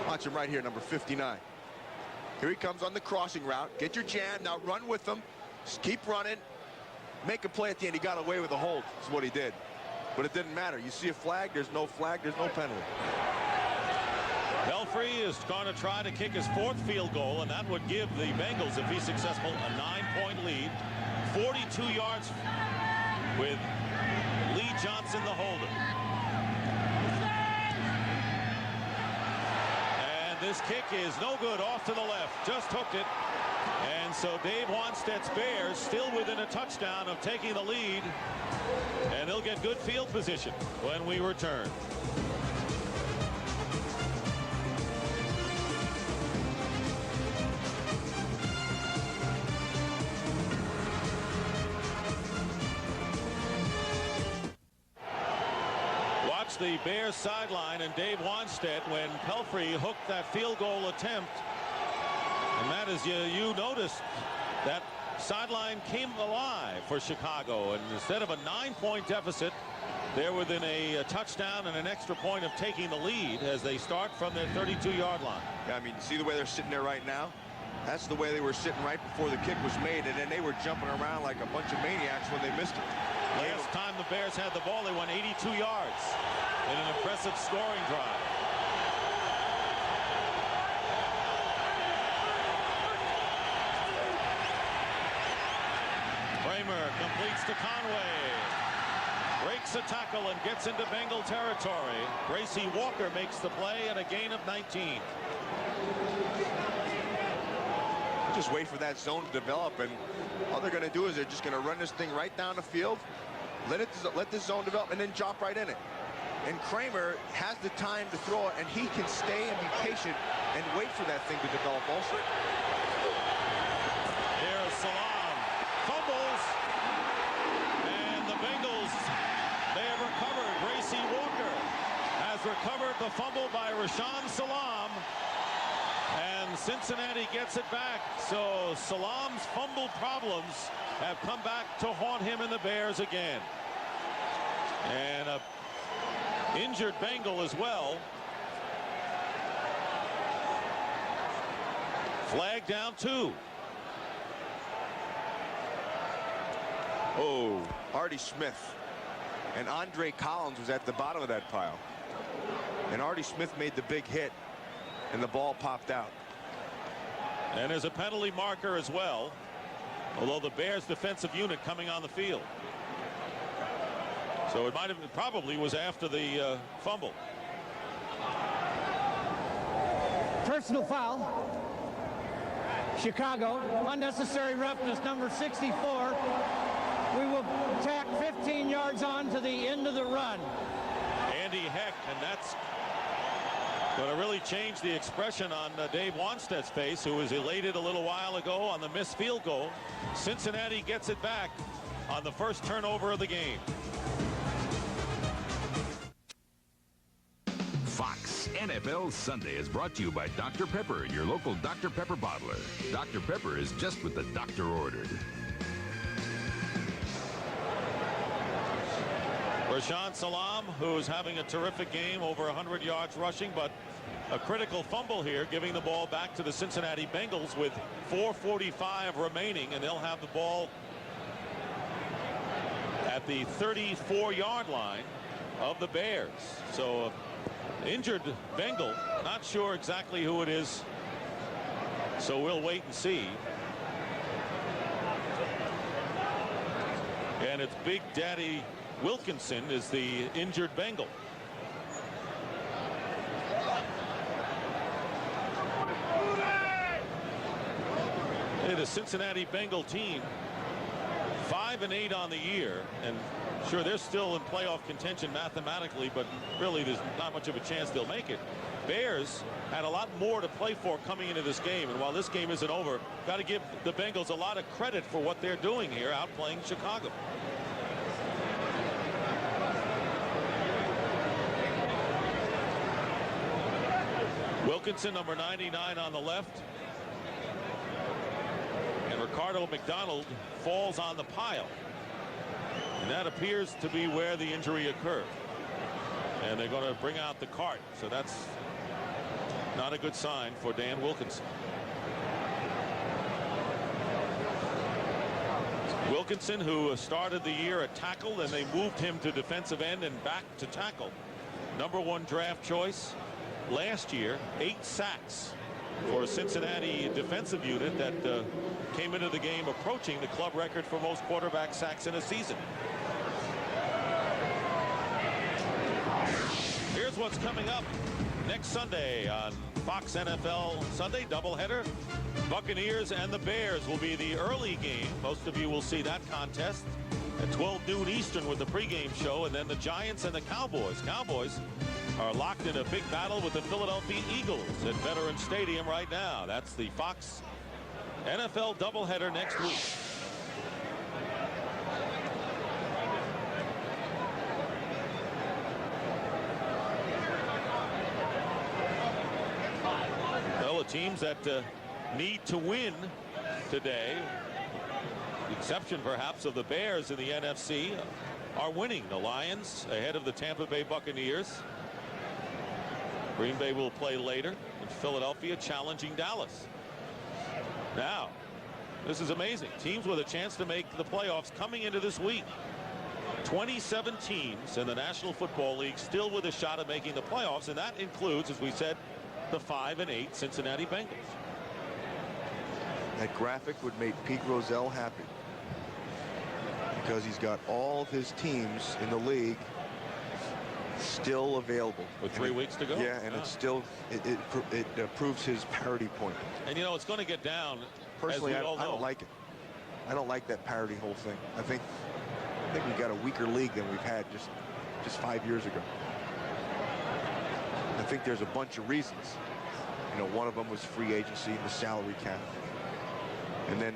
Watch him right here, number 59. Here he comes on the crossing route. Get your jam. Now run with them. Just keep running. Make a play at the end. He got away with a hold. That's what he did. But it didn't matter. You see a flag, there's no flag, there's no penalty. Pelfrey is going to try to kick his 4th field goal, and that would give the Bengals, if he's successful, a 9-point lead. 42 yards with Lee Johnson, the holder. And this kick is no good, off to the left. Just hooked it. And so Dave Wanstead's Bears still within a touchdown of taking the lead. And they'll get good field position when we return. The Bears sideline and Dave Wanstead when Pelfrey hooked that field goal attempt. And that is, you noticed that sideline came alive for Chicago, and instead of a 9-point deficit, they're within a touchdown and an extra point of taking the lead as they start from their 32-yard line. Yeah, I mean, see the way they're sitting there right now? That's the way they were sitting right before the kick was made, and then they were jumping around like a bunch of maniacs when they missed it. Last time the Bears had the ball, they won 82 yards in an impressive scoring drive. Kramer completes to Conway. Breaks a tackle and gets into Bengal territory. Gracie Walker makes the play and a gain of 19. Just wait for that zone to develop, and all they're going to do is they're just going to run this thing right down the field, let this zone develop, and then drop right in it. And Kramer has the time to throw it, and he can stay and be patient and wait for that thing to develop also. Here's Salam. Fumbles. And the Bengals, they have recovered. Gracie Walker has recovered the fumble by Rashaan Salam. And Cincinnati gets it back. So Salam's fumble problems have come back to haunt him and the Bears again. And a injured Bengal as well. Flag down 2. Oh, Artie Smith and Andre Collins was at the bottom of that pile. And Artie Smith made the big hit, and the ball popped out. And there's a penalty marker as well, although the Bears defensive unit coming on the field. So it might have probably was after the fumble. Personal foul. Chicago, unnecessary roughness, number 64. We will tack 15 yards on to the end of the run. Andy Heck, and that's going to really change the expression on Dave Wanstead's face, who was elated a little while ago on the missed field goal. Cincinnati gets it back on the first turnover of the game. Fox NFL Sunday is brought to you by Dr. Pepper, your local Dr. Pepper bottler. Dr. Pepper is just what the doctor ordered. Rashaan Salam, who's having a terrific game, over 100 yards rushing, but a critical fumble here, giving the ball back to the Cincinnati Bengals with 4:45 remaining, and they'll have the ball at the 34-yard line of the Bears. So injured Bengal, not sure exactly who it is, so we'll wait and see. And it's Big Daddy Wilkinson is the injured Bengal. Hey, the Cincinnati Bengal team 5-8 on the year, and sure, they're still in playoff contention mathematically, but really there's not much of a chance they'll make it. Bears had a lot more to play for coming into this game, and while this game isn't over, got to give the Bengals a lot of credit for what they're doing here, outplaying Chicago. Wilkinson, number 99 on the left. And Ricardo McDonald falls on the pile. And that appears to be where the injury occurred. And they're going to bring out the cart. So that's not a good sign for Dan Wilkinson. Wilkinson, who started the year at tackle, and they moved him to defensive end and back to tackle. #1 draft choice. Last year, 8 sacks for a Cincinnati defensive unit that came into the game approaching the club record for most quarterback sacks in a season. Here's what's coming up next Sunday on Fox NFL Sunday doubleheader. Buccaneers and the Bears will be the early game. Most of you will see that contest at 12 noon Eastern with the pregame show, and then the Giants and the Cowboys. Cowboys are locked in a big battle with the Philadelphia Eagles at Veterans Stadium right now. That's the Fox NFL doubleheader next week. Well, the teams that need to win today, the exception perhaps of the Bears in the NFC, are winning. The Lions ahead of the Tampa Bay Buccaneers. Green Bay will play later, and Philadelphia challenging Dallas. Now, this is amazing. Teams with a chance to make the playoffs coming into this week. 27 teams in the National Football League still with a shot at making the playoffs, and that includes, as we said, the 5-8 Cincinnati Bengals. That graphic would make Pete Rozelle happy, because he's got all of his teams in the league still available with 3 weeks to go. Yeah, and it's still it proves his parity point. And you know, it's going to get down. Personally, I don't like it. I don't like that parity whole thing. I think we've got a weaker league than we've had just 5 years ago. I think there's a bunch of reasons. You know, one of them was free agency and the salary cap, and then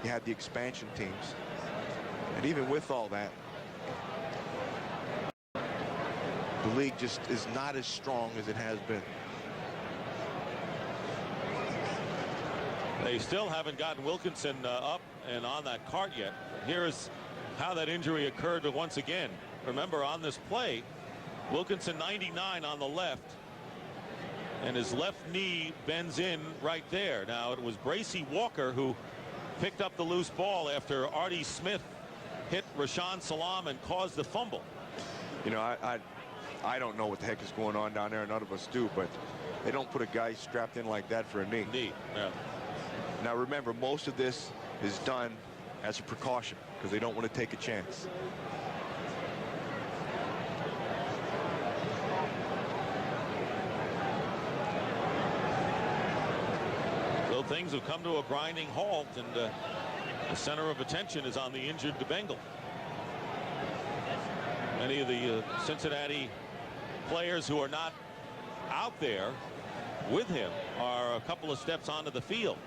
you had the expansion teams. And even with all that, the league just is not as strong as it has been. They still haven't gotten Wilkinson up and on that cart yet. Here's how that injury occurred once again. Remember, on this play, Wilkinson 99 on the left, and his left knee bends in right there. Now, it was Bracy Walker who picked up the loose ball after Artie Smith hit Rashaan Salam and caused the fumble. You know, I don't know what the heck is going on down there. None of us do, but they don't put a guy strapped in like that for a knee. Yeah. Now remember, most of this is done as a precaution because they don't want to take a chance. Well, things have come to a grinding halt, and the center of attention is on the injured Bengal. Many of the Cincinnati players who are not out there with him are a couple of steps onto the field.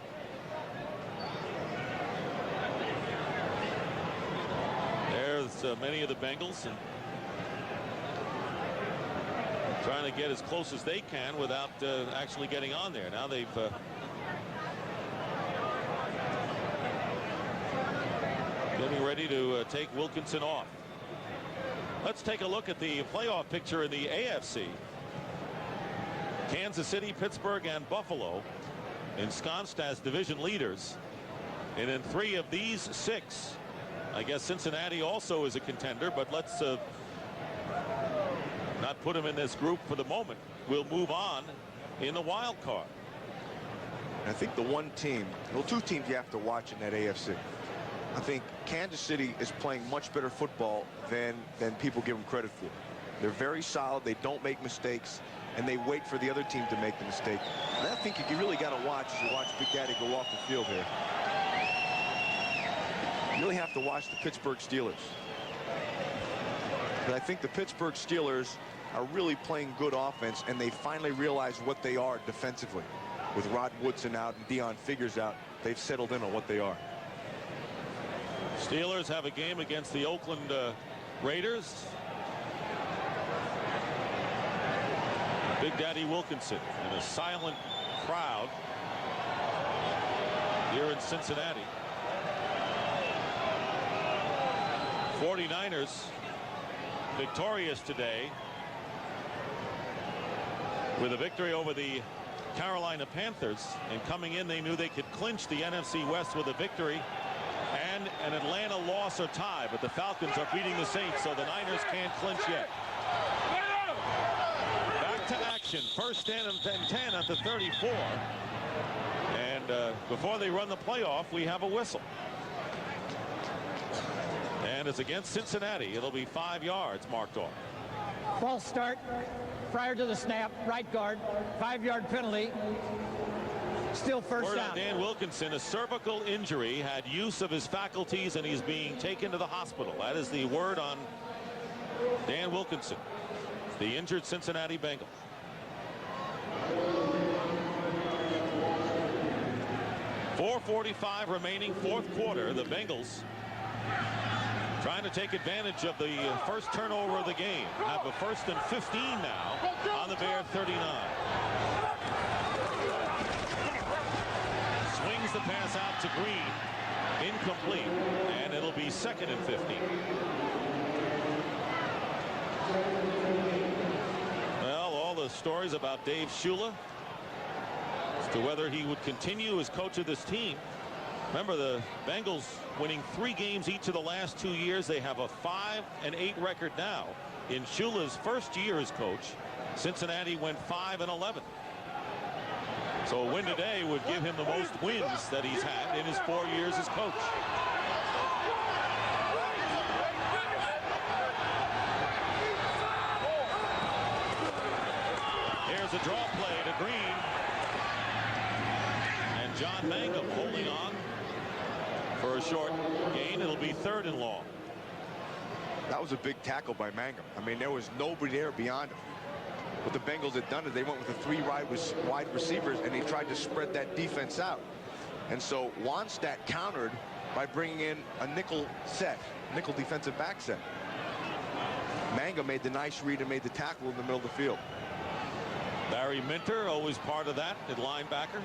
There's many of the Bengals, and trying to get as close as they can without actually getting on there. Now they've getting ready to take Wilkinson off. Let's take a look at the playoff picture in the AFC. Kansas City, Pittsburgh, and Buffalo ensconced as division leaders. And in 3 of these 6, I guess Cincinnati also is a contender, but let's not put them in this group for the moment. We'll move on in the wild card. I think the one team, well, 2 teams you have to watch in that AFC. I think Kansas City is playing much better football than people give them credit for. They're very solid. They don't make mistakes, and they wait for the other team to make the mistake. And I think you really got to watch as you watch Big Daddy go off the field here. You really have to watch the Pittsburgh Steelers. But I think the Pittsburgh Steelers are really playing good offense, and they finally realize what they are defensively. With Rod Woodson out and Deion Figures out, they've settled in on what they are. Steelers have a game against the Oakland Raiders. Big Daddy Wilkinson and a silent crowd here in Cincinnati. 49ers victorious today with a victory over the Carolina Panthers, and coming in they knew they could clinch the NFC West with a victory and an Atlanta loss or tie, but the Falcons are beating the Saints, so the Niners can't clinch yet. Back to action. First and 10 at the 34. And before they run the playoff, we have a whistle. And it's against Cincinnati. It'll be 5 yards marked off. False start prior to the snap. Right guard. 5-yard penalty. Still first Word down. on Dan Wilkinson, a cervical injury, had use of his faculties, and he's being taken to the hospital. That is the word on Dan Wilkinson, the injured Cincinnati Bengal. .445 remaining, fourth quarter. The Bengals trying to take advantage of the first turnover of the game. Have a 1st and 15 now on the Bear 39. Swings the pass out to Green, incomplete, and it'll be 2nd and 15. Well, all the stories about Dave Shula as to whether he would continue as coach of this team. Remember, the Bengals winning 3 games each of the last 2 years. They have a 5-8 record now. In Shula's first year as coach, Cincinnati went 5-11. So a win today would give him the most wins that he's had in his 4 years as coach. Here's a draw play to Green. And John Mangum holding on for a short gain. It'll be 3rd and long. That was a big tackle by Mangum. I mean, there was nobody there beyond him. What the Bengals had done is they went with the 3 wide receivers, and they tried to spread that defense out. And so Wannstedt countered by bringing in a nickel defensive back set. Mangum made the nice read and made the tackle in the middle of the field. Barry Minter always part of that at linebacker.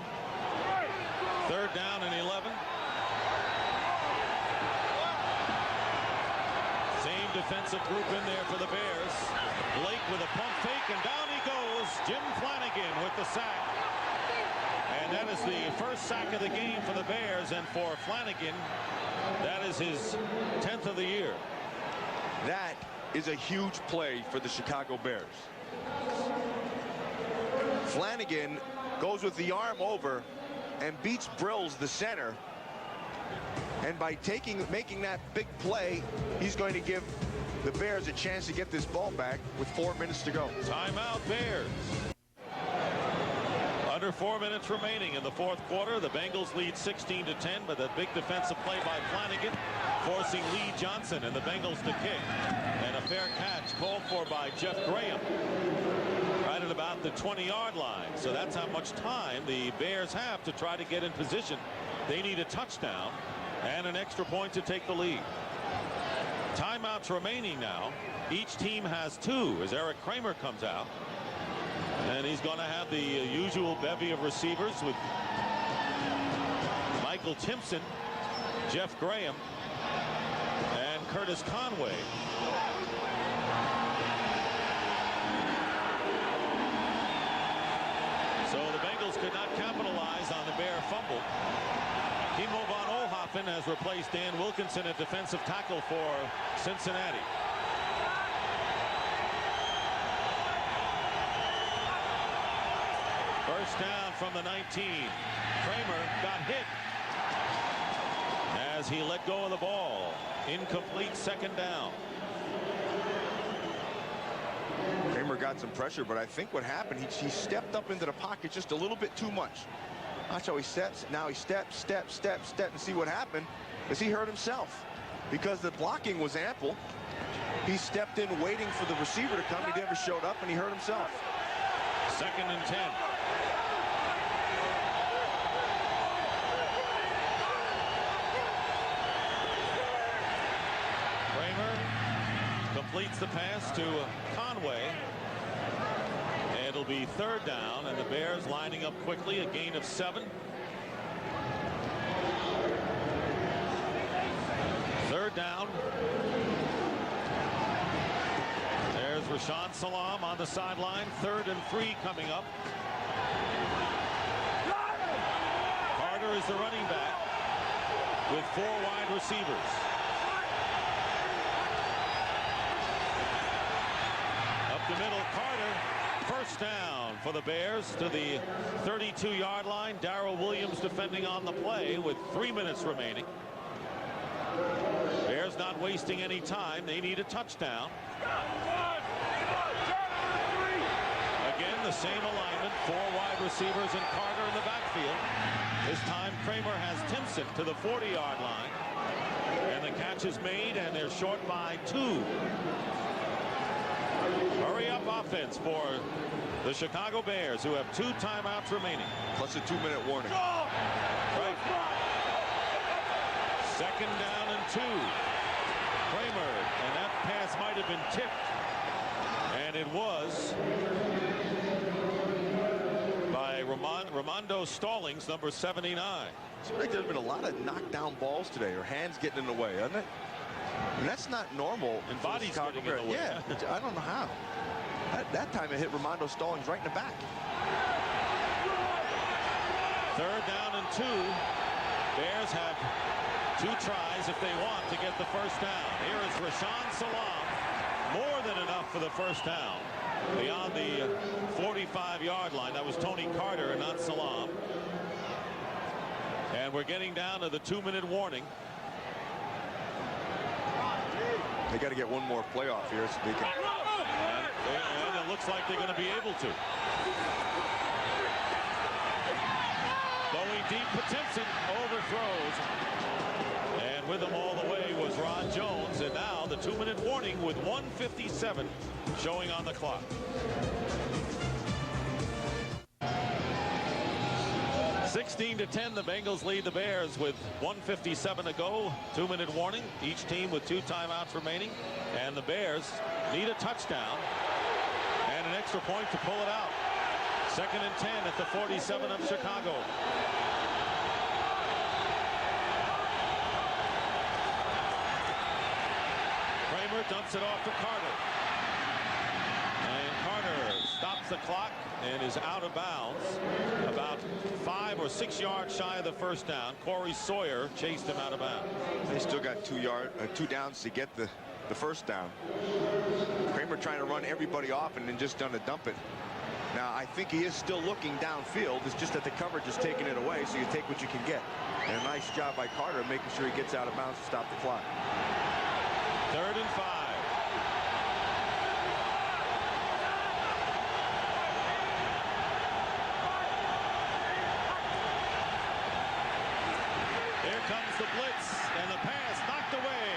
3rd down and 11. Same defensive group in there for the Bears. Blake with a pump fake, and down he goes. Jim Flanagan with the sack. And that is the first sack of the game for the Bears, and for Flanagan, that is his 10th of the year. That is a huge play for the Chicago Bears. Flanagan goes with the arm over and beats Brills, the center. And by making that big play, he's going to give the Bears a chance to get this ball back with 4 minutes to go. Timeout, Bears. Under 4 minutes remaining in the fourth quarter. The Bengals lead 16-10, but a big defensive play by Flanagan, forcing Lee Johnson and the Bengals to kick. And a fair catch called for by Jeff Graham right at about the 20-yard line. So that's how much time the Bears have to try to get in position. They need a touchdown and an extra point to take the lead. Timeouts remaining now. Each team has 2 as Eric Kramer comes out. And he's going to have the usual bevy of receivers with Michael Timpson, Jeff Graham, and Curtis Conway. So the Bengals could not capitalize on the Bear fumble. Kimo von Oelhoffen has replaced Dan Wilkinson at defensive tackle for Cincinnati. First down from the 19. Kramer got hit. as he let go of the ball. Incomplete, second down. Kramer got some pressure, but I think what happened, he stepped up into the pocket just a little bit too much. Watch how he steps. Now he steps, and see what happened is he hurt himself because the blocking was ample. He stepped in waiting for the receiver to come. He never showed up, and he hurt himself. 2nd and 10. Kramer completes the pass to Conway. It'll be 3rd down, and the Bears lining up quickly, a gain of 7. 3rd down. There's Rashaan Salam on the sideline. 3rd and 3 coming up. Carter is the running back with 4 wide receivers. Up the middle, Carter. 1st down for the Bears to the 32-yard line. Darrell Williams defending on the play with 3 minutes remaining. Bears not wasting any time. They need a touchdown. Again, the same alignment. 4 wide receivers and Carter in the backfield. This time Kramer has Timpson to the 40-yard line. And the catch is made, and they're short by 2. Hurry up offense for the Chicago Bears, who have 2 timeouts remaining. Plus a 2-minute warning. Right. 2nd down and 2. Kramer, and that pass might have been tipped. And it was by Ramondo Stallings, number 79. Seems like there's been a lot of knockdown balls today, or hands getting in the way, hasn't it? And that's not normal. And bodies getting in the way. Yeah, I don't know how. That time it hit Ramondo Stallings right in the back. 3rd down and 2. Bears have 2 tries if they want to get the 1st down. Here is Rashaan Salam. More than enough for the 1st down. Beyond the 45-yard line. That was Tony Carter and not Salam. And we're getting down to the 2-minute warning. They got to get one more playoff here so they can. And it looks like they're going to be able to. Going deep for Timpson. Overthrows. And with him all the way was Ron Jones. And now the 2-minute warning with 1:57 showing on the clock. (16-10), the Bengals lead the Bears with 1:57 to go. 2-minute warning. Each team with 2 timeouts remaining. And the Bears need a touchdown and an extra point to pull it out. 2nd and 10 at the 47 of Chicago. Kramer dumps it off to Carter. And Carter stops the clock and is out of bounds. About 5 or 6 yards shy of the 1st down. Corey Sawyer chased him out of bounds. They still got 2 downs to get the 1st down. Kramer trying to run everybody off and then just done to dump it. Now I think he is still looking downfield. It's just that the coverage is taking it away, so you take what you can get. And a nice job by Carter making sure he gets out of bounds to stop the clock. 3rd and 5. Here comes the blitz, and the pass knocked away.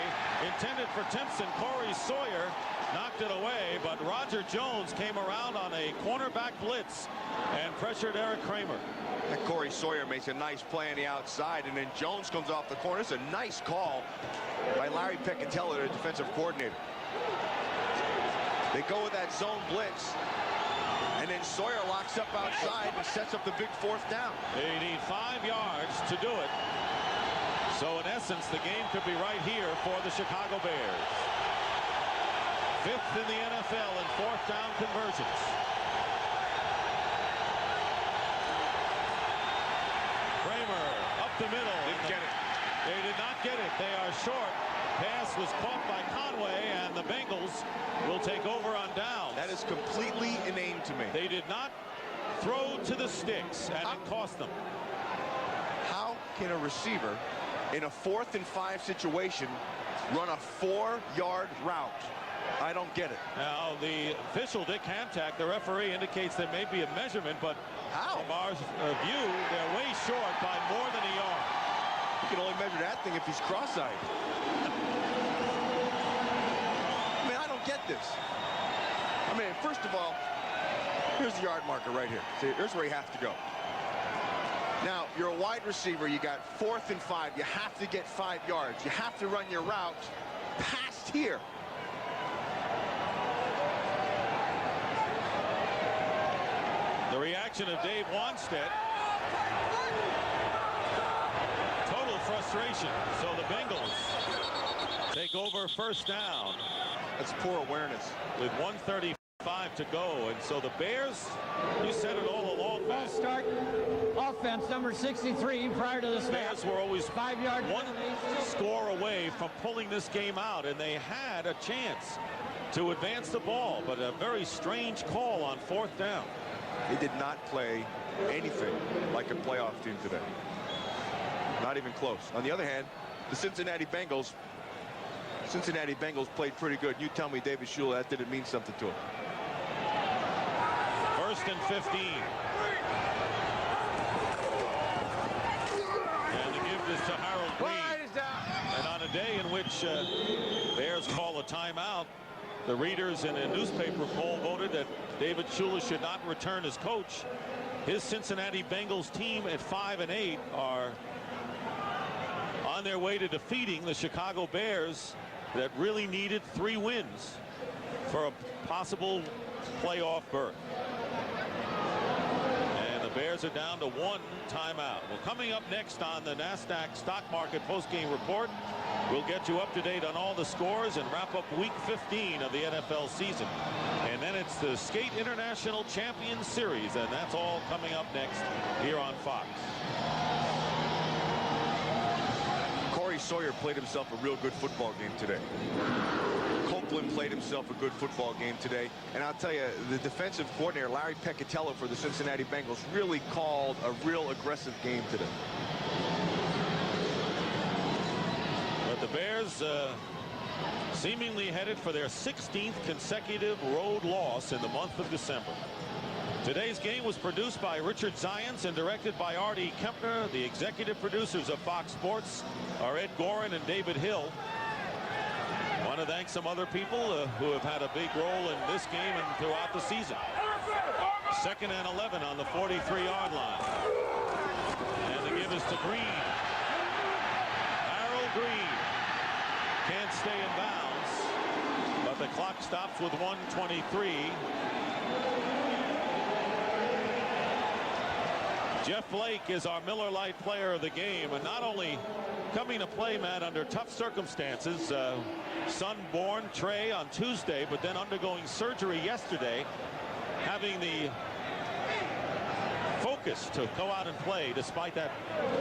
Intended for Timpson. Corey Sawyer knocked it away, but Roger Jones came around on a cornerback blitz and pressured Eric Kramer. And Corey Sawyer makes a nice play on the outside, and then Jones comes off the corner. It's a nice call by Larry Peccatelli, the defensive coordinator. They go with that zone blitz, and then Sawyer locks up outside and sets up the big 4th down. They need 5 yards to do it. So in essence, the game could be right here for the Chicago Bears. 5th in the NFL in 4th down conversions. Kramer up the middle. Didn't get it. They did not get it. They are short. Pass was caught by Conway, and the Bengals will take over on downs. That is completely inane to me. They did not throw to the sticks, and it cost them. How can a receiver in a 4th and 5 situation, run a 4-yard route. I don't get it. Now, the official, Dick Hamtack, the referee, indicates there may be a measurement, but how? From our view, they're way short by more than a yard. You can only measure that thing if he's cross-eyed. I mean, I don't get this. I mean, first of all, here's the yard marker right here. See, here's where he has to go. Now, you're a wide receiver. You got 4th and 5. You have to get 5 yards. You have to run your route past here. The reaction of Dave Wanstead. Total frustration. So the Bengals take over first down. That's poor awareness. With 1:35 to go. And so the Bears, you said it all along, Matt. Start offense number 63 prior to the snap. Bears were always 5-yard one score away from pulling this game out, and they had a chance to advance the ball, but a very strange call on 4th down. They did not play anything like a playoff team today. Not even close. On the other hand, the Cincinnati Bengals played pretty good. You tell me, David Shula, that didn't mean something to him. 1st and 15. And the give this to Harold Green. And on a day in which Bears call a timeout, the readers in a newspaper poll voted that David Shula should not return as coach. His Cincinnati Bengals team at 5-8 are on their way to defeating the Chicago Bears that really needed 3 wins for a possible playoff berth. And the Bears are down to 1 timeout. Well, coming up next on the NASDAQ Stock Market Postgame Report, we'll get you up to date on all the scores and wrap up Week 15 of the NFL season. And then it's the Skate International Champions Series, and that's all coming up next here on Fox. Corey Sawyer played himself a real good football game today. Copeland played himself a good football game today. And I'll tell you, the defensive coordinator, Larry Peccatello, for the Cincinnati Bengals, really called a real aggressive game today. But the Bears seemingly headed for their 16th consecutive road loss in the month of December. Today's game was produced by Richard Zients and directed by Artie Kempner. The executive producers of Fox Sports are Ed Gorin and David Hill. I want to thank some other people who have had a big role in this game and throughout the season. 2nd and 11 on the 43-yard line. And the give is to Green. Harold Green can't stay in bounds, but the clock stops with 1:23. Jeff Blake is our Miller Lite player of the game, and not only coming to play, Matt, under tough circumstances. Son born, Trey, on Tuesday, but then undergoing surgery yesterday, having the focus to go out and play despite that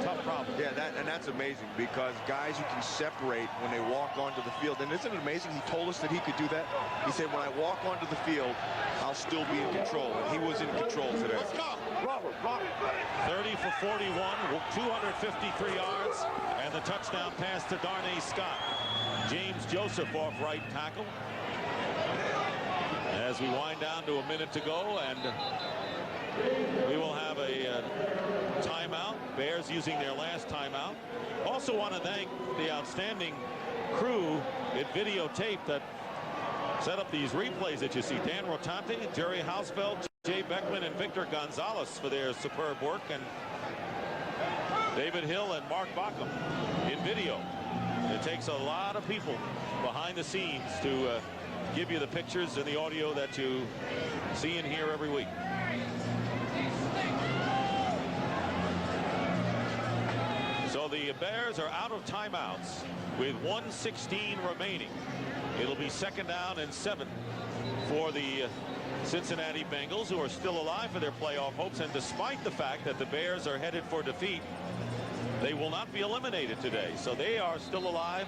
tough problem. Yeah, that's amazing, because guys who can separate when they walk onto the field. And isn't it amazing? He told us that he could do that. He said, when I walk onto the field, I'll still be in control. And he was in control today. 30 for 41, 253 yards, and the touchdown pass to Darnay Scott. James Joseph off right tackle. As we wind down to a minute to go, and we will have a timeout. Bears using their last timeout. Also want to thank the outstanding crew at Videotape that set up these replays that you see. Dan Rotante, Jerry Hausfeld, Jay Beckman, and Victor Gonzalez for their superb work, and David Hill and Mark Backham in video. It takes a lot of people behind the scenes to give you the pictures and the audio that you see and hear every week. So the Bears are out of timeouts with 1:16 remaining. It'll be 2nd down and 7 for the Cincinnati Bengals, who are still alive for their playoff hopes. And despite the fact that the Bears are headed for defeat, they will not be eliminated today. So they are still alive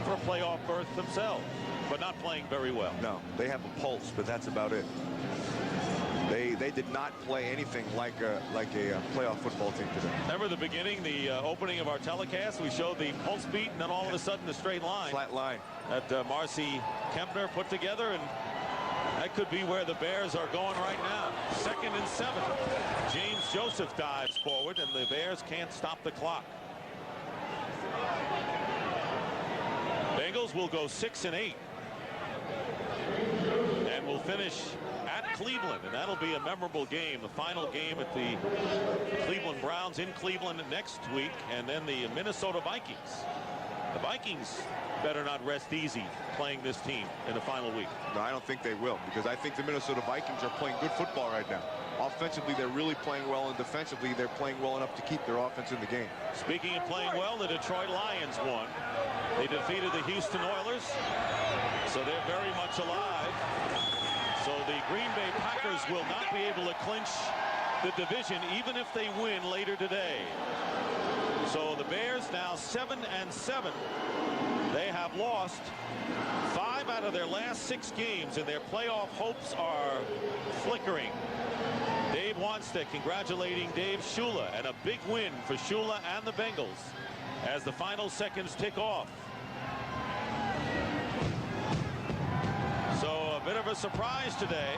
for a playoff berth themselves, but not playing very well. No, they have a pulse, but that's about it. They did not play anything like a playoff football team today. Remember the beginning, the opening of our telecast, we showed the pulse beat and then all of a sudden the straight line. Flat line. That Marcy Kempner put together, and that could be where the Bears are going right now. 2nd and 7. James Joseph dives forward, and the Bears can't stop the clock. Bengals will go 6 and 8. And will finish at Cleveland, and that'll be a memorable game, the final game at the Cleveland Browns in Cleveland next week, and then the Minnesota Vikings. The Vikings better not rest easy playing this team in the final week. No, I don't think they will, because I think the Minnesota Vikings are playing good football right now. Offensively, they're really playing well, and defensively, they're playing well enough to keep their offense in the game. Speaking of playing well, the Detroit Lions won. They defeated the Houston Oilers, so they're very much alive. So the Green Bay Packers will not be able to clinch the division even if they win later today. So the Bears now 7 and 7. They have lost 5 out of their last 6 games, and their playoff hopes are flickering. Dave Wanstead congratulating Dave Shula, and a big win for Shula and the Bengals as the final seconds tick off. So a bit of a surprise today.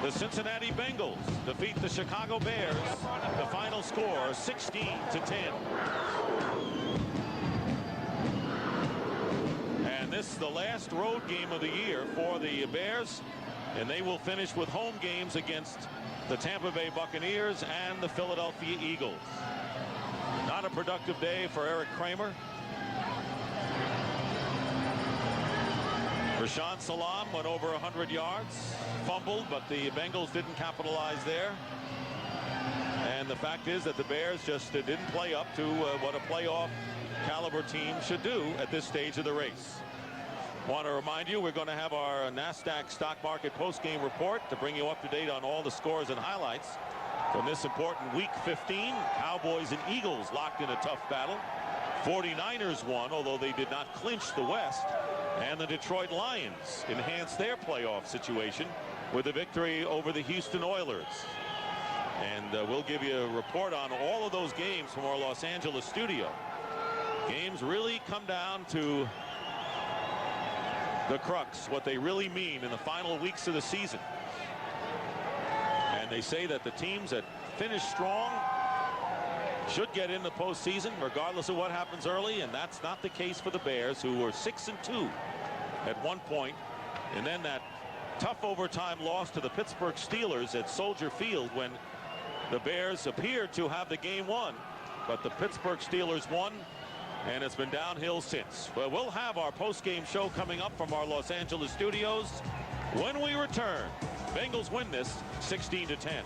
The Cincinnati Bengals defeat the Chicago Bears. The final score 16-10. And this is the last road game of the year for the Bears, and they will finish with home games against the Tampa Bay Buccaneers and the Philadelphia Eagles. Not a productive day for Eric Kramer. Rashaan Salam went over 100 yards, fumbled, but the Bengals didn't capitalize there. And the fact is that the Bears just didn't play up to what a playoff caliber team should do at this stage of the race. Want to remind you, we're going to have our NASDAQ stock market post-game report to bring you up to date on all the scores and highlights from this important Week 15. Cowboys and Eagles locked in a tough battle. 49ers won, although they did not clinch the West. And the Detroit Lions enhanced their playoff situation with a victory over the Houston Oilers. And we'll give you a report on all of those games from our Los Angeles studio. Games really come down to the crux, what they really mean in the final weeks of the season. And they say that the teams that finish strong should get in the postseason regardless of what happens early, and that's not the case for the Bears, who were 6-2 at one point, and then that tough overtime loss to the Pittsburgh Steelers at Soldier Field when the Bears appeared to have the game won, but the Pittsburgh Steelers won, and it's been downhill since. Well, we'll have our post-game show coming up from our Los Angeles studios when we return. Bengals win this 16-10.